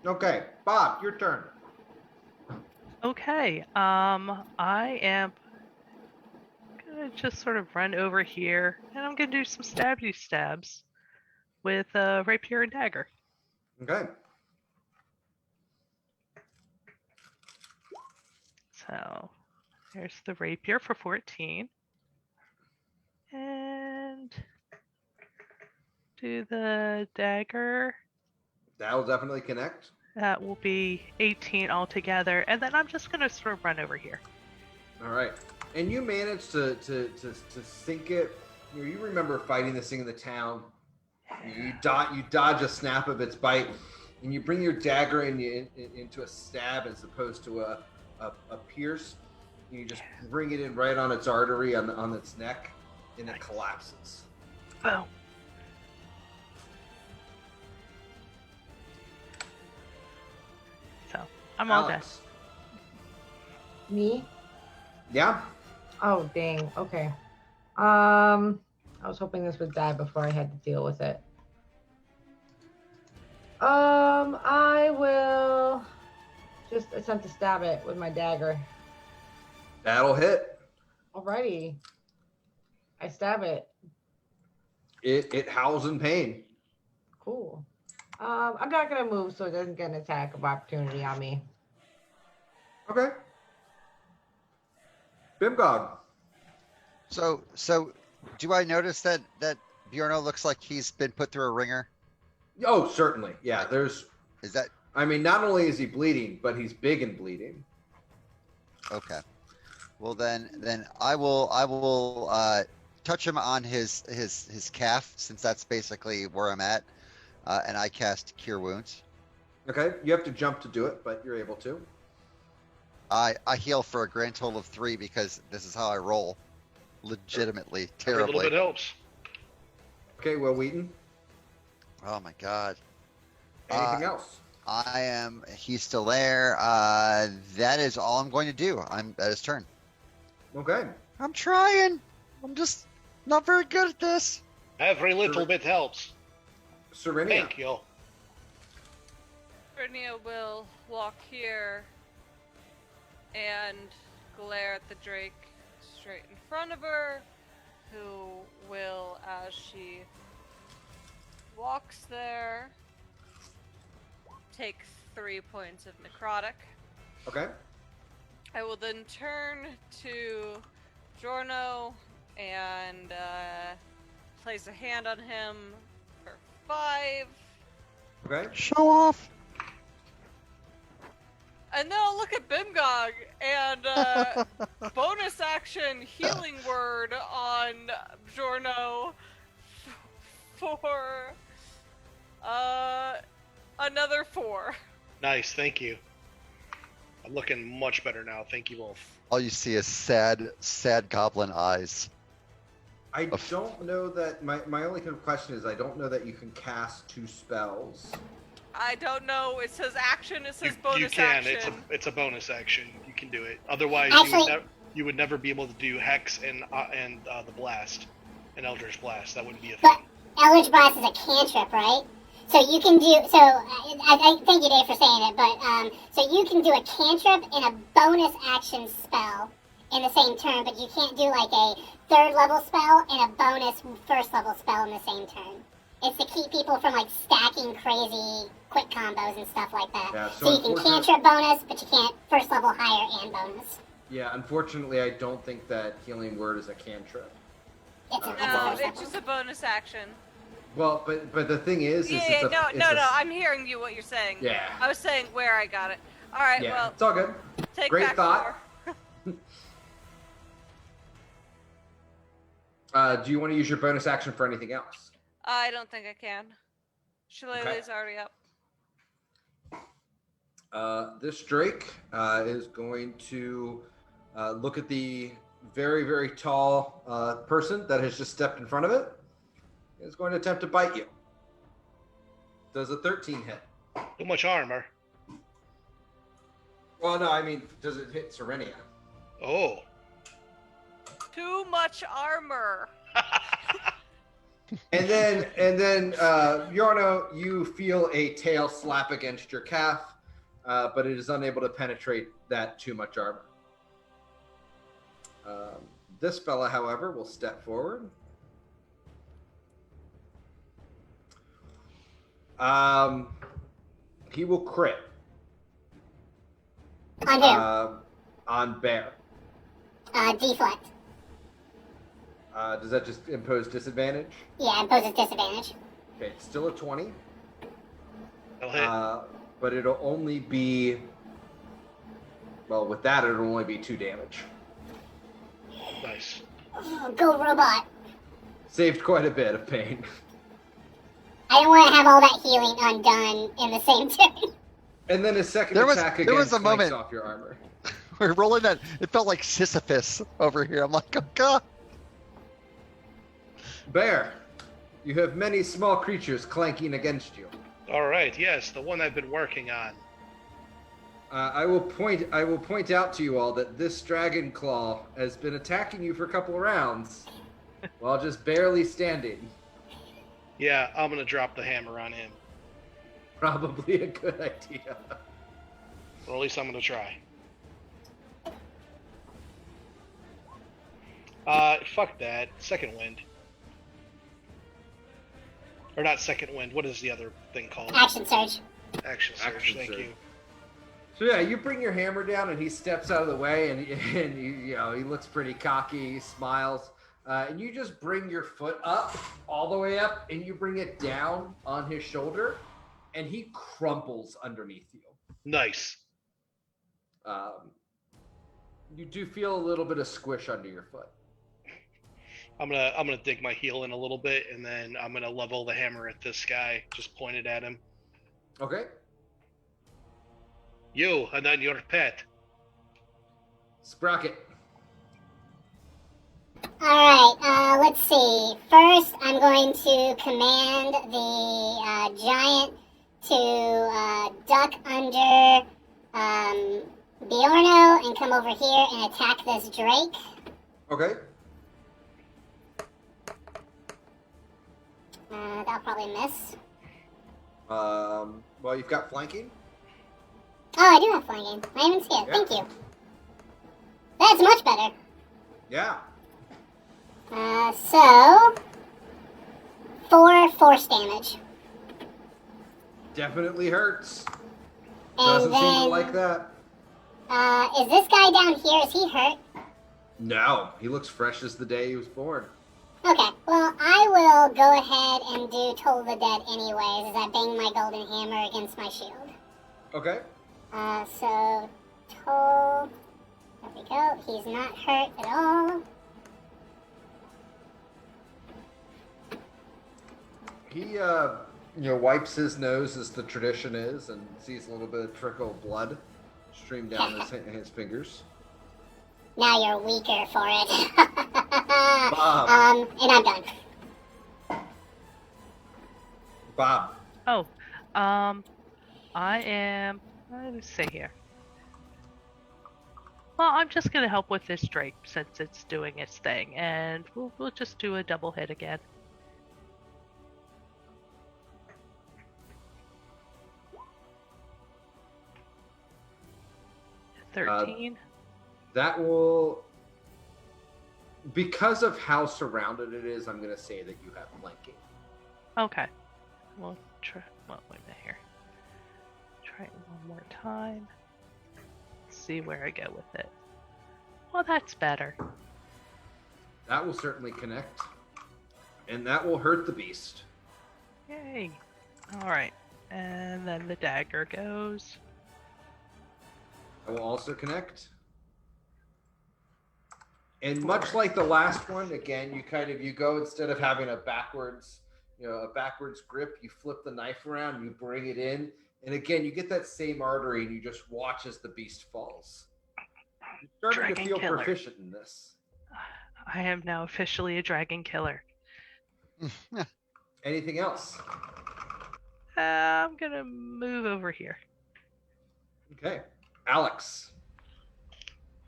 Okay, Bob, your turn. Okay. I am gonna just sort of run over here, and I'm gonna do some stabby stabs with rapier and dagger. Okay. So there's the rapier for 14, and do the dagger. That'll definitely connect. That will be 18 altogether, and then I'm just gonna sort of run over here. All right. And you managed to sink it. You remember fighting this thing in the town. You dodge a snap of its bite, and you bring your dagger into a stab as opposed to a pierce. You just bring it in right on its artery on its neck, and it collapses. Boom. So I'm all done. Alex. Me? Yeah. Oh, dang. Okay. I was hoping this would die before I had to deal with it. I will just attempt to stab it with my dagger. That'll hit. Alrighty. I stab it. It howls in pain. Cool. I'm not gonna move so it doesn't get an attack of opportunity on me. Okay. Bimgog. So do I notice that Bjorno looks like he's been put through a ringer? Oh, certainly. Yeah, Is that I mean, not only is he bleeding, but he's big and bleeding. okay? Well, then I will touch him on his calf, since that's basically where I'm at, and I cast Cure Wounds. Okay, you have to jump to do it, but you're able to. I heal for a grand total of 3 because this is how I roll. Legitimately Every little terribly. bit helps. Okay, Will Wheaton. Oh my god. Anything else? He's still there. That is all I'm going to do. I'm at his turn. Okay. I'm trying. I'm just not very good at this. Every little bit helps. Serenia. Thank you. Serenia will walk here and glare at the Drake straight in front of her, who will, as she walks there, take 3 points of necrotic. Okay. I will then turn to Jorno and place a hand on him for 5. Okay. Show off. And then I'll look at Bimgog and bonus action healing word on Jorno for another 4. Nice, thank you. I'm looking much better now. Thank you both. All you see is sad goblin eyes. I don't know that my only kind of question is I don't know that you can cast 2 spells. I don't know. It says action. It says You bonus can. action. It's a bonus action. You can do it. Otherwise, Actually- you would never be able to do Hex and the Blast, and Eldritch Blast. That wouldn't be a But thing. Eldritch Blast is a cantrip, right? So you can do I thank you, Dave, for saying it. But so you can do a cantrip and a bonus action spell in the same turn, but you can't do like a 3rd level spell and a bonus 1st level spell in the same turn. It's to keep people from like stacking crazy quick combos and stuff like that. Yeah, so you can cantrip bonus, but you can't 1st level higher and bonus. Yeah, unfortunately, I don't think that healing word is a cantrip. It's a No, bonus it's action. just a bonus action. Well, but the thing is Yeah, it's no, a, I'm hearing you what you're saying. Yeah. I was saying where I got it. All right, Yeah, well, it's all good. take Great back thought. 4. Do you want to use your bonus action for anything else? I don't think I can. Shillelagh's already up. This Drake is going to look at the very, very tall person that has just stepped in front of it. It's going to attempt to bite you. Does a 13 hit? Too much armor. Well, no, I mean, does it hit Serenia? Oh. Too much armor. And then, Yorno, you feel a tail slap against your calf, but it is unable to penetrate that too much armor. This fella, however, will step forward. He will crit. On who? On Bear. Deflect. Does that just impose disadvantage? Yeah, imposes disadvantage. Okay, it's still a 20. I'll hit. But it'll only be... Well, with that, it'll only be 2 damage. Nice. Oh, go robot. Saved quite a bit of pain. I don't want to have all that healing undone in the same turn. And then a second There was- attack there again was a flanks moment- off your armor. We're rolling that. It felt like Sisyphus over here. I'm like, oh god. Bear, you have many small creatures clanking against you. All right. Yes, the one I've been working on. I will point out to you all that this dragon claw has been attacking you for a couple of rounds, while just barely standing. Yeah, I'm gonna drop the hammer on him. Probably a good idea. Or at least I'm gonna try. Fuck that. Second wind. Or not second wind. What is the other thing called? Action surge. Action surge. Action Thank surge. you. So yeah, you bring your hammer down, and he steps out of the way, and he looks pretty cocky, he smiles, and you just bring your foot up, all the way up, and you bring it down on his shoulder, and he crumples underneath you. Nice. You do feel a little bit of squish under your foot. I'm gonna dig my heel in a little bit, and then I'm gonna level the hammer at this guy. Just point it at him. Okay. You, and then your pet. Sprocket. Alright, let's see. First, I'm going to command the giant to duck under Bjorno and come over here and attack this Drake. Okay. That'll probably miss. Well, you've got flanking. Oh, I do have flanking. I even see it. Yeah. Thank you. That's much better. Yeah. So 4 force damage. Definitely hurts. And Doesn't seem to then, like that. is this guy down here, is he hurt? No, he looks fresh as the day he was born. Okay, well, I will go ahead and do Toll of the Dead anyways, as I bang my golden hammer against my shield. Okay. So, Toll, there we go, he's not hurt at all. He, wipes his nose as the tradition is and sees a little bit of trickle of blood stream down his fingers. Now you're weaker for it. Bob. And I'm done. Bob. Oh, I am. Let me see here. Well, I'm just gonna help with this Drake since it's doing its thing, and we'll just do a double hit again. Uh, 13. That will... Because of how surrounded it is, I'm going to say that you have flanking. Okay. We'll try. Well, wait a minute here. Try it one more time. See where I go with it. Well, that's better. That will certainly connect. And that will hurt the beast. Yay. Alright. And then the dagger goes. That will also connect. And much like the last one, again, you go, instead of having a backwards grip, you flip the knife around, and you bring it in, and again, you get that same artery, and you just watch as the beast falls. You're starting to Dragon feel killer. proficient in this. I am now officially a dragon killer. Anything else? I'm gonna move over here. Okay. Alex.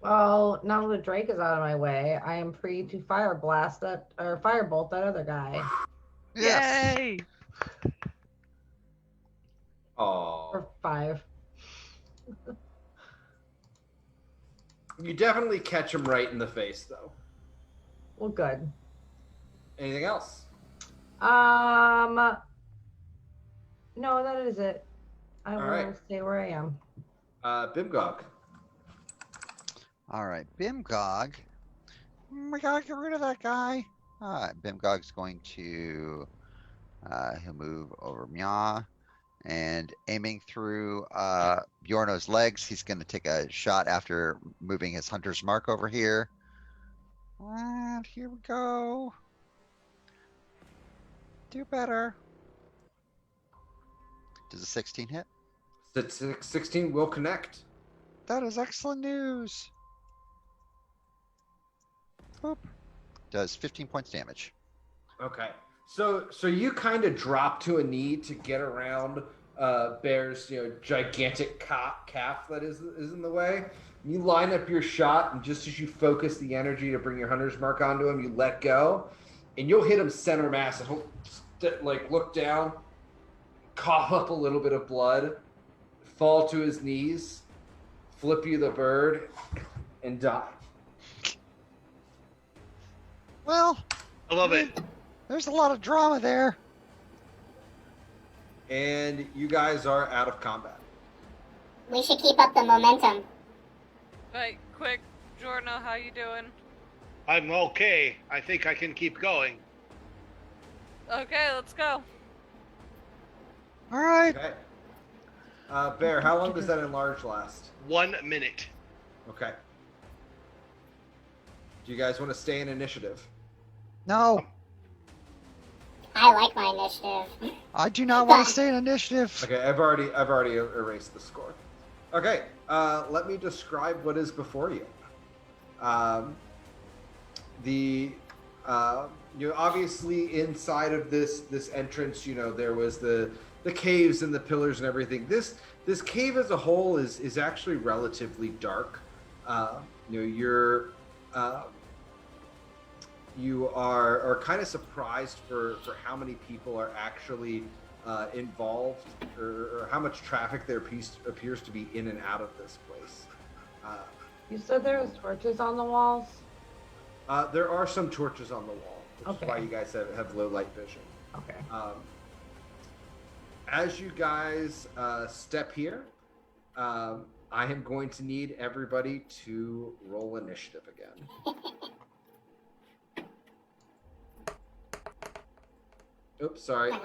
Well, now that Drake is out of my way, I am free to firebolt that other guy. Yes. Yay! Oh, Or 5. you definitely catch him right in the face, though. Well, good. Anything else? No, that is it. I All will right. stay where I am. Bimgog. All right, Bimgog. We gotta get rid of that guy. All right, Bimgog's going to he'll move over Mia and aiming through Bjorno's legs. He's going to take a shot after moving his hunter's mark over here. And here we go. Do better. Does a 16 hit? 16 will connect. That is excellent news. Boop. Does 15 points damage. Okay. So you kind of drop to a knee to get around Bear's gigantic calf that is in the way. You line up your shot, and just as you focus the energy to bring your hunter's mark onto him, you let go, and you'll hit him center mass, and he'll look down, cough up a little bit of blood, fall to his knees, flip you the bird, and die. Well, I love it. there's a lot of drama there. And you guys are out of combat. We should keep up the momentum. Right, quick, Jorno, how you doing? I'm okay. I think I can keep going. Okay, let's go. All right. Okay. Bear, how long does that enlarge last? 1 minute. Okay. Do you guys want to stay in initiative? No, I like my initiative. I do not want to stay in initiative. Okay, I've already erased the score. Okay, let me describe what is before you. Obviously inside of this entrance, there was the caves and the pillars and everything. This cave as a whole is actually relatively dark. You are kind of surprised for how many people are actually involved, or how much traffic there appears to be in and out of this place. You said there was torches on the walls? There are some torches on the wall, which is why Okay. you guys have low light vision. Okay. As you guys step here, I am going to need everybody to roll initiative again. Oops, sorry. I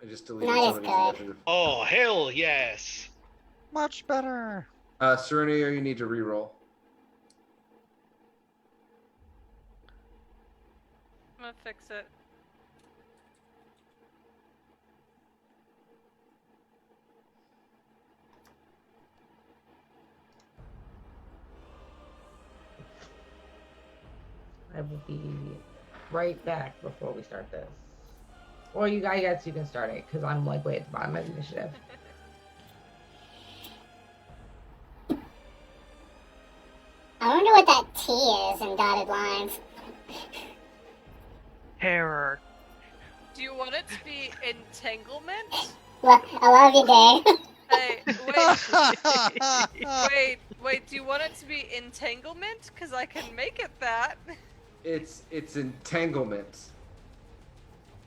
just deleted Not as somebody's good. initiative. Oh, hell yes. Much better. Serenia, you need to re-roll. I'm gonna fix it. I will be right back before we start this. Or you guys, you can start it because I'm way at the bottom of the initiative. I wonder what that T is in dotted lines. Terror. Do you want it to be entanglement? Well, I love you, Dave. Hey, wait, do you want it to be entanglement? Because I can make it that. It's entanglement.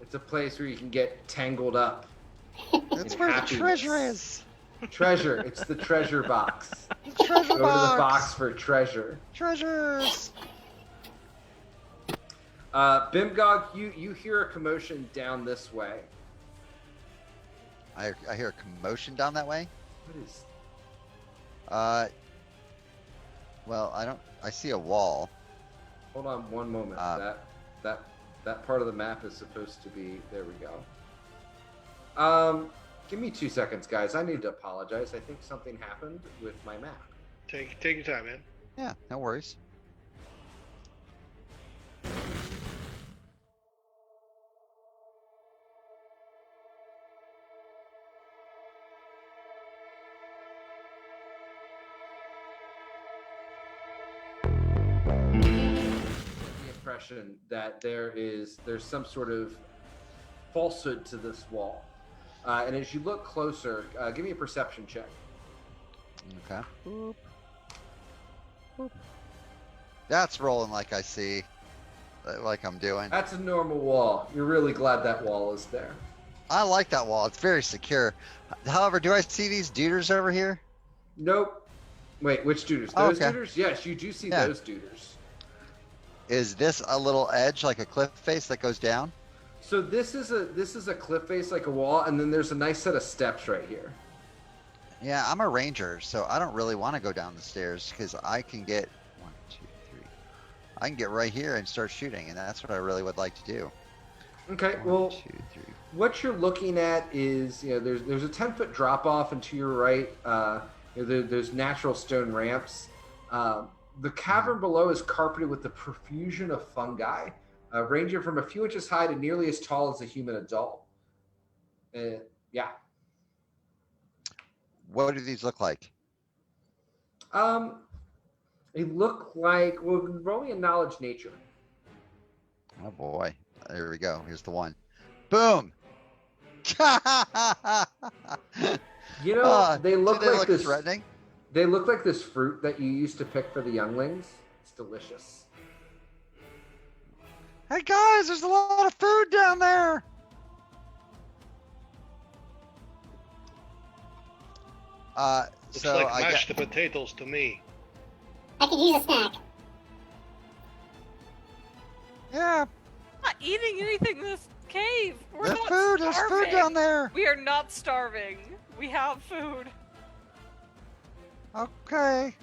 It's a place where you can get tangled up. That's in where the happiness. treasure is. Treasure. It's the treasure box. The treasure Go to the box. box for treasure. Treasures. Bimgog, you hear a commotion down this way. I hear a commotion down that way. What is? Well, I see a wall. Hold on one moment. That part of the map is supposed to be. There we go. Give me 2 seconds, guys. I need to apologize. I think something happened with my map. Take your time, man. Yeah, no worries. impression that there's some sort of falsehood to this wall. And as you look closer, give me a perception check. Okay. Boop. Boop. That's rolling like I see, like I'm doing. That's a normal wall. You're really glad that wall is there. I like that wall. It's very secure. However, do I see these duders over here? Nope. Wait, which duders? Oh, Those okay. duders? Yes, you do see Yeah. those duders. Is this a little edge, like a cliff face that goes down? So this is a cliff face like a wall, and then there's a nice set of steps right here. Yeah, I'm a ranger, so I don't really want to go down the stairs because I can get 1, 2, 3. I can get right here and start shooting, and that's what I really would like to do. Okay, 1, well, 2, 3. what you're looking at is, there's a 10-foot drop off, and to your right, there's natural stone ramps. The cavern below is carpeted with a profusion of fungi, ranging from a few inches high to nearly as tall as a human adult. Yeah. What do these look like? They look like, well, rolling a knowledge nature. Oh boy, there we go. Here's the one. Boom. You know, they do look they like look this. threatening? They look like this fruit that you used to pick for the younglings. It's delicious. Hey guys, there's a lot of food down there. Looks So like I mashed get. potatoes to me. I could use a snack. Yeah, I'm not eating anything in this cave. We're there's not food. starving. There's food down there. We are not starving. We have food. Okay.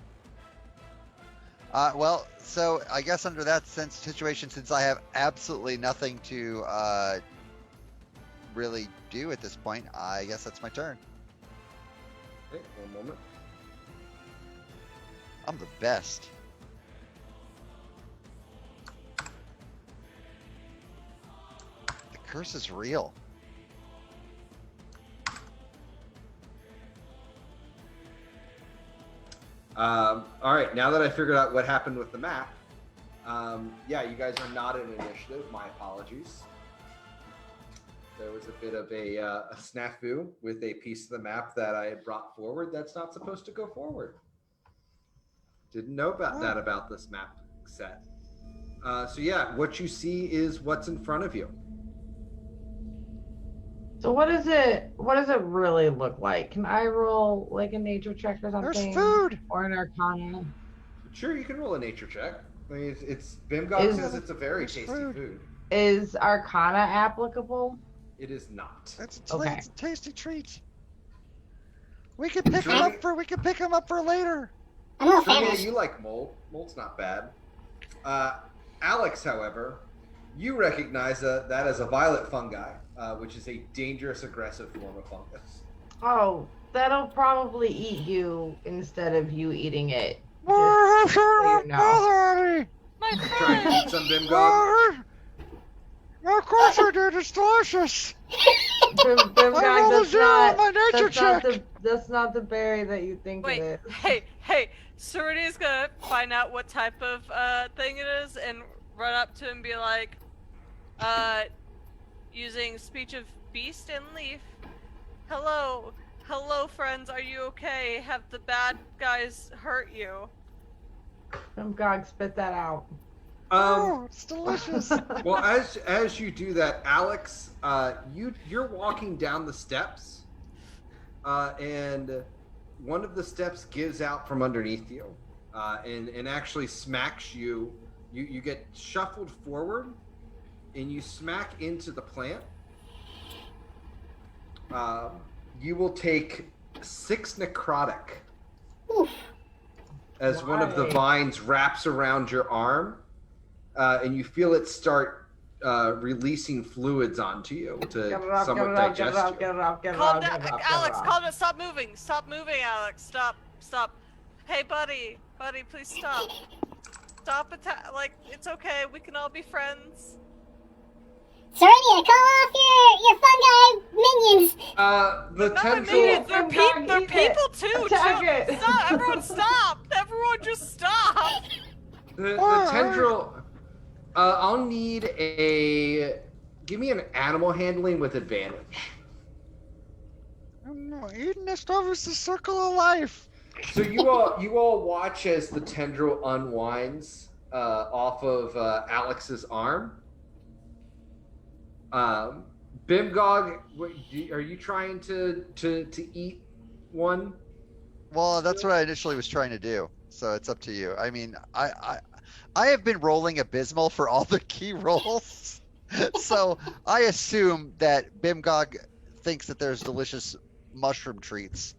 Well, so I guess under that situation, since I have absolutely nothing to really do at this point, I guess that's my turn. Okay, one moment. I'm the best. The curse is real. All right, now that I figured out what happened with the map, yeah, you guys are not in initiative. My apologies. There was a bit of a snafu with a piece of the map that I had brought forward that's not supposed to go forward. Didn't know about that about this map set. So yeah, what you see is what's in front of you. So what does it really look like? Can I roll like a nature check or something? There's food. Or an arcana? Sure, you can roll a nature check. I mean, it's Bimgog says it's a very tasty food. Is arcana applicable? It is not. It's a Okay. it's a tasty treat. We can pick them up for later. I'm a little Trivia, famished. you like mold. Mold's not bad. Alex, however, you recognize that as a violet fungi, which is a dangerous, aggressive form of fungus. Oh, that'll probably eat you instead of you eating it. Oh, Just so you know. My Try and friend! eat some Bimgog. Of course I did. It's delicious. Bimgog, I rolled a 0 on my nature check. That's not the berry that you think Wait, it is. hey, Cernity's gonna find out what type of thing it is and run up to him and be like, using speech of beast and leaf, hello, friends, are you okay? Have the bad guys hurt you? Bimgog, spit that out. Oh, it's delicious. Well, as you do that, Alex, you're walking down the steps, and one of the steps gives out from underneath you, and actually smacks you. You get shuffled forward, and you smack into the plant. You will take 6 necrotic as one of the Why? vines wraps around your arm. And you feel it start releasing fluids onto you to somewhat digest you. Calm down, Alex, calm down, stop moving, Alex, stop. Hey, buddy, please stop. Stop like, it's okay, we can all be friends. Serenia, call off your fungi minions. The Not my tendril. minions, they're Bimgog, eat people it. too. Attack Chill. it. Stop, everyone, stop. Everyone, just stop. The tendril. I'll need a. Give me an animal handling with advantage. Eden discovers the circle of life. So you all watch as the tendril unwinds off of Alex's arm. Bimgog, are you trying to eat one? Well, that's what I initially was trying to do. So it's up to you. I mean, I have been rolling abysmal for all the key rolls. So I assume that Bimgog thinks that there's delicious mushroom treats,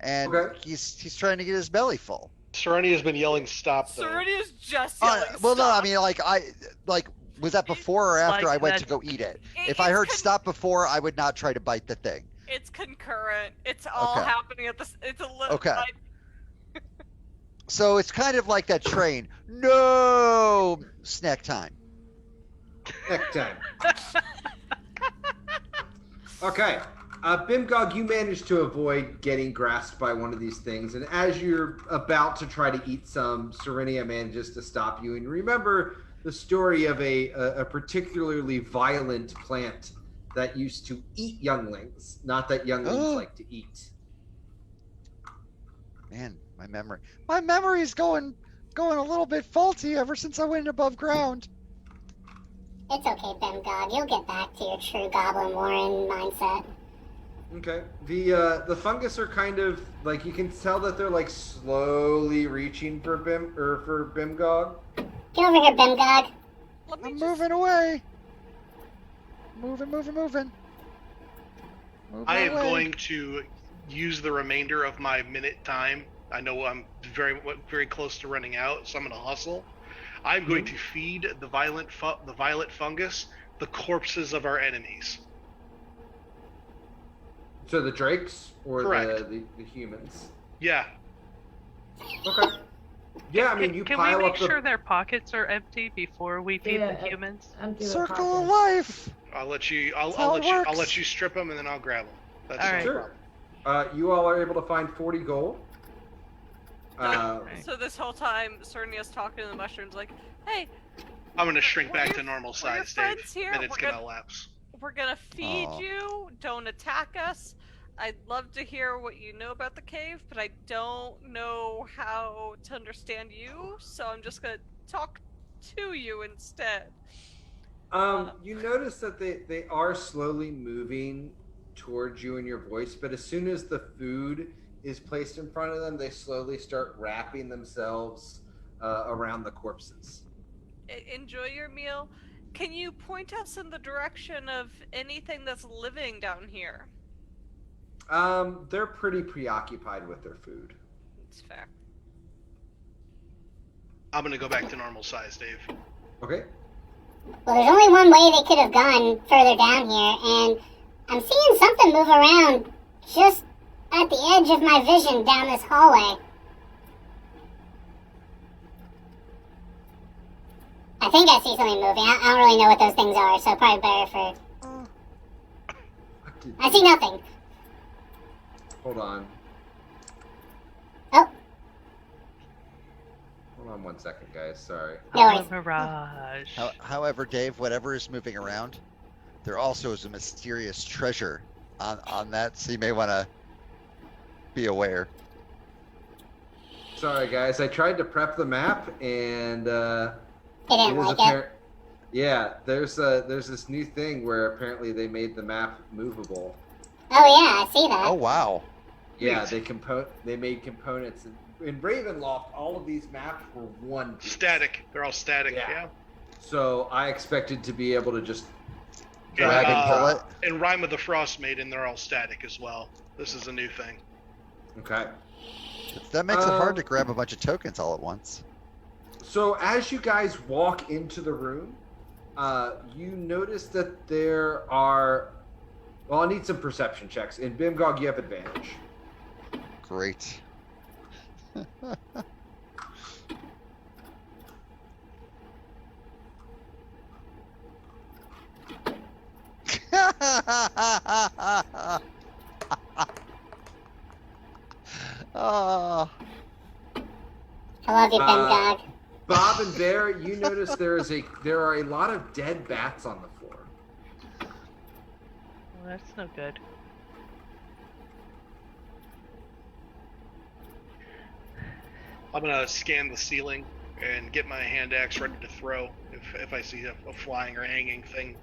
and Okay. he's trying to get his belly full. Serenity has been yelling stop though. Serenia's just yelling Well, no, I stop. mean, was that before or after Like I went to that- go eat it? It- If I heard it's stop before, I would not try to bite the thing. It's concurrent. It's all Okay. happening at this. It's a little. Okay. So it's kind of like that train. No snack time. Next time. Okay. Bimgog, you managed to avoid getting grasped by one of these things, and as you're about to try to eat some, Serenia manages to stop you. And remember the story of a particularly violent plant that used to eat younglings, not that younglings like to eat. Man, My memory's going a little bit faulty ever since I went above ground. It's okay, Bimgog. You'll get back to your true Goblin Warren mindset. Okay. The fungus are kind of like, you can tell that they're like slowly reaching for Bimgog. Get over here, Bimgog. Let me I'm just- moving away. Moving. Moving I am away. going to use the remainder of my minute time. I know I'm very close to running out, so I'm going to hustle. I'm going to feed the violet fungus the corpses of our enemies. So the drakes or Correct. the humans? Yeah. Okay. Yeah, I mean, you Can pile we make up the. sure their pockets are empty before we feed Yeah, the humans? Empty the Circle of pockets. life. I'll let you. I'll how let it you. I'll works. let you strip them, and then I'll grab them. That's All no right. Sure. problem. You all are able to find 40 gold. So this whole time, Serenia's talking to the mushrooms like, "Hey, I'm gonna shrink We're back your- to normal we're your size, Dave. friends here. Minutes We're gonna gonna- elapse. we're gonna feed Aw. you. Don't attack us. I'd love to hear what you know about the cave, but I don't know how to understand you, so I'm just gonna talk to you instead." You notice that they are slowly moving towards you and your voice, but as soon as the food is placed in front of them, they slowly start wrapping themselves around the corpses. Enjoy your meal. Can you point us in the direction of anything that's living down here? They're pretty preoccupied with their food. It's fair. I'm gonna go back to normal size, Dave. Okay. Well, there's only one way they could have gone further down here, and I'm seeing something move around just at the edge of my vision down this hallway. I think I see something moving. I don't really know what those things are, so probably better for... What did- I see nothing. Hold on. Oh, Hold on 1 second, guys. Sorry. no worries. Mirage. However, Dave, whatever is moving around, there also is a mysterious treasure on that, so you may want to be aware. Sorry, guys. I tried to prep the map, and They didn't it is like it. apparent. Yeah, there's this new thing where apparently they made the map movable. Oh yeah, I see that. Oh wow! Yeah, Neat. they made components. In Ravenloft, all of these maps were one piece. Static. They're all static. Yeah. Yeah. So I expected to be able to just Yeah, drag and pull drop. it. In Rime of the Frost Maiden, they're all static as well. This is a new thing. Okay. That makes it hard to Um, grab a bunch of tokens all at once. So as you guys walk into the room, you notice that there are. Well, I need some perception checks. In Bimgog, you have advantage. Great. Oh, I love you, Uh, Bimgog. Bob and Bear, you notice there are a lot of dead bats on the floor. Well, that's no good. I'm gonna scan the ceiling and get my hand axe ready to throw if I see a flying or hanging thing.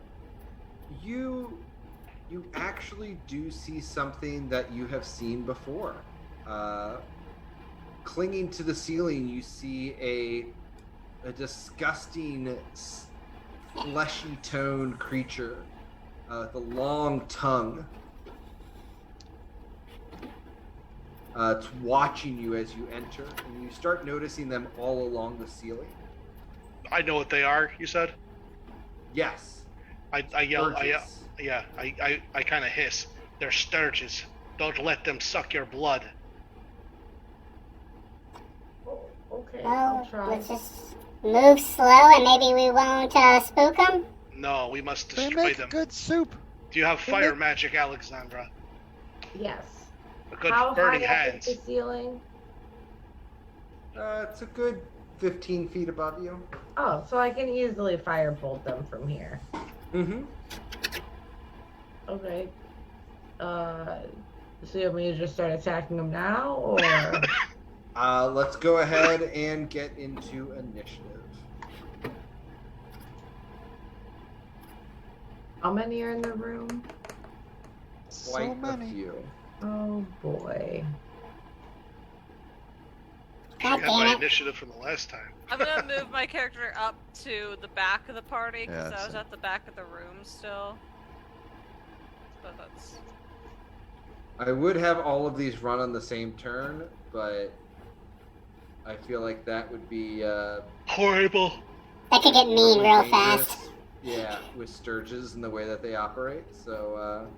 You actually do see something that you have seen before. Clinging to the ceiling, you see a disgusting, fleshy toned creature with a long tongue. It's watching you as you enter, and you start noticing them all along the ceiling. I know what they are, you said? Yes. I yell, Sturges. I kind of hiss. They're Sturges. Don't let them suck your blood. Okay, Well, I'll try. let's just move slow and maybe we won't spook them. No, we must They destroy make them. good soup. Do you have they fire make- magic, Alexandra? Yes. A good How burning high up hands. is the ceiling? It's a good 15 feet above you. Oh, so I can easily firebolt them from here. Mm-hmm. Okay. So you want me to just start attacking them now, or? Let's go ahead and get into initiative. How many are in the room? So Quite a many. few. Oh boy. I God had my damn it. initiative from the last time. I'm gonna move my character up to the back of the party because Yeah, I was same. at the back of the room still. But that's I would have all of these run on the same turn, but I feel like that would be Horrible. That could get mean probably real dangerous. fast. Yeah, with Sturges and the way that they operate. So,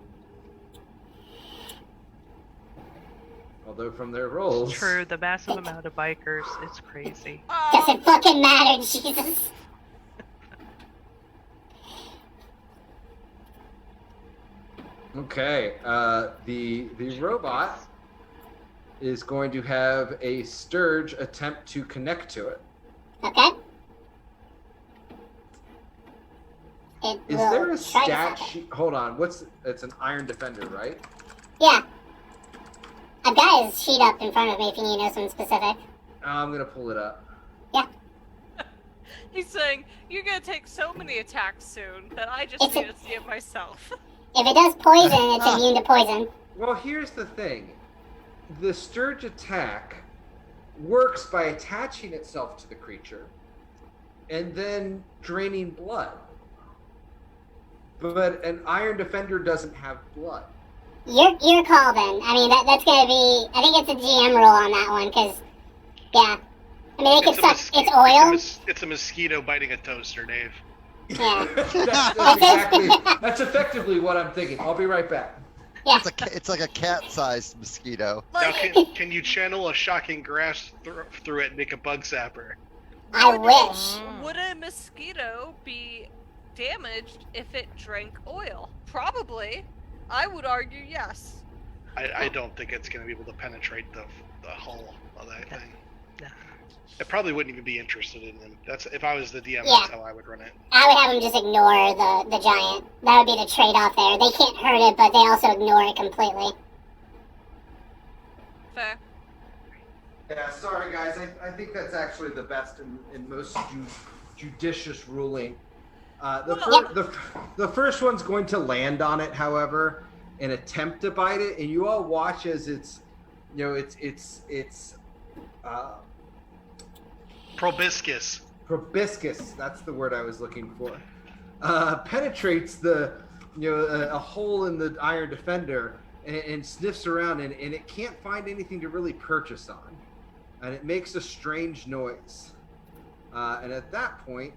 although from their roles, True, the massive amount of bikers, it's crazy. Doesn't fucking matter, Jesus. Okay, the robot is going to have a Sturge attempt to connect to it. Okay. It Is will there a try to stat stop it. sheet? Hold on, it's an Iron Defender, right? Yeah. I've got his sheet up in front of me if you need to know something specific. I'm gonna pull it up. He's saying, you're gonna take so many attacks soon that I just It's a- need to see it myself. If it does poison, it's immune to poison. Well, here's the thing. The Sturge attack works by attaching itself to the creature and then draining blood. But an Iron Defender doesn't have blood. Your call then. I mean, that's gonna be. I think it's a GM rule on that one, because, yeah. I mean, they could suck. It's oil. It's a mosquito biting a toaster, Dave. Yeah. That's effectively what I'm thinking. I'll be right back. Yeah. It's like a cat-sized mosquito. Now, Like, can you channel a shocking grass through it and make a bug zapper? I wish. would a mosquito be damaged if it drank oil? Probably. I would argue yes. I don't think it's going to be able to penetrate the hull of that Yeah. thing. Nah. I probably wouldn't even be interested in them. That's if I was the DM. Yeah. That's how I would run it. I would have them just ignore the giant. That would be the trade-off there. They can't hurt it, but they also ignore it completely. Fair. Yeah, sorry guys. I think that's actually the best and most judicious ruling. The first one's going to land on it, however, and attempt to bite it, and you all watch as it's Proboscis. proboscis. That's the word I was looking for. Penetrates a hole in the Iron Defender and sniffs around, and it can't find anything to really purchase on, and it makes a strange noise. And at that point,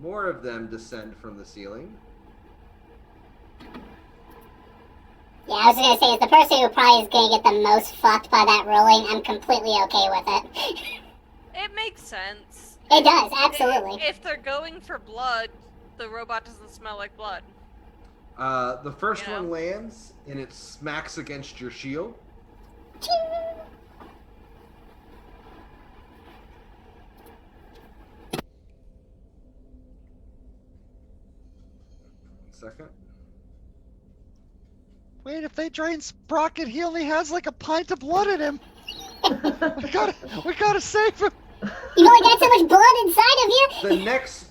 more of them descend from the ceiling. Yeah, I was gonna say, as the person who probably is gonna get the most fucked by that ruling, I'm completely okay with it. It makes sense. It does, absolutely. If they're going for blood, the robot doesn't smell like blood. The first Yeah. one lands, and it smacks against your shield. second. Wait, if they drain Sprocket, he only has like a pint of blood in him. We gotta save him. You've only got so much blood inside of you.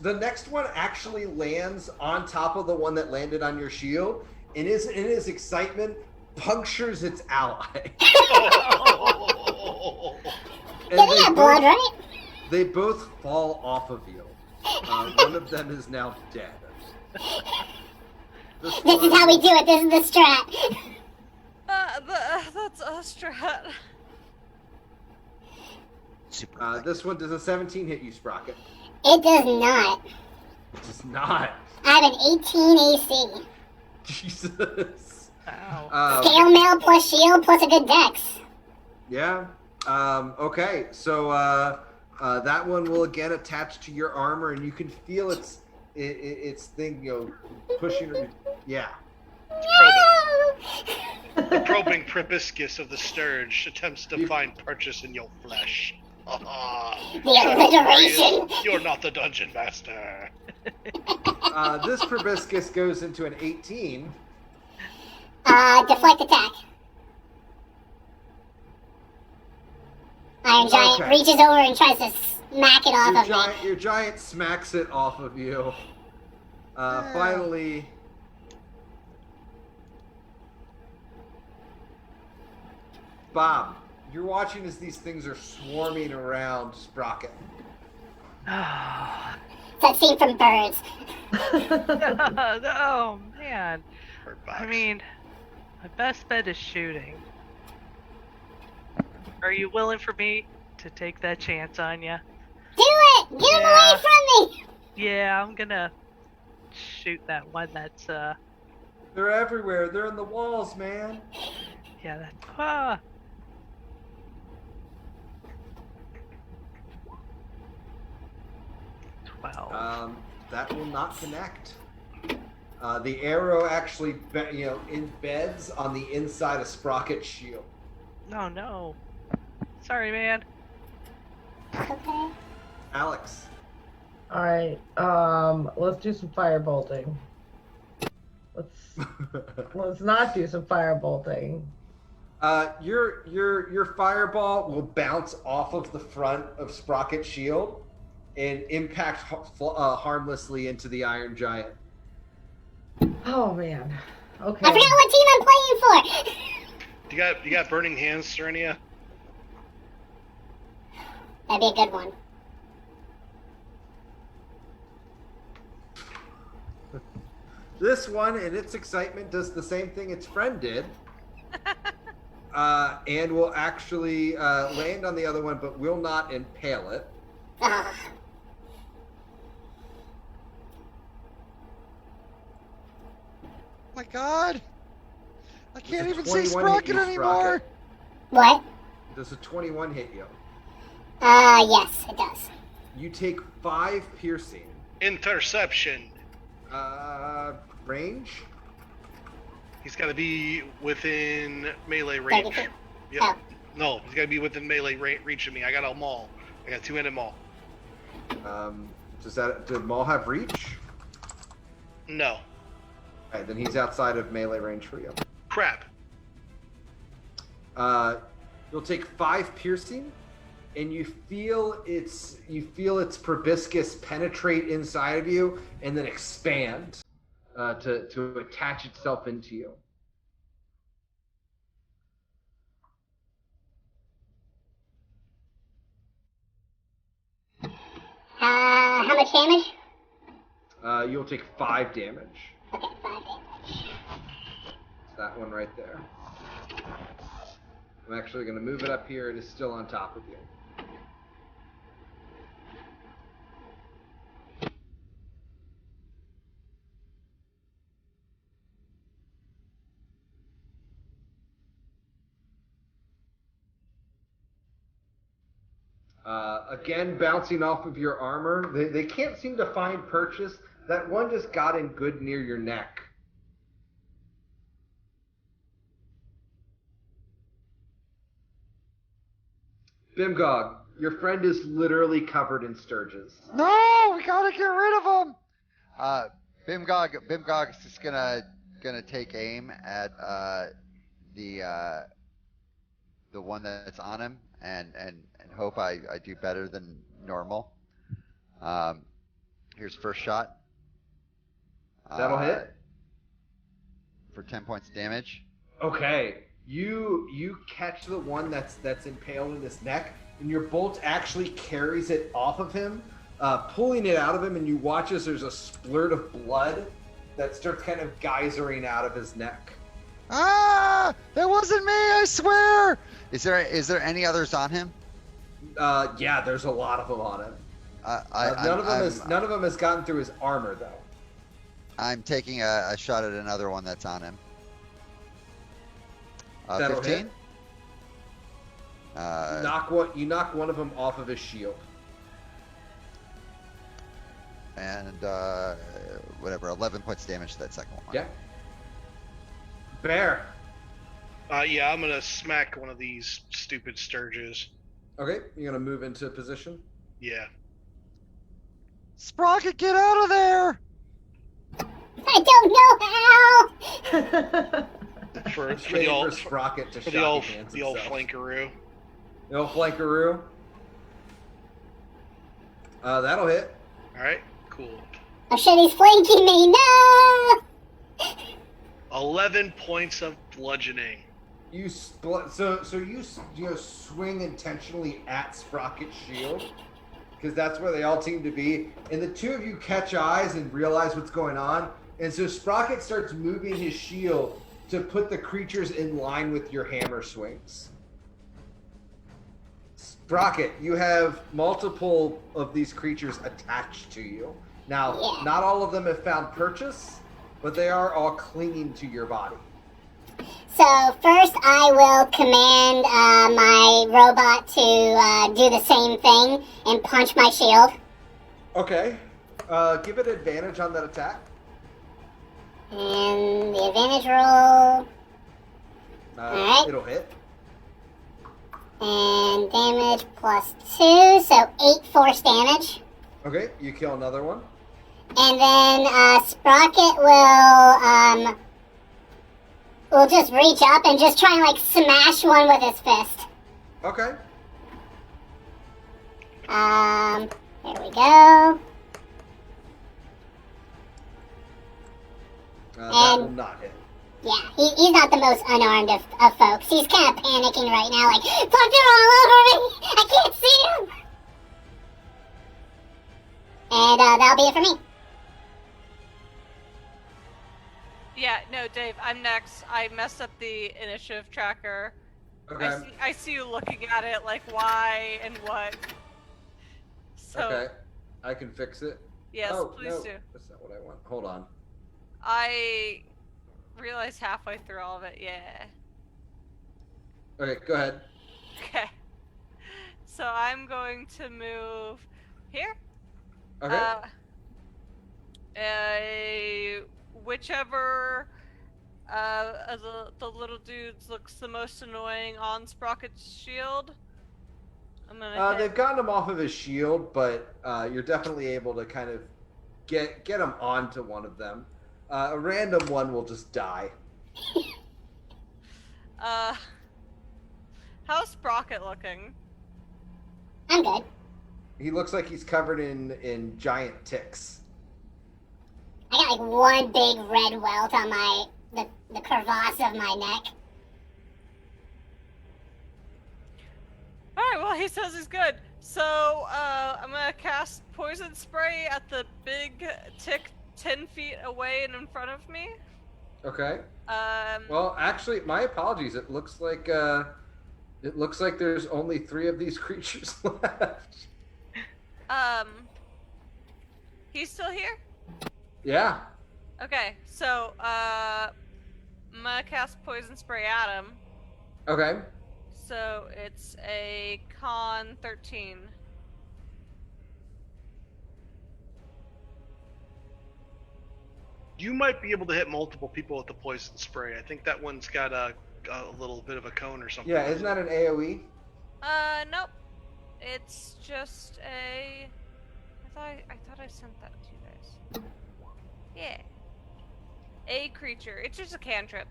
The next one actually lands on top of the one that landed on your shield, and in his excitement punctures its ally. And Yeah, they got blood, right? They both fall off of you. One of them is now dead. This is how we do it. This is the strat. That's a strat. This one, does a 17 hit you, Sprocket? It does not. It does not. I have an 18 AC. Jesus. Wow. Scale mail plus shield plus a good dex. Yeah. Okay. So that one will again attach to your armor, and you can feel its thing, pushing. Yeah. The probing proboscis of the Sturge attempts to find purchase in your flesh. The alliteration. You're not the dungeon master. This proboscis goes into an 18. Deflect attack. Iron Giant reaches over and tries to smack it off of me. Your giant smacks it off of you. Finally, Bob, you're watching as these things are swarming around Sprocket. That scene from Birds. Oh man. I mean, my best bet is shooting. Are you willing for me to take that chance on you? Do it! Get him away from me! Yeah, I'm gonna shoot that one that's They're everywhere. They're in the walls, man. yeah, that's 12. That will not connect. The arrow actually, embeds on the inside of Sprocket's shield. No, no. Sorry, man. Okay. Alex. Alright, let's do some firebolting. Let's not do some firebolting. Your fireball will bounce off of the front of Sprocket's shield and impact harmlessly into the Iron Giant. Oh man. Okay. I forgot what team I'm playing for! You got burning hands, Serenia? That'd be a good one. This one, in its excitement, does the same thing its friend did. And will actually land on the other one, but will not impale it. Ah. My God. I can't Does a even say 21 hit Sprocket you, anymore. Sprocket? What? Does a 21 hit you? Yes, it does. You take 5 piercing. Interception. Range? He's got to be within melee range. 32. Yep. Oh. No, he's got to be within melee reach of me. I got a maul. I got 2-handed maul. Did Maul have reach? No. Okay, then he's outside of melee range for you. Crap. You'll take 5 piercing, and you feel its proboscis penetrate inside of you and then expand to attach itself into you. How much damage? You'll take 5 damage. Okay, 5 damage. It's that one right there. I'm actually going to move it up here. It is still on top of you. Again, bouncing off of your armor. They can't seem to find purchase. That one just got in good near your neck. Bimgog, your friend is literally covered in sturges. No, we gotta get rid of him. Bimgog is just gonna take aim at the one that's on him and hope I do better than normal. Here's first shot. That'll hit. For 10 points of damage. Okay, you catch the one that's impaled in his neck, and your bolt actually carries it off of him, pulling it out of him, and you watch as there's a splurt of blood that starts kind of geysering out of his neck. Ah, that wasn't me, I swear. Is there any others on him? Yeah, there's a lot of them on him. None of them has gotten through his armor though. I'm taking a shot at another one that's on him. That'll 15. hit. You knock one of them off of his shield. And whatever, 11 points of damage to that second one. Yeah. Bear. Yeah, I'm gonna smack one of these stupid sturges. Okay, you're gonna move into position. Yeah. Sprocket, get out of there! I don't know how. For Just the waiting old for Sprocket to for shot the old himself. the old flankaroo. The old flankaroo. That'll hit. All right, cool. Oh shit, he's flanking me. No. 11 points of bludgeoning. You you swing intentionally at Sprocket's shield because that's where they all seem to be, and the two of you catch eyes and realize what's going on, and so Sprocket starts moving his shield to put the creatures in line with your hammer swings. Sprocket, you have multiple of these creatures attached to you. Now, Yeah. not all of them have found purchase, but they are all clinging to your body. So first, I will command my robot to do the same thing and punch my shield. Okay. Give it advantage on that attack. And the advantage roll. Alright. It'll hit. And damage plus 2, so 8 force damage. Okay, you kill another one. And then Sprocket will just reach up and just try and like smash one with his fist. Okay. There we go. That will not hit. Yeah, he's not the most unarmed of folks. He's kind of panicking right now, like, fuck, they're all over me! I can't see him! And that'll be it for me. Yeah, no, Dave, I'm next. I messed up the initiative tracker. Okay. I see you looking at it like why and what. So, Okay. I can fix it. yes, Oh, please no, do. that's not what I want. Hold on. I realized halfway through all of it, yeah. Okay, go ahead. Okay. So I'm going to move here. Okay. Whichever of the little dudes looks the most annoying on Sprocket's shield. I'm gonna They've gotten him off of his shield, but you're definitely able to kind of get him onto one of them. A random one will just die. How's Sprocket looking? I'm good. He looks like he's covered in giant ticks. I got like one big red welt on the crevasse of my neck. Alright, well, he says he's good. So, I'm gonna cast Poison Spray at the big tick 10 feet away and in front of me. Okay. Um, Well, actually, my apologies. It looks like there's only 3 of these creatures left. he's still here? Yeah. Okay, so, I'm gonna cast Poison Spray at him. Okay. So, it's a con 13. You might be able to hit multiple people with the poison spray. I think that one's got a little bit of a cone or something. Yeah, isn't that an AoE? Nope. It's just a... I thought I sent that to you guys. Yeah. A creature. It's just a cantrip.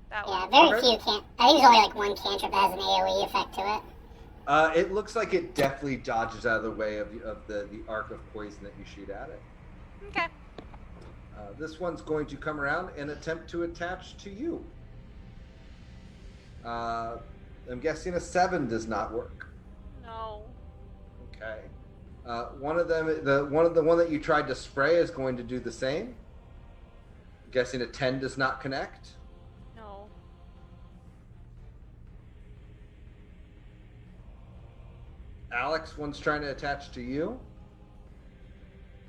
That Yeah, one. very Okay. few can. I think there's only like one cantrip that has an AOE effect to it. It looks like it definitely dodges out of the way of the arc of poison that you shoot at it. Okay. This one's going to come around and attempt to attach to you. I'm guessing a 7 does not work. No. Okay. One of them, the one that you tried to spray, is going to do the same. I'm guessing a 10 does not connect. No. Alex, one's trying to attach to you.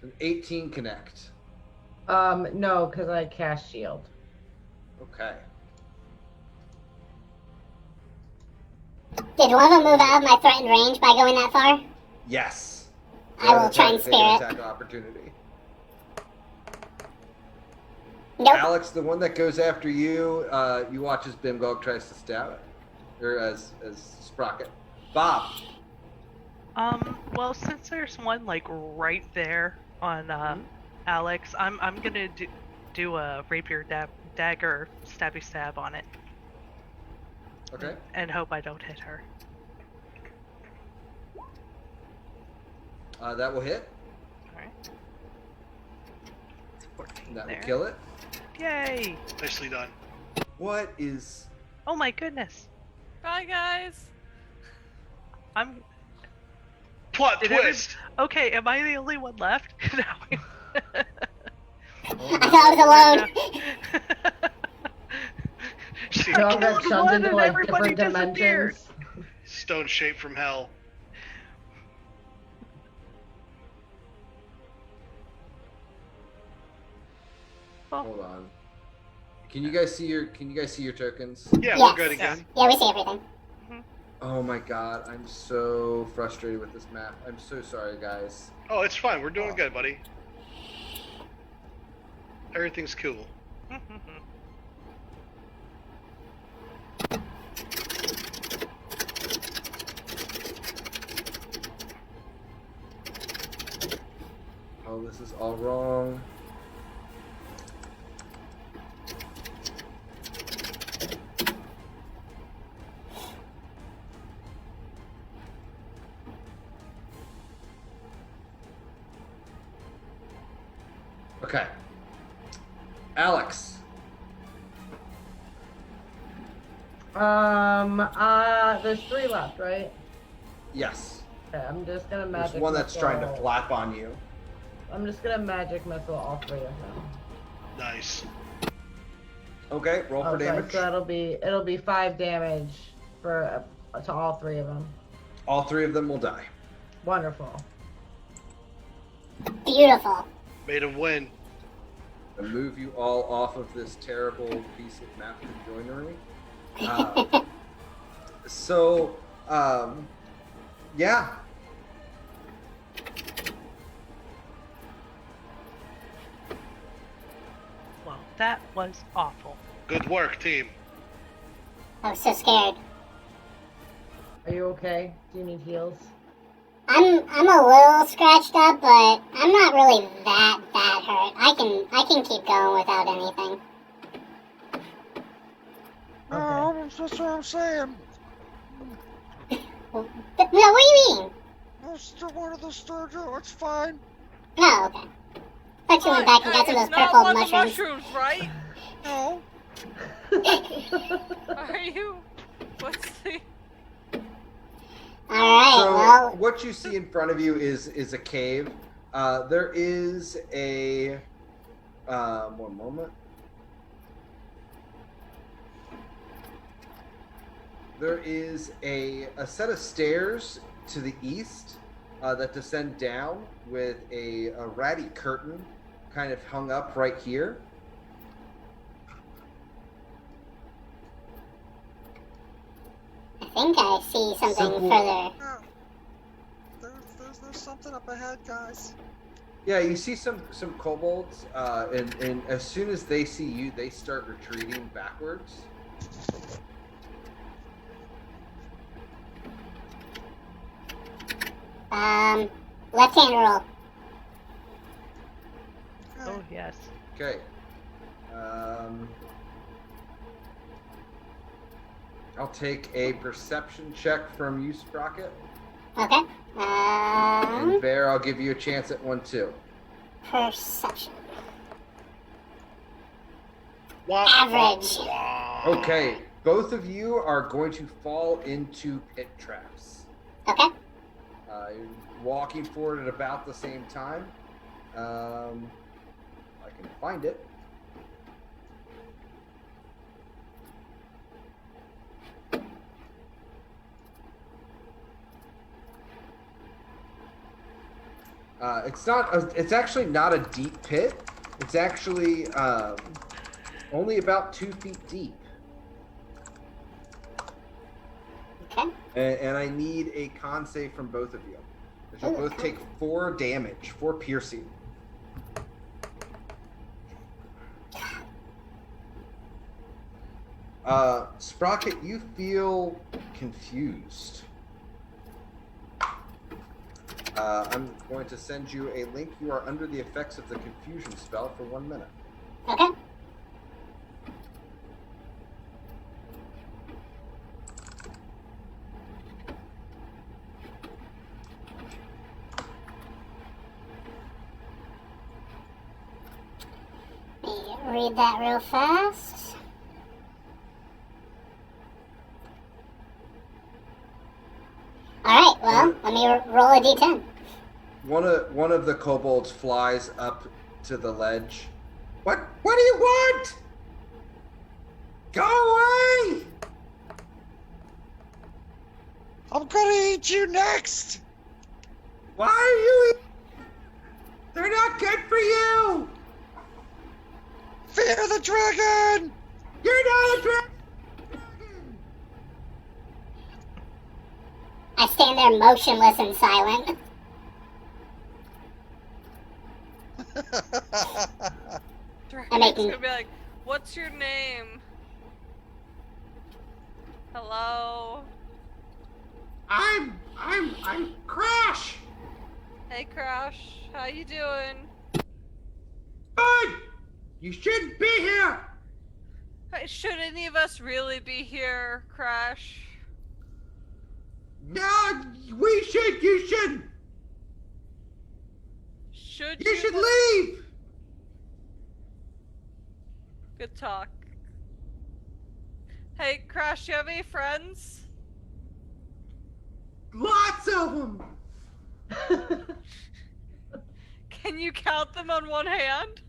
An 18 connect. No, because I cast shield. Okay. Did one of them move out of my threatened range by going that far? Yes. I will try and Take an spare it. attack opportunity. Nope. Alex, the one that goes after you, you watch as Bimgog tries to stab it, or as Sprocket. Bob. Well, since there's one like right there on Alex, I'm gonna do a rapier dagger stabby stab on it. Okay. And hope I don't hit her. That will hit. Alright. 14 That there. will kill it. Yay! Nicely done. What is? Oh my goodness. Bye, guys. I'm Plot Did twist. okay, am I the only one left? No. I thought I was alone. See, We all got killed shoved one into and like everybody different disappeared. dimensions. stone shape from hell. Hold on. Can you guys see your tokens? Yeah, Yes. we're good again. Yeah, we see everything. Oh my god, I'm so frustrated with this map. I'm so sorry, guys. Oh, it's fine. We're doing good, buddy. Everything's cool. Oh, this is all wrong. Okay. Alex. There's 3 left, right? Yes. Okay, I'm just gonna There's magic one that's trying to missile. flap on you. I'm just gonna magic missile all 3 of them. Nice. Okay, roll for Okay, damage. so it'll be 5 damage for to all 3 of them. All 3 of them will die. Wonderful. Beautiful. Made him win. And move you all off of this terrible piece of map joinery. Yeah. Well, that was awful. Good work, team. I was so scared. Are you okay? Do you need heals? I'm a little scratched up, but I'm not really that hurt. I can keep going without anything. No, that's what I'm saying. But, no, what do you mean? I still wanted the Sturgeon. It's fine. No, okay. Thought you went back and got some of It's those not purple one of the mushrooms. mushrooms, right? No. Are you? What's the? Alright, So well, what you see in front of you is a cave. There is a one moment. There is a set of stairs to the east that descend down with a ratty curtain kind of hung up right here. I think I see something further. There's something up ahead, guys. Yeah, you see some kobolds, and as soon as they see you, they start retreating backwards. Left hand roll. Oh yes. Okay. I'll take a perception check from you, Sprocket. Okay. And Bear, I'll give you a chance at one too. Perception. Wah, Average. wah. Okay, both of you are going to fall into pit traps. Okay. You're walking forward at about the same time. I can find it. It's actually not a deep pit. It's actually only about 2 feet deep. Okay. And I need a con save from both of you. You'll both take 4 damage, 4 piercing. Sprocket, you feel confused. I'm going to send you a link. You are under the effects of the confusion spell for 1 minute. Okay. Let me read that real fast. Alright, well, let me roll a d10. One of the kobolds flies up to the ledge. What do you want? Go away! I'm gonna eat you next! Why are you? They're not good for you. Fear the dragon! You're not a dragon. I stand there motionless and silent. Dragon's making- gonna be like, what's your name? Hello? I'm Crash. Hey Crash, how you doing? Good. You shouldn't be here. Hey, should any of us really be here, Crash? No, we should. You shouldn't. Should You should leave. Good talk. Hey Crash, you have any friends? Lots of them. Can you count them on one hand?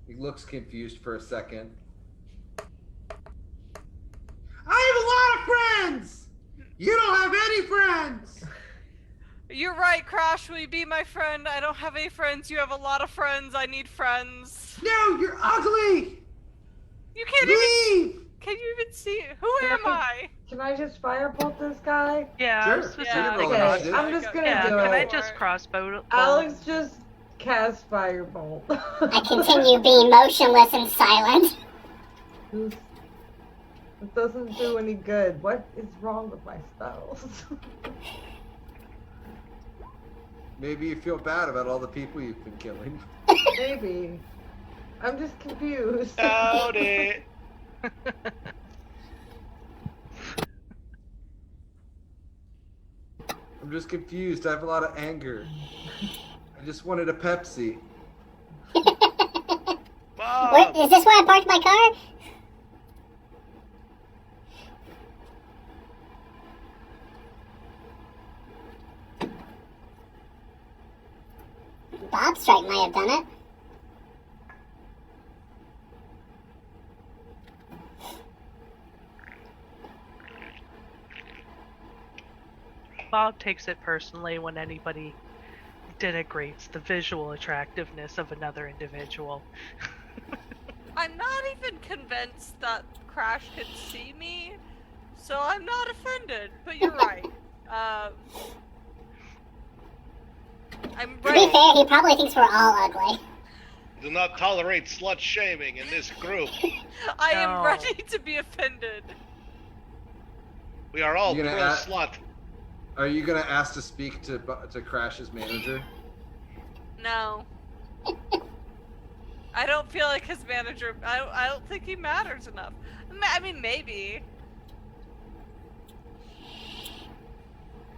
He looks confused for a second. I have a lot of friends. You don't have any friends. You're right, Crash. Will you be my friend? I don't have any friends. You have a lot of friends. I need friends. No, you're ugly. You can't even. Leave. Can you even see? Who am I? Can I just firebolt this guy? Yeah, Sure. I was supposed Yeah, to roll think an about initiative. I'm just gonna Yeah, do can it. I just crossbow? Alex just cast firebolt. I continue being motionless and silent. It doesn't do any good. What is wrong with my spells? Maybe you feel bad about all the people you've been killing. Maybe. I'm just confused. Doubt it. I'm just confused. I have a lot of anger. I just wanted a Pepsi. What, is this where I parked my car? Bob Strike might have done it. Bob takes it personally when anybody denigrates the visual attractiveness of another individual. I'm not even convinced that Crash can see me, so I'm not offended. But you're right. I'm To be ready. fair, he probably thinks we're all ugly. Do not tolerate slut shaming in this group. I am No. ready to be offended. We are all You pro gonna ask- slut. Are you gonna ask to speak to Crash's manager? No. I don't feel like his manager. I don't think he matters enough. I mean, maybe.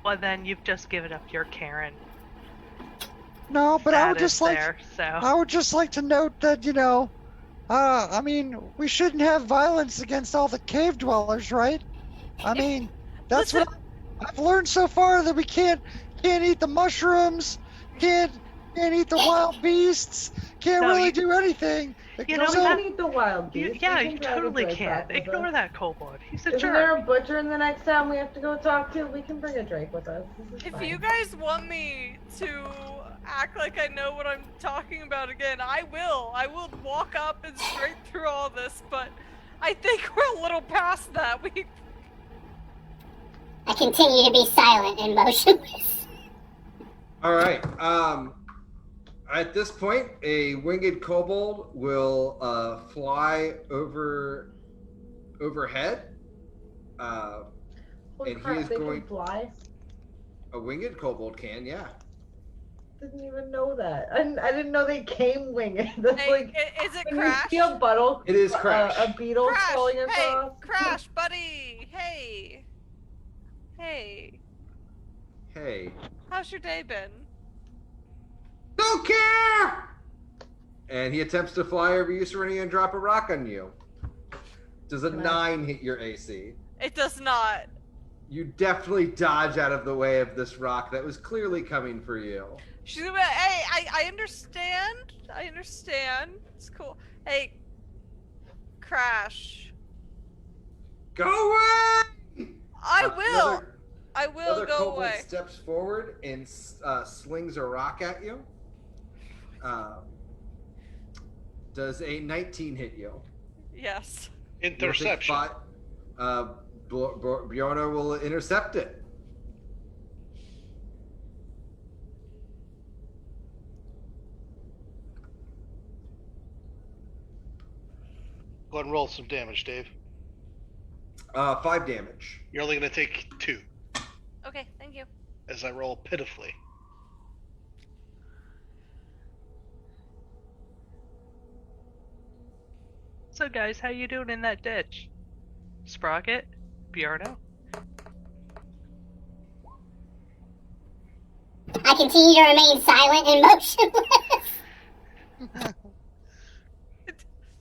Well, then you've just given up your Karen. No, but I would status just like there, so. I would just like to note that, I mean, we shouldn't have violence against all the cave dwellers, right? I mean, that's what I've learned so far, that we can't eat the mushrooms, can't eat the wild beasts, can't No, really you- do anything. You know, We So- can eat the wild You, beast. yeah, We you can try to totally drink can. that with Ignore us. that kobold. He's a Isn't jerk. there a butcher in the next town we have to go talk to? We can bring a Drake with us. This is If fine. you guys want me to act like I know what I'm talking about again, I will. I will walk up and straight through all this, but I think we're a little past that. I continue to be silent and motionless. All right. At this point, a winged kobold will fly overhead. Holy and he crap, is they going- can fly? A winged kobold can, yeah. Didn't even know that. I didn't know they came winged. That's Hey, like is it when Crash? you see a buttle, It is Crash. a beetle Crash! crawling Hey, across. Crash, buddy! Hey! Hey! Hey. How's your day been? Don't care! And he attempts to fly over you, Serenity, and drop a rock on you. Does a Can I- 9 hit your AC? It does not. You definitely dodge out of the way of this rock that was clearly coming for you. She's gonna be, hey, I understand. I understand. It's cool. Hey, Crash. Go away! I will. Another, I will another go kobold away. steps forward and slings a rock at you. Does a 19 hit you? Yes. You'll take Interception. Bjorno will intercept it. Go ahead and roll some damage, Dave. 5 damage. You're only going to take 2 Okay, thank you. as I roll pitifully. So, guys, how you doing in that ditch? Sprocket? Bjarno? I continue to remain silent and motionless.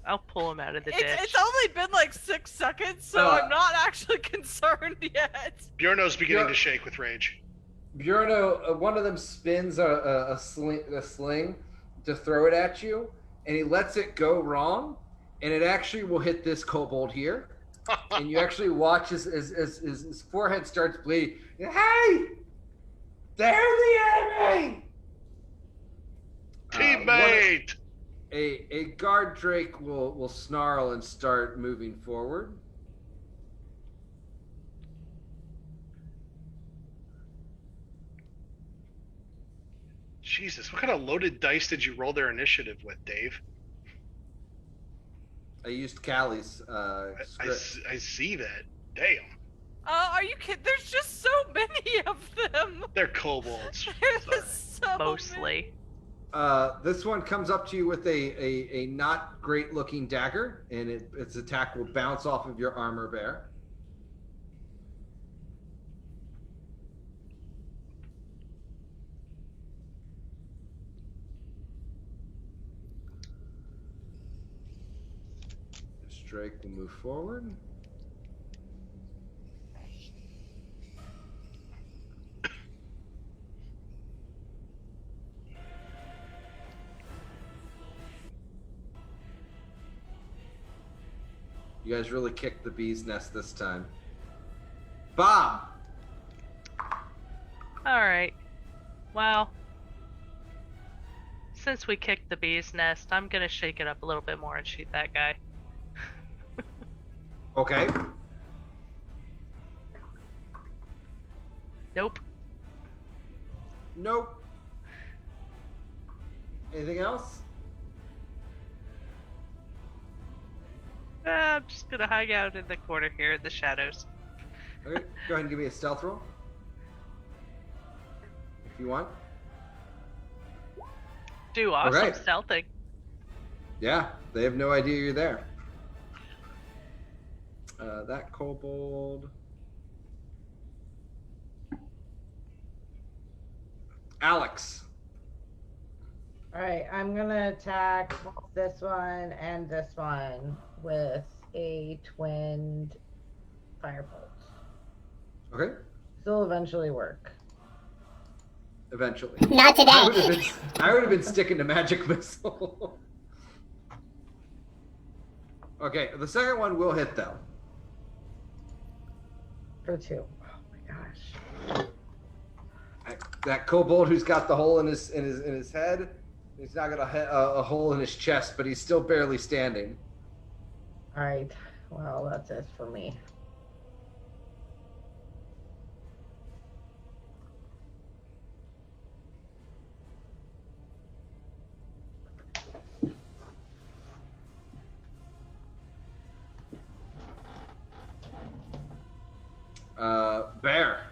I'll pull him out of the ditch. It's only been like 6 seconds, so I'm not actually concerned yet. Bjorno's beginning Yeah. to shake with rage. Bjorno, one of them spins a sling to throw it at you, and he lets it go wrong, and it actually will hit this kobold here. And you actually watch as his forehead starts bleeding. Hey! They're the enemy! Teammate! A guard drake will snarl and start moving forward. Jesus, what kind of loaded dice did you roll their initiative with, Dave? I used Callie's script. I see that. Damn. Are you kidding? There's just so many of them. They're kobolds. There's so Mostly. This one comes up to you with a not great looking dagger, and its attack will bounce off of your armor bear. This drake will move forward. You guys really kicked the bee's nest this time. Bob! Alright. Well, since we kicked the bee's nest, I'm gonna shake it up a little bit more and shoot that guy. Okay. Nope. Nope. Anything else? I'm just gonna hang out in the corner here in the shadows. Okay, go ahead and give me a stealth roll. If you want. Do awesome Okay. stealthing. Yeah, they have no idea you're there. That kobold. Alex. All right, I'm gonna attack this one and this one with a twinned firebolt. Okay. This will eventually work. Eventually. Not today. I would have been sticking to magic missile. Okay, the second one will hit though. For 2. Oh my gosh. That kobold who's got the hole in his head. He's not got a hole in his chest, but he's still barely standing. All right. Well, that's it for me. Bear.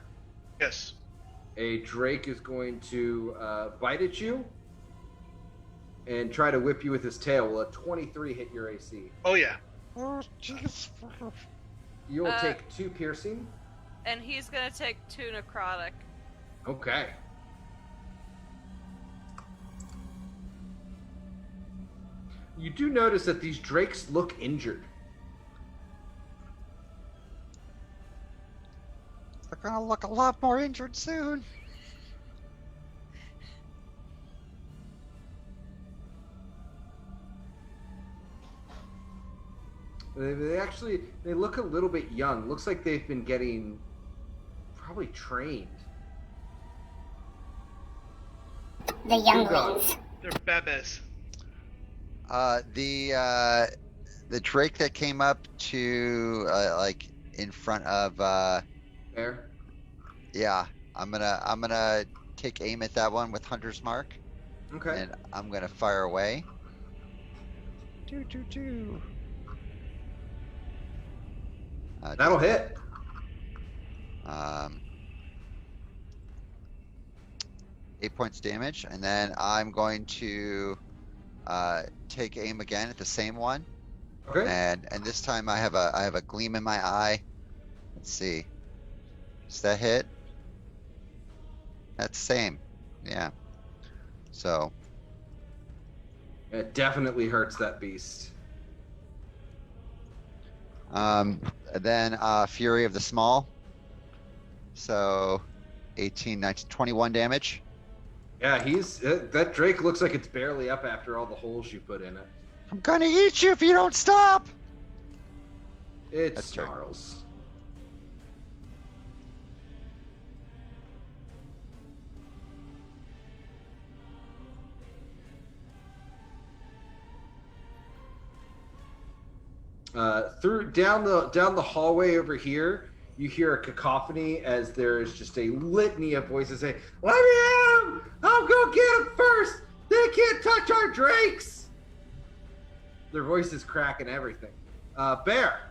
Yes. A drake is going to bite at you and try to whip you with his tail. Will a 23 hit your AC? Oh yeah. Oh, jeez. You will take 2 piercing. And he's gonna take 2 necrotic. Okay. You do notice that these drakes look injured. They're gonna look a lot more injured soon. They look a little bit young. Looks like they've been getting probably trained. The younglings. They're bebes. The drake that came up to like in front of Bear. yeah, I'm gonna take aim at that one with Hunter's Mark, Okay. and I'm gonna fire away. Do. That'll hit. 8 points damage, and then I'm going to take aim again at the same one, Okay. and this time I have a gleam in my eye. Let's see, does that hit? That's the same, yeah. So It definitely hurts that beast. then Fury of the Small. So 18, 19, 21 damage. Yeah, that drake looks like it's barely up after all the holes you put in it. I'm gonna eat you if you don't stop. It That's true. snarls. Down the hallway over here, you hear a cacophony as there is just a litany of voices saying, "Let me at him! I'll go get him first! They can't touch our drakes!" Their voices crack and everything. Bear.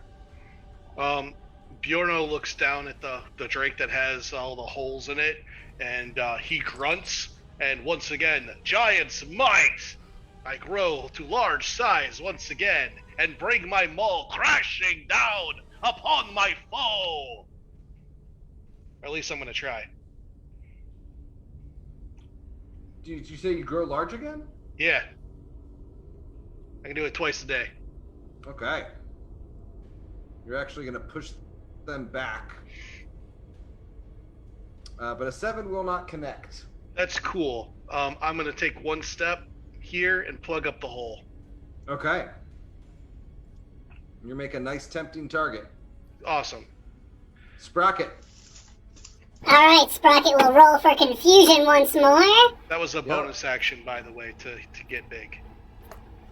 Bjorno looks down at the drake that has all the holes in it, and he grunts. And once again, giant's might! I grow to large size once again, and bring my maul crashing down upon my foe! Or at least I'm gonna try. Did you say you grow large again? Yeah. I can do it twice a day. Okay. You're actually going to push them back. But a 7 will not connect. That's cool. I'm gonna take one step here and plug up the hole. Okay. You make a nice tempting target. Awesome. Sprocket. Alright, Sprocket will roll for confusion once more. That was a bonus action, by the way, to get big.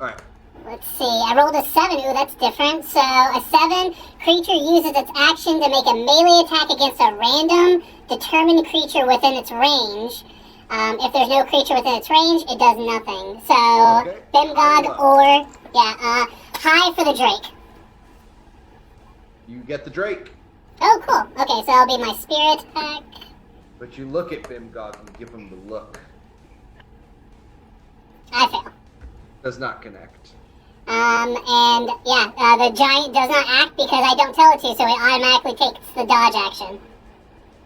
Alright. Let's see, I rolled a 7. Ooh, that's different. So, a 7, creature uses its action to make a melee attack against a random, determined creature within its range. If there's no creature within its range, it does nothing. So, Okay. Bimgod or, high for the Drake. You get the Drake. Oh, cool. Okay, so that'll be my spirit attack. But you look at Bimgog and give him the look. Does not connect. And yeah, the giant does not act because I don't tell it to, so it automatically takes the dodge action.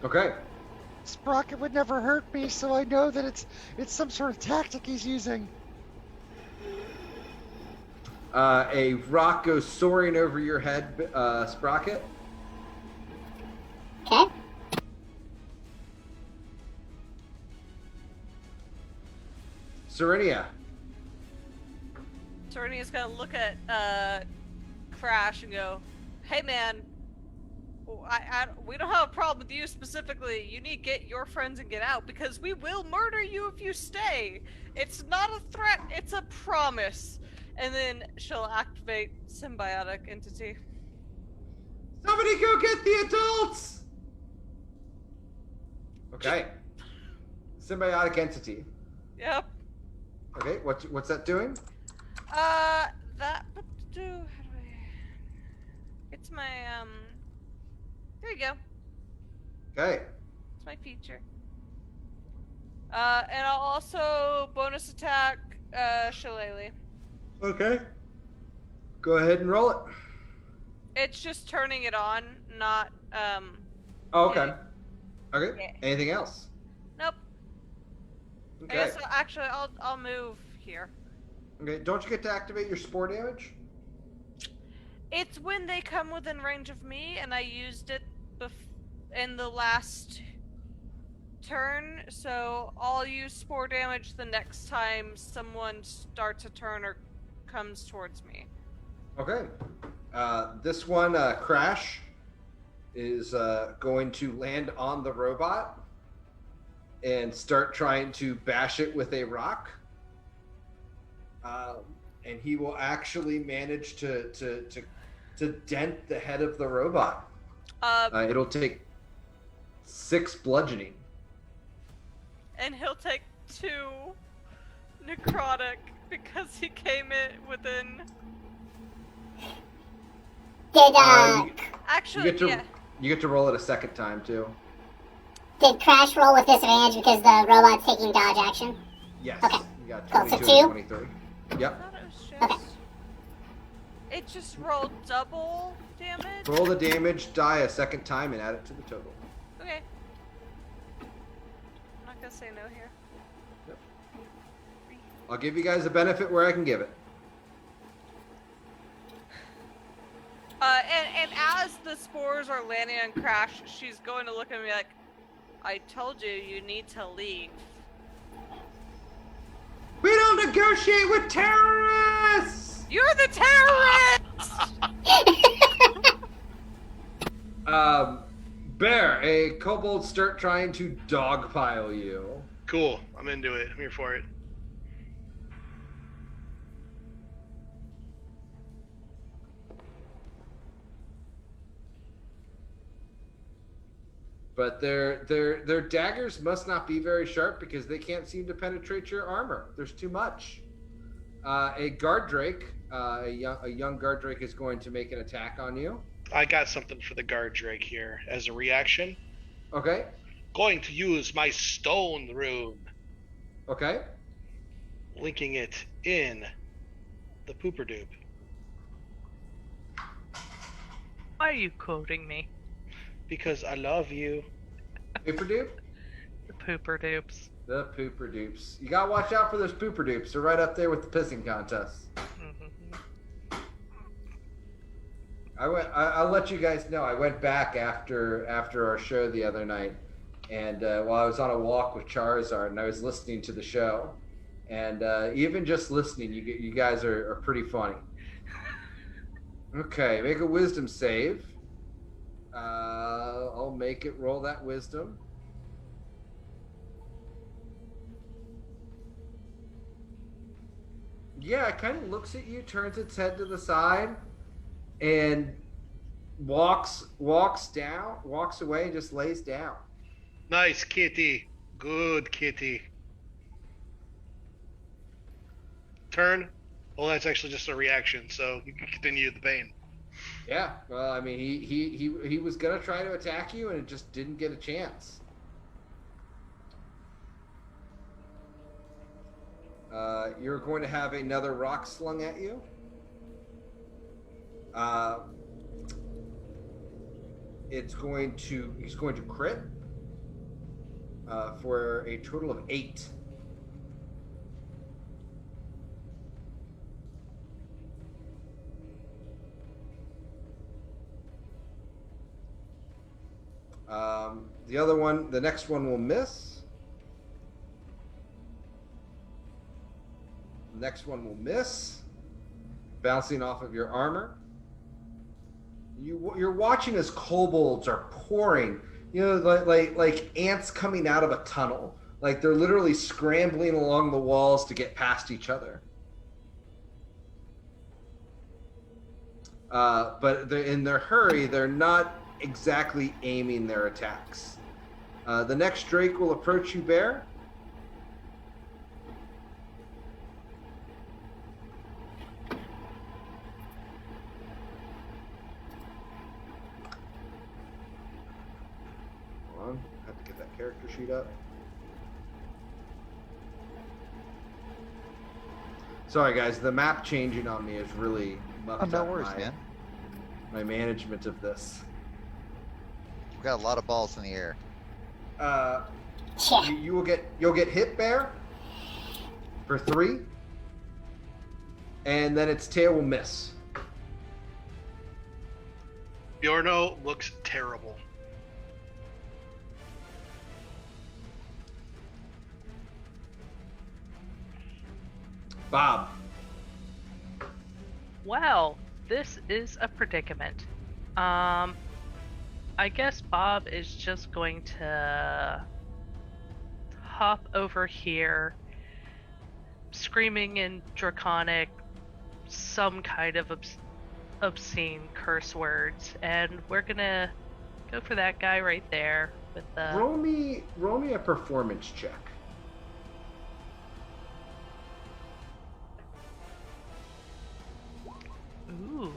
Okay. Sprocket would never hurt me, so I know that it's some sort of tactic he's using. A rock goes soaring over your head, Sprocket. Okay. Serenia. Serenia's gonna look at Crash and go, "Hey man, we don't have a problem with you specifically. You need to get your friends and get out because we will murder you if you stay. It's not a threat, it's a promise." And then she'll activate symbiotic entity. Somebody go get the adults! Okay. Symbiotic entity. Yep. Okay, what's that doing? That how do I? It's my There you go. Okay. It's my feature. And I'll also bonus attack Shillelagh. Okay. Go ahead and roll it. It's just turning it on, not Oh, okay. Yeah. Okay. Yeah. Anything else? Nope. I Okay. guess actually I'll move here. Okay. Don't you get to activate your spore damage? It's when they come within range of me, and I used it in the last turn, so I'll use spore damage the next time someone starts a turn or comes towards me. Okay. This one, Crash, is going to land on the robot and start trying to bash it with a rock. And he will actually manage to dent the head of the robot. It'll take 6 bludgeoning. And he'll take 2 necrotic because he came in within. Actually, You get to roll it a second time too. Did Crash roll with disadvantage because the robot's taking dodge action? Yes. Okay. You got Cool, so 22 2? and 23. I Yep. thought it was just. It just rolled double damage. Roll the damage die a second time and add it to the total. Okay. I'm not gonna say no here. I'll give you guys a benefit where I can give it. And as the spores are landing on Crash, she's going to look at me like, "I told you, you need to leave." We don't negotiate with terrorists! You're the terrorist! Bear, a kobold start trying to dogpile you. Cool. I'm into it. I'm here for it. But their daggers must not be very sharp because they can't seem to penetrate your armor. There's too much. A guard drake, a young guard drake is going to make an attack on you. I got something for the guard drake here as a reaction. Okay. Going to use my stone rune, Okay. linking it in the pooper dupe. Why are you quoting me? Because I love you. Pooper dupe? The pooper dupes. The pooper dupes. You gotta watch out for those pooper dupes. They're right up there with the pissing contests. Mhm. I'll let you guys know. I went back after our show the other night, and while I was on a walk with Charizard, and I was listening to the show, and even just listening, you guys are pretty funny. Okay, make a wisdom save. I'll make it roll that wisdom. Yeah, it kind of looks at you, turns its head to the side, and walks away, and just lays down. Nice kitty. Good kitty. Turn. Well, that's actually just a reaction, so you can continue the pain. Yeah, well, I mean, he was gonna try to attack you, and it just didn't get a chance. You're going to have another rock slung at you. He's going to crit for a total of 8. The next one will miss. The next one will miss, bouncing off of your armor. You're watching as kobolds are pouring, like ants coming out of a tunnel. Like they're literally scrambling along the walls to get past each other. But in their hurry, they're not exactly aiming their attacks. The next Drake will approach you, Bear. Hold on, I have to get that character sheet up. Sorry, guys, the map changing on me is really mucked no up worries, man. my management of this. We've got a lot of balls in the air. You'll get hit, Bear, for 3, and then its tail will miss. Bjorno looks terrible. Bob. Well, this is a predicament. I guess Bob is just going to hop over here, screaming in Draconic some kind of obscene curse words, and we're gonna go for that guy right there with the. Roll me a performance check. Ooh.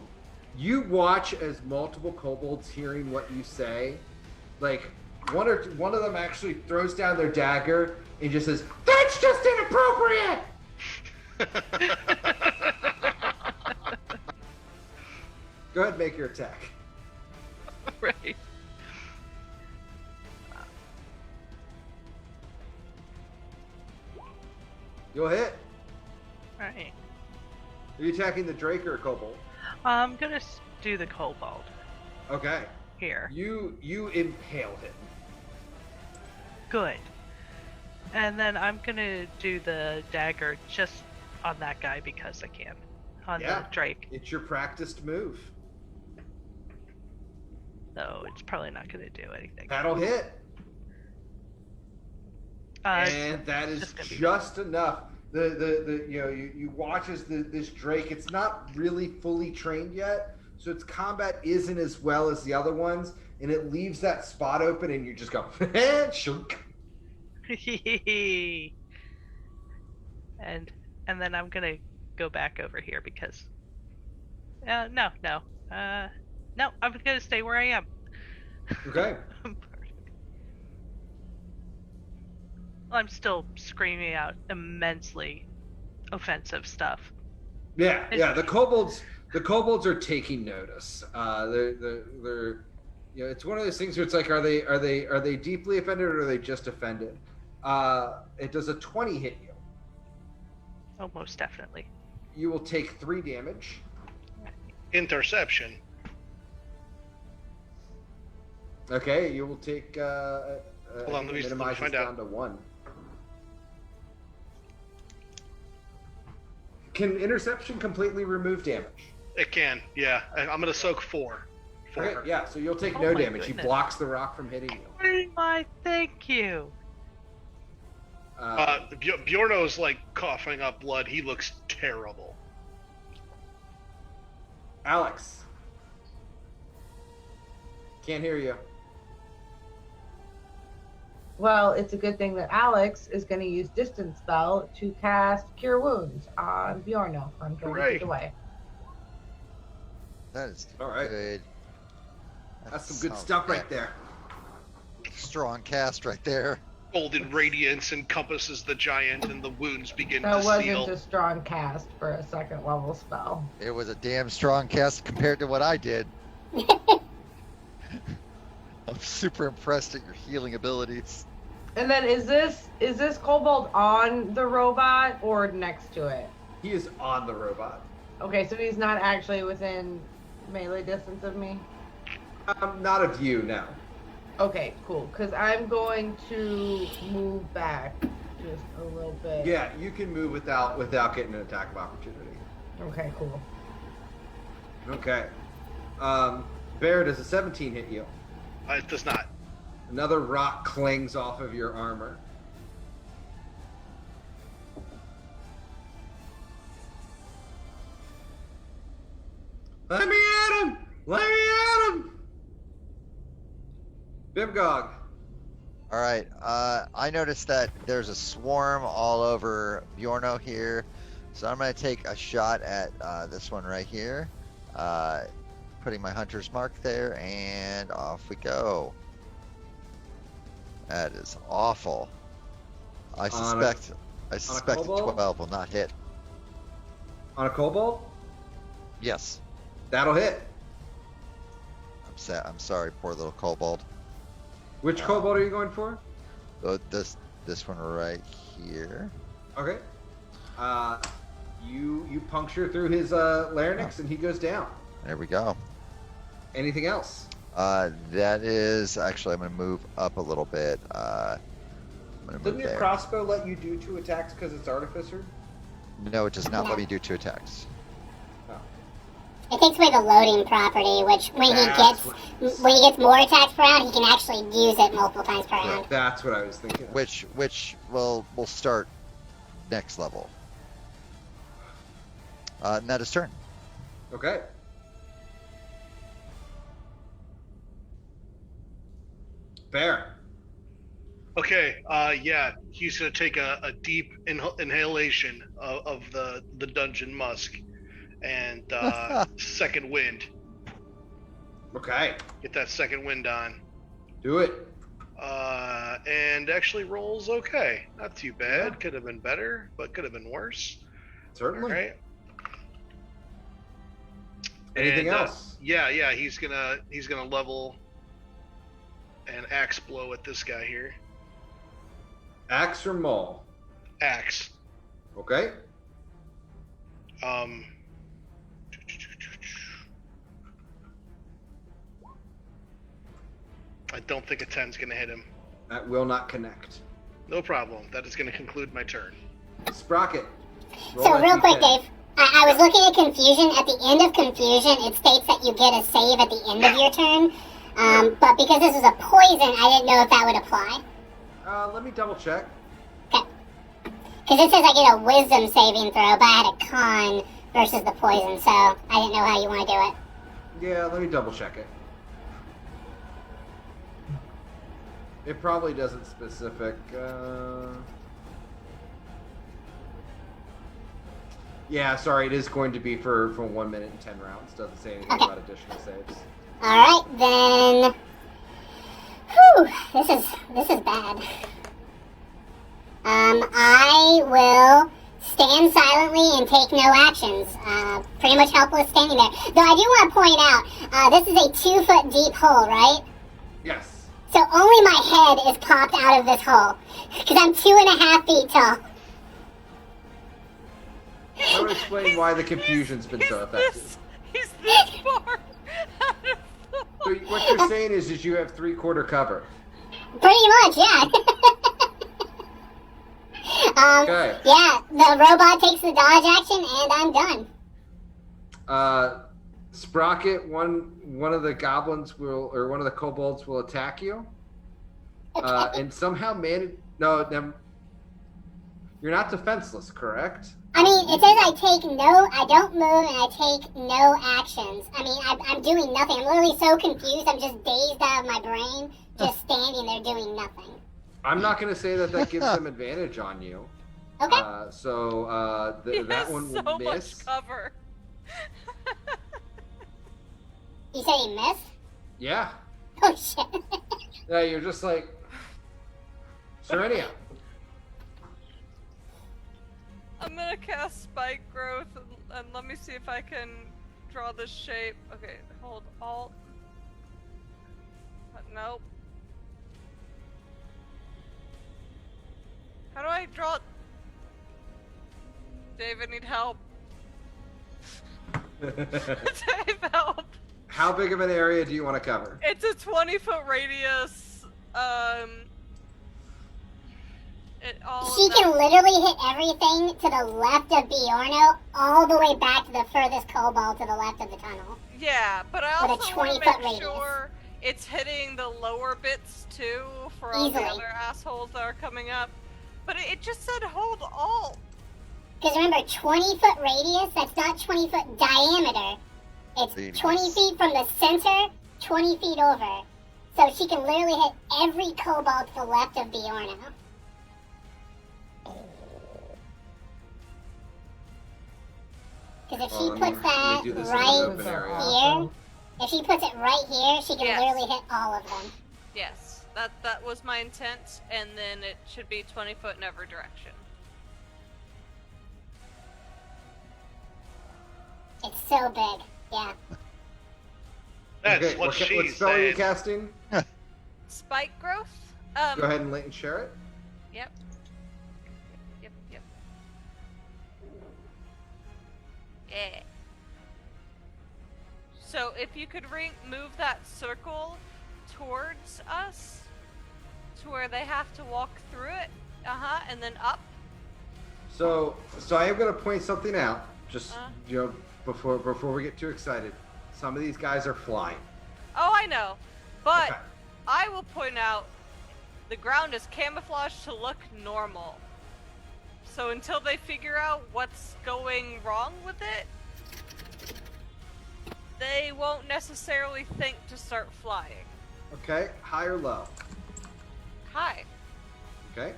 You watch as multiple kobolds hearing what you say, like one of them actually throws down their dagger and just says, "That's just inappropriate." Go ahead and make your attack. Right. You'll hit. Right. Are you attacking the Drake or a kobold? I'm gonna do the kobold Okay. here. You impale him. Good. And then I'm gonna do the dagger just on that guy because I can. On the Drake. It's your practiced move. So it's probably not gonna do anything. That'll hit. And that is just enough. You watch as this Drake, it's not really fully trained yet, so its combat isn't as well as the other ones, and it leaves that spot open, and you just go, shunk. and then I'm gonna go back over here because no, I'm gonna stay where I am. Okay. I'm still screaming out immensely offensive stuff. Yeah. The kobolds are taking notice. They're it's one of those things where it's like, are they deeply offended or are they just offended? It does a 20 hit you. Oh, most definitely. You will take 3 damage. Interception. Okay, you will take. Hold on, let me minimize find down out. to 1. Can interception completely remove damage? It can, yeah. I'm gonna soak 4. Okay, yeah. So you'll take Oh no my damage. goodness. He blocks the rock from hitting you. Oh my, thank you. Bjorno's like coughing up blood. He looks terrible. Alex, can't hear you. Well, it's a good thing that Alex is going to use distance spell to cast Cure Wounds on Bjorno from 30 Hooray. feet away. That is All right. good. That's some good stuff right there. Strong cast right there. Golden radiance encompasses the giant, and the wounds begin That to wasn't seal. a strong cast for a second level spell. It was a damn strong cast compared to what I did. I'm super impressed at your healing abilities. And then is this kobold on the robot or next to it? He is on the robot. Okay, so he's not actually within melee distance of me? Not of you, no. Okay, cool. Because I'm going to move back just a little bit. Yeah, you can move without getting an attack of opportunity. Okay, cool. Okay. Bear, does a 17 hit you? It does not. Another rock clings off of your armor. Let me at him! Let me at him! Bimgog. All right. I noticed that there's a swarm all over Bjorno here, so I'm gonna take a shot at this one right here. Putting my hunter's mark there, and off we go. That is awful. I suspect the kobold? 12 will not hit. On a kobold? Yes. That'll hit. I'm sorry, poor little kobold. Which kobold are you going for? This one right here. Okay. You puncture through his larynx and he goes down. There we go. Anything else? That is actually, I'm gonna move up a little bit. I'm gonna Doesn't move your there. crossbow let you do 2 attacks because it's artificer? No, it does not let me do 2 attacks. It takes away the loading property, which when he gets more attacks per round, he can actually use it multiple times per round. That's what I was thinking. Which will start next level. And that is turn. Okay. Bear. Okay, yeah, he's gonna take a deep inhalation of the dungeon musk, and second wind. Okay. Get that second wind on. Do it. And actually rolls okay. Not too bad. Could have been better, but could have been worse. Certainly. All right. Anything And, else? Yeah. He's gonna level an axe blow at this guy here. Axe or maul? Axe. Okay. I don't think a 10's gonna hit him. That will not connect. No problem. That is gonna conclude my turn. Sprocket. roll So that real quick, D10. Dave, I was looking at Confusion. At the end of Confusion, it states that you get a save at the end of your turn. But because this is a poison, I didn't know if that would apply. Let me double check. Okay. Because it says I get a Wisdom saving throw, but I had a Con versus the poison, so I didn't know how you want to do it. Yeah, let me double check it. It probably doesn't specific. Yeah, sorry, it is going to be for 1 minute and 10 rounds. Doesn't say anything Okay. about additional saves. All right, then. Whew, this is bad. I will stand silently and take no actions. Pretty much helpless standing there. Though I do want to point out, this is a 2-foot deep hole, right? Yes. So only my head is popped out of this hole. Because I'm 2.5 feet tall. That would explain why the confusion's been so effective. He's this far out of the So what you're saying is you have 3/4 cover. Pretty much, yeah. Okay. Yeah, the robot takes the dodge action, and I'm done. Sprocket, one of the goblins will, or one of the kobolds will attack you, and somehow manage. No, you're not defenseless, correct? I mean, it says I don't move, and I take no actions. I mean, I'm doing nothing. I'm literally so confused, I'm just dazed out of my brain, just standing there doing nothing. I'm not going to say that gives them advantage on you. Okay. He That has one so will much miss. cover. You said he missed? Yeah. Oh, shit. Yeah, you're just like, Serenia. I'm gonna cast Spike Growth and let me see if I can draw the shape. Okay, hold Alt. Nope. How do I draw? David, need help. Dave, help. How big of an area do you want to cover? It's a 20-foot radius. She can literally hit everything to the left of Bjorno, all the way back to the furthest kobold to the left of the tunnel. Yeah, but I With a also want to 20-foot make radius. sure it's hitting the lower bits too for all the Easily. other assholes that are coming up. But it just said hold Alt. Because remember, 20-foot radius, that's not 20-foot diameter. It's Radius. 20 feet from the center, 20 feet over. So she can literally hit every kobold to the left of Bjorno. Because if she Let puts me that do this in an right open area. here, if she puts it right here, she can Yes. literally hit all of them. Yes, that was my intent, and then it should be 20 foot in every direction. It's so big. Yeah. That's Okay, what what she spell are you said. casting? Spike growth? Go ahead and Leighton share it. Yep. Yep. Yeah. So if you could move that circle towards us, to where they have to walk through it, and then up. So I am going to point something out, just Uh. before we get too excited. Some of these guys are flying. Oh, I know, but Okay. I will point out the ground is camouflaged to look normal. So until they figure out what's going wrong with it, they won't necessarily think to start flying. Okay, high or low? Hi. Okay.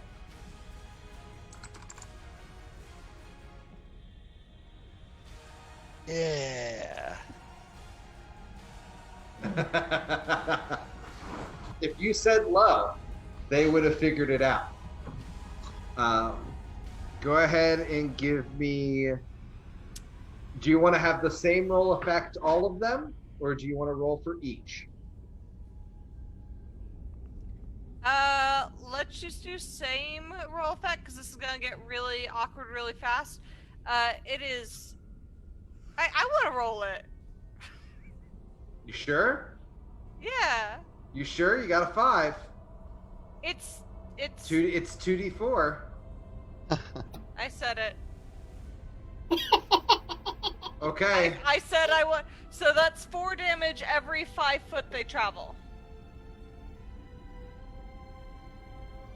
Yeah. If you said low, they would have figured it out. Go ahead and give me. Do you want to have the same roll affect all of them, or do you want to roll for each? Let's just do same roll effect, because this is gonna get really awkward really fast. It is... I want to roll it. You sure? Yeah. You sure? You got a 5. It's... It's 2d4. I said it. Okay. I said I want... So that's 4 damage every 5 foot they travel.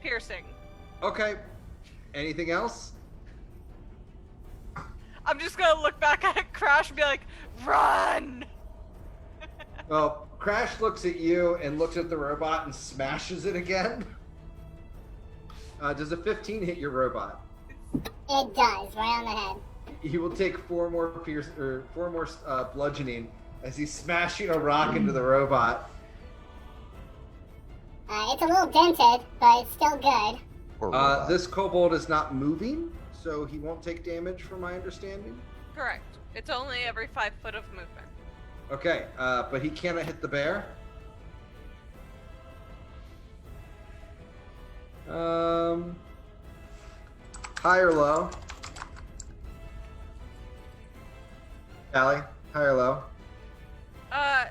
Piercing. Okay. Anything else? I'm just gonna look back at Crash and be like, run! Well, Crash looks at you and looks at the robot and smashes it again. Does a 15 hit your robot? It does, right on the head. He will take 4 more bludgeoning as he's smashing a rock into the robot. It's a little dented, but it's still good. Poor robot. This kobold is not moving, so he won't take damage, from my understanding. Correct. It's only every 5 foot of movement. Okay, but he cannot hit the bear. High or low? Callie, high or low? I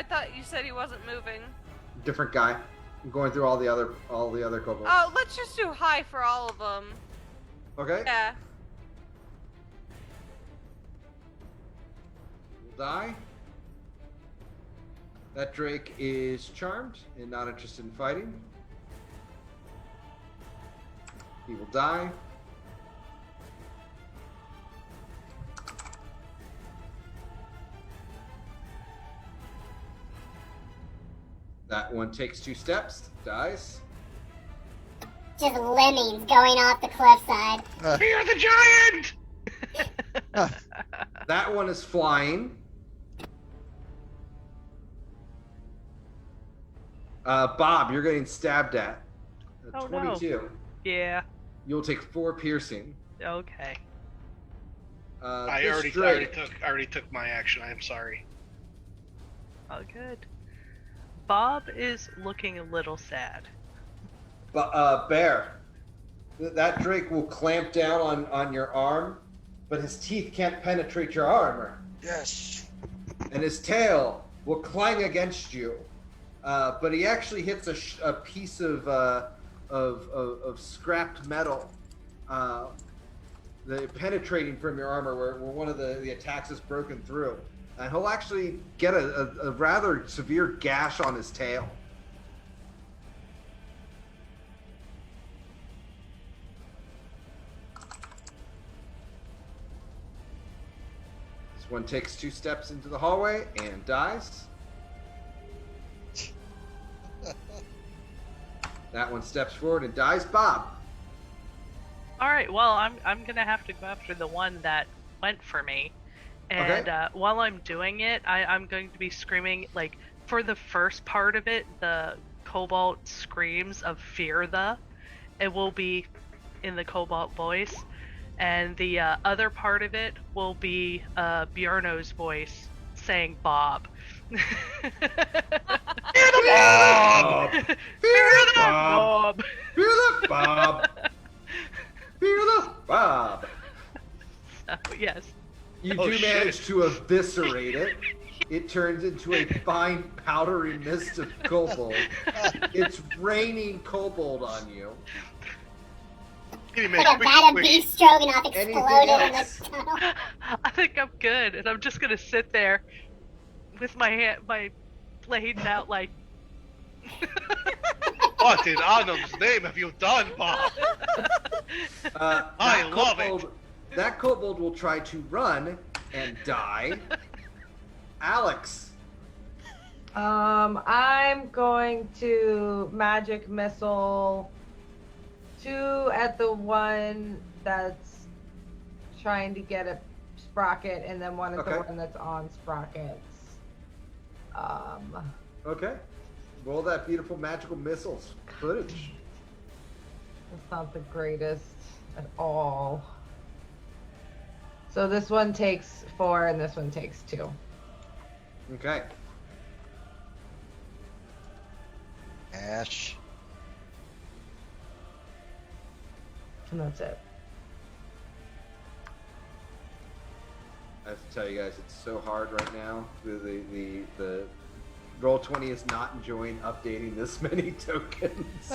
thought you said he wasn't moving. Different guy. I'm going through all the other kobolds. Oh, let's just do high for all of them. Okay. Yeah. Will die. That Drake is charmed and not interested in fighting. He will die. That one takes 2 steps, dies. Just lemmings going off the cliffside. Fear the giant! That one is flying. Bob, you're getting stabbed at. Oh, no. 22. Yeah. You'll take 4 piercing. Okay. I This already took my action. I'm sorry. Oh, good. Bob is looking a little sad. But Bear, that Drake will clamp down on your arm, but his teeth can't penetrate your armor. Yes. And his tail will clang against you. But he actually hits a piece of scrapped metal, penetrating from your armor where one of the attacks is broken through. And he'll actually get a rather severe gash on his tail. This one takes 2 steps into the hallway and dies. That one steps forward and dies. Bob. All right. Well, I'm gonna have to go after the one that went for me, and Okay. while I'm doing it, I'm going to be screaming like for the first part of it, the Kobold screams of fear. It will be in the Kobold voice, and the other part of it will be Bjarno's voice saying Bob. Fear the Bob! Fear the Bob! Fear the Bob! Fear the Bob! So, yes. You Oh, do shit. manage to eviscerate it. It turns into a fine powdery mist of kobold. It's raining kobold on you. Give me Like a quick, vat of quick. beef stroganoff Anything exploded in else? the tunnel. I think I'm good, and I'm just gonna sit there with my blades out, like. What in Arnum's name have you done, Bob? I love it. That kobold will try to run and die. Alex. I'm going to magic missile 2 at the one that's trying to get a sprocket, and then 1 at the Okay. one that's on sprockets. Okay. Roll that beautiful magical missiles footage. That's not the greatest at all. So this one takes 4 and this one takes 2. Okay. Ash. And that's it. I have to tell you guys, it's so hard right now. The Roll20 is not enjoying updating this many tokens.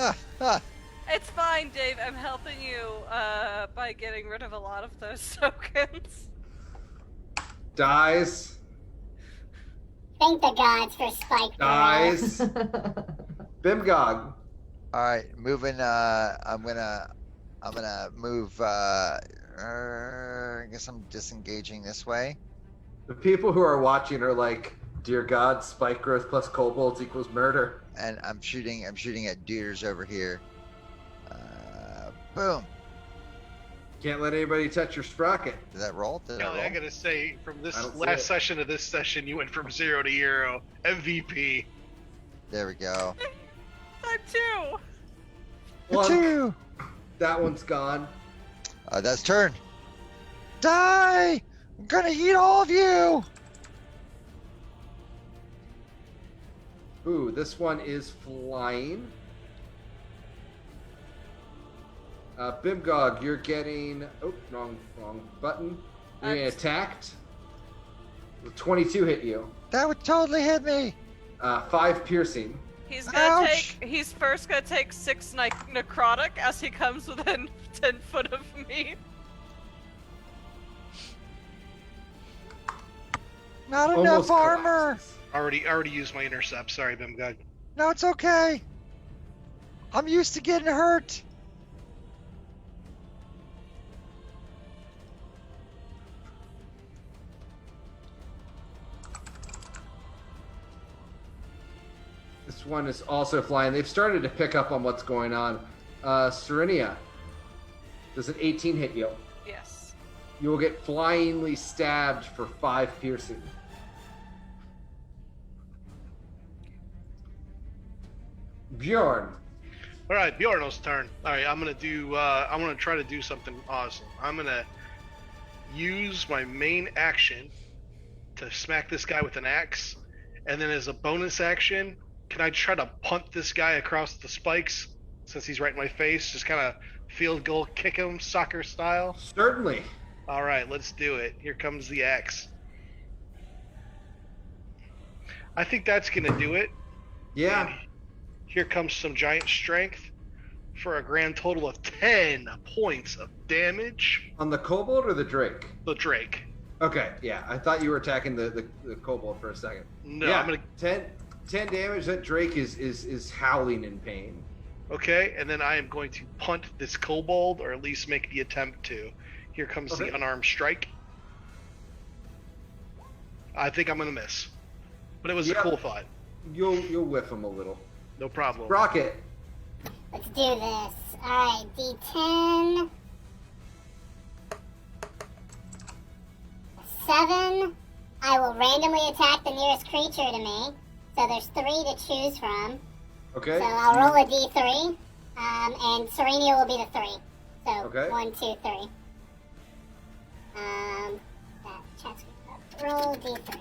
It's fine, Dave. I'm helping you by getting rid of a lot of those tokens. Dies. Thank the gods for Spike. Dies. Bimgog. All right, moving. I'm gonna move. I guess I'm disengaging this way. The people who are watching are like, dear God, spike growth plus kobolds equals murder. And I'm shooting at deers over here. Boom. Can't let anybody touch your sprocket. Did that roll? Did I Kelly, roll? I gotta say, from this I don't see last it. session to this session, you went from 0 to hero. MVP. There we go. I'm too. Plunk. 2. That one's gone. That's turn. Die! I'm gonna eat all of you! Ooh, this one is flying. Bimgog, you're getting... Oh, wrong button. You're getting I'm- attacked. 22 hit you. That would totally hit me! 5 piercing. He's gonna Ouch. he's first gonna take 6 necrotic as he comes within 10 foot of me. Not Almost enough armor! collapses. Already used my intercept. Sorry, Bimgug. No, it's okay. I'm used to getting hurt. This one is also flying. They've started to pick up on what's going on. Serenia, does an 18 hit you? Yes. You will get flyingly stabbed for 5 piercing. Bjorn, All right, Bjorno's turn. All right, I'm gonna try to do something awesome. I'm gonna use my main action to smack this guy with an axe, and then as a bonus action, can I try to punt this guy across the spikes since he's right in my face? Just kind of field goal kick him, soccer style. Certainly. All right, let's do it. Here comes the axe. I think that's gonna do it. Yeah. And here comes some giant strength for a grand total of 10 points of damage. On the kobold or the drake? The Drake. Okay, yeah. I thought you were attacking the kobold for a second. No, yeah, I'm gonna. 10 damage. That drake is howling in pain. Okay, and then I am going to punt this kobold, or at least make the attempt to. Here comes Okay. the unarmed strike. I think I'm gonna miss, but it was a Yeah. cool thought. You'll whiff him a little. No problem. Rocket. Let's do this. Alright, D10. 7. I will randomly attack the nearest creature to me. So there's 3 to choose from. Okay. So I'll roll a D3. And Serenia will be the 3. So Okay. 1, 2, 3. That chat screen up. Roll D3.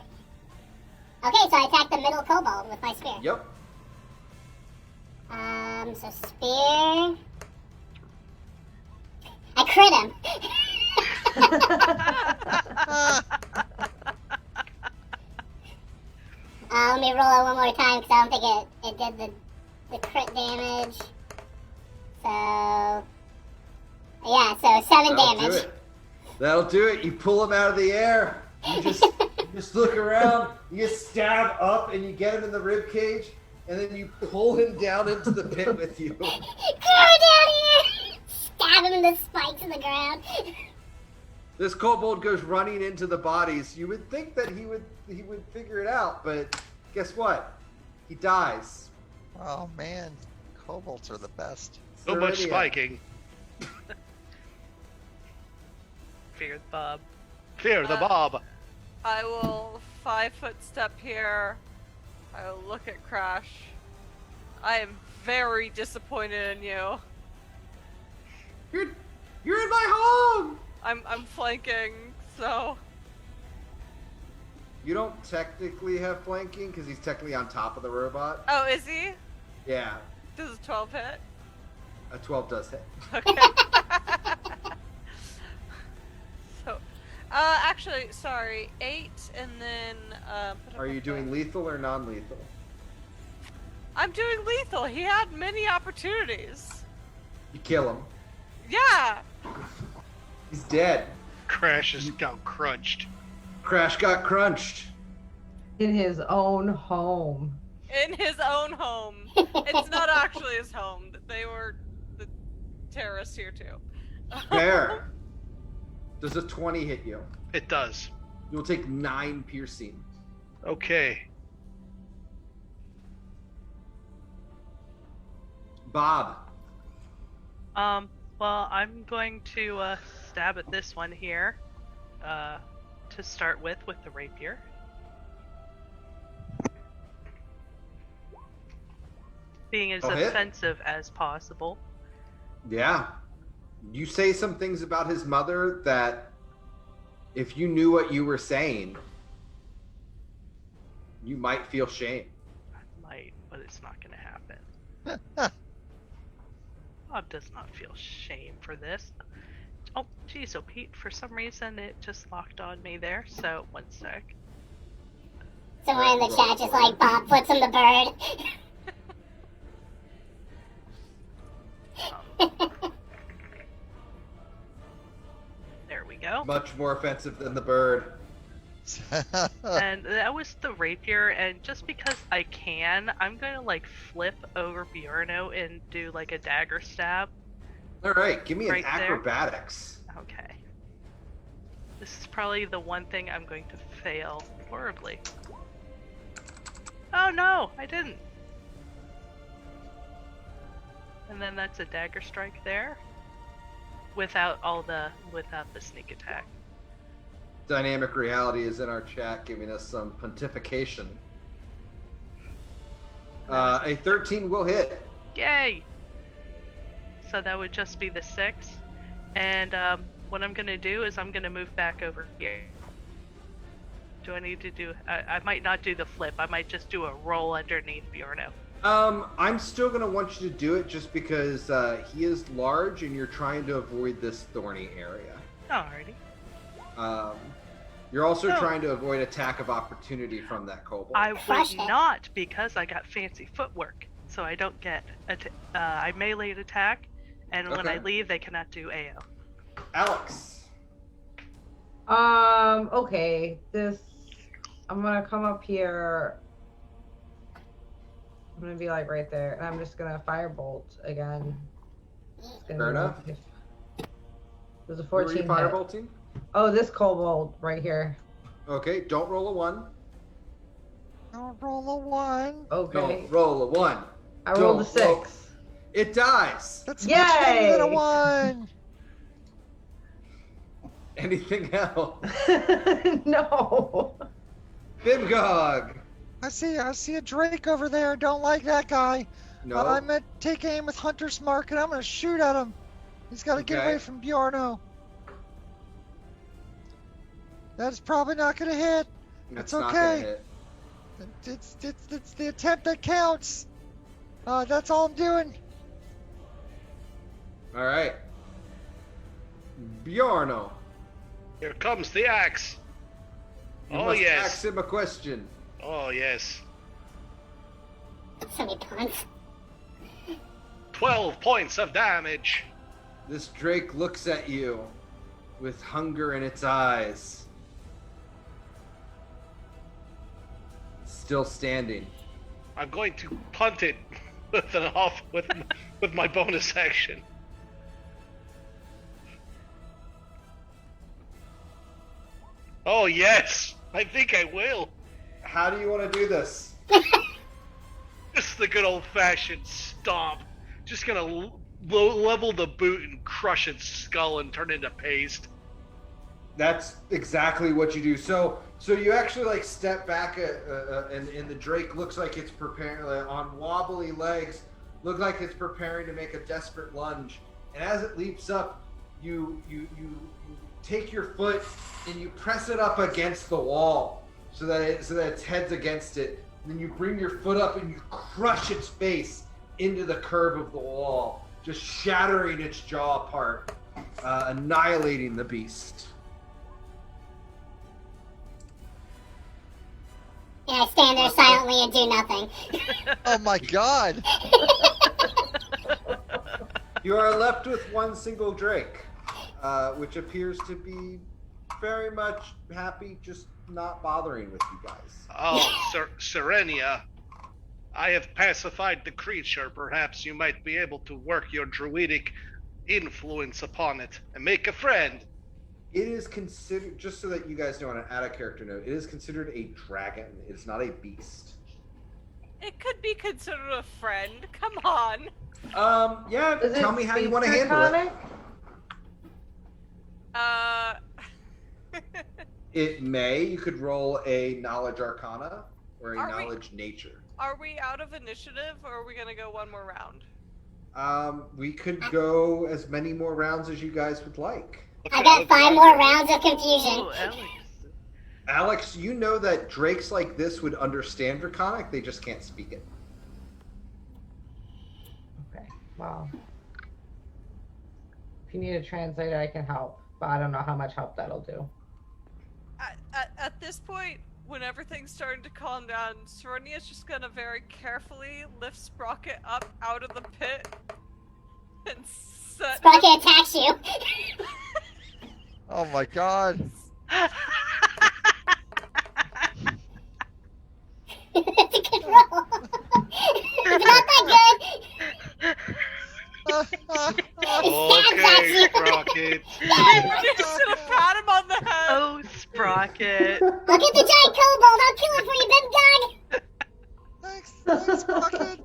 Okay, so I attack the middle kobold with my spear. Yep. So spear. I crit him. Let me roll it one more time because I don't think it did the crit damage. So yeah, so 7 That'll do damage. it. That'll do it. You pull him out of the air. You just look around. You stab up and you get him in the rib cage, and then you pull him down into the pit with you. Throw him down here. Stab him in the spikes in the ground. This kobold goes running into the bodies. You would think that he would figure it out, but guess what? He dies. Oh man, kobolds are the best. So much Serenia. spiking. Feared Bob. Fear the Bob. I will 5-foot step here. I will look at Crash. I am very disappointed in you. You're in my home. I'm flanking, so You don't technically have flanking because he's technically on top of the robot. oh, is he? Yeah, Does a 12 hit? a 12 does hit. Okay. So, actually, sorry, 8, and then Are you doing lethal or non-lethal? I'm doing lethal. He had many opportunities. You kill him. Yeah. He's dead. Crash has got crunched. Crash got crunched. In his own home. In his own home. It's not actually his home. They were the terrorists here too. Fair. Does a 20 hit you? It does. You'll take 9 piercing. Okay. Bob. Well, I'm going to stab at this one here to start with the rapier. Being as Oh, hit. offensive as possible. Yeah. You say some things about his mother that if you knew what you were saying, you might feel shame. I might, but it's not going to happen. Bob does not feel shame for this. Oh, geez, so Pete, for some reason, it just locked on me there. So, one sec. Someone in the chat just like Bob puts him the bird. There we go. Much more offensive than the bird. And that was the rapier, and just because I can, I'm going to like flip over Bjorno and do like a dagger stab. All right, give me Right an there. acrobatics. Okay. This is probably the one thing I'm going to fail horribly. Oh no, I didn't. And then that's a dagger strike there. Without the sneak attack. Dynamic Reality is in our chat giving us some pontification. A 13 will hit. Yay! So that would just be the 6. And what I'm gonna do is I'm gonna move back over here. Do I need to do? I might not do the flip. I might just do a roll underneath Bjorno. I'm still gonna want you to do it just because he is large and you're trying to avoid this thorny area. Alrighty. You're also trying to avoid attack of opportunity from that kobold. I would not, because I got fancy footwork, so I don't get I meleeed attack, and when I leave, they cannot do AO. Alex. Okay. I'm gonna come up here. I'm gonna be like right there, and I'm just gonna firebolt again. Fair enough. There's a Who are 14 you hit. firebolting? Oh, this kobold right here. Okay, don't roll a 1. Don't roll a 1. Okay. Don't roll a 1. I rolled a Don't 6. roll- It dies. That's much better than a Yay! 1. Anything else? No. Bimgog. I see a Drake over there. Don't like that guy. No. I'm gonna take aim with Hunter's Mark and I'm gonna shoot at him. He's got to get Okay. away from Bjorno. That's probably not gonna hit. That's It's not gonna okay. hit. It's the attempt that counts. That's all I'm doing. All right. Bjorno. Here comes the axe. You Oh, must yes. ask him a question. Oh, yes. So many puns. 12 points of damage. This drake looks at you with hunger in its eyes. Still standing. I'm going to punt it with my bonus action. Oh, yes. I think I will. How do you want to do this? Just the good old-fashioned stomp. Just gonna level the boot and crush its skull and turn it into paste. That's exactly what you do. So you actually like step back, and the drake looks like it's preparing on wobbly legs. Look like it's preparing to make a desperate lunge. And as it leaps up, you take your foot and you press it up against the wall so that its head's against it. And then you bring your foot up and you crush its face into the curve of the wall, just shattering its jaw apart, annihilating the beast. And I stand there silently and do nothing. Oh my god! You are left with one single drake, which appears to be very much happy, just not bothering with you guys. Oh, Serenia, I have pacified the creature. Perhaps you might be able to work your druidic influence upon it and make a friend. It is considered, just so that you guys know on an out-of-character note, it is considered a dragon. It's not a beast. It could be considered a friend. Come on. Yeah, Is tell it me how you want to speak handle it. Draconic? It may. You could roll a knowledge arcana or a Are we- knowledge nature. Are we out of initiative, or are we gonna go one more round? We could go as many more rounds as you guys would like. I got 5 more rounds of confusion. Oh, Alex. Alex, you know that drakes like this would understand Draconic, they just can't speak it. Okay. Well, if you need a translator, I can help, but I don't know how much help that'll do. At this point, when everything's starting to calm down, Serenia's just gonna very carefully lift Sprocket up out of the pit and set Sprocket attacks you. Oh my god! It's a good roll. It's not that good. Okay, Sprocket. You should have pat him on the head. Oh, Sprocket. I'll get the giant kobold. I'll kill him for you, Big Dog. Thanks, Bucket.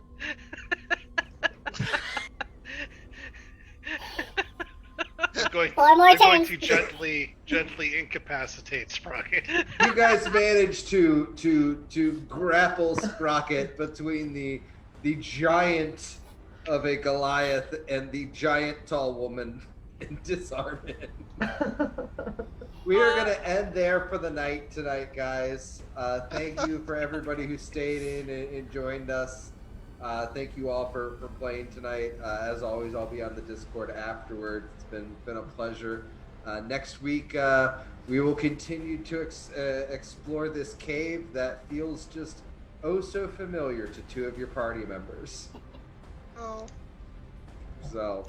Going 4 more I'm going turns. to gently incapacitate Sprocket. You guys managed to grapple Sprocket between the giant of a Goliath and the giant tall woman and disarm it. We are going to end there for the night tonight, guys. Thank you for everybody who stayed in and joined us. Thank you all for playing tonight. As always, I'll be on the Discord afterwards. It's been a pleasure. Next week, we will continue to explore this cave that feels just oh so familiar to two of your party members. Oh. So.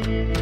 Bye.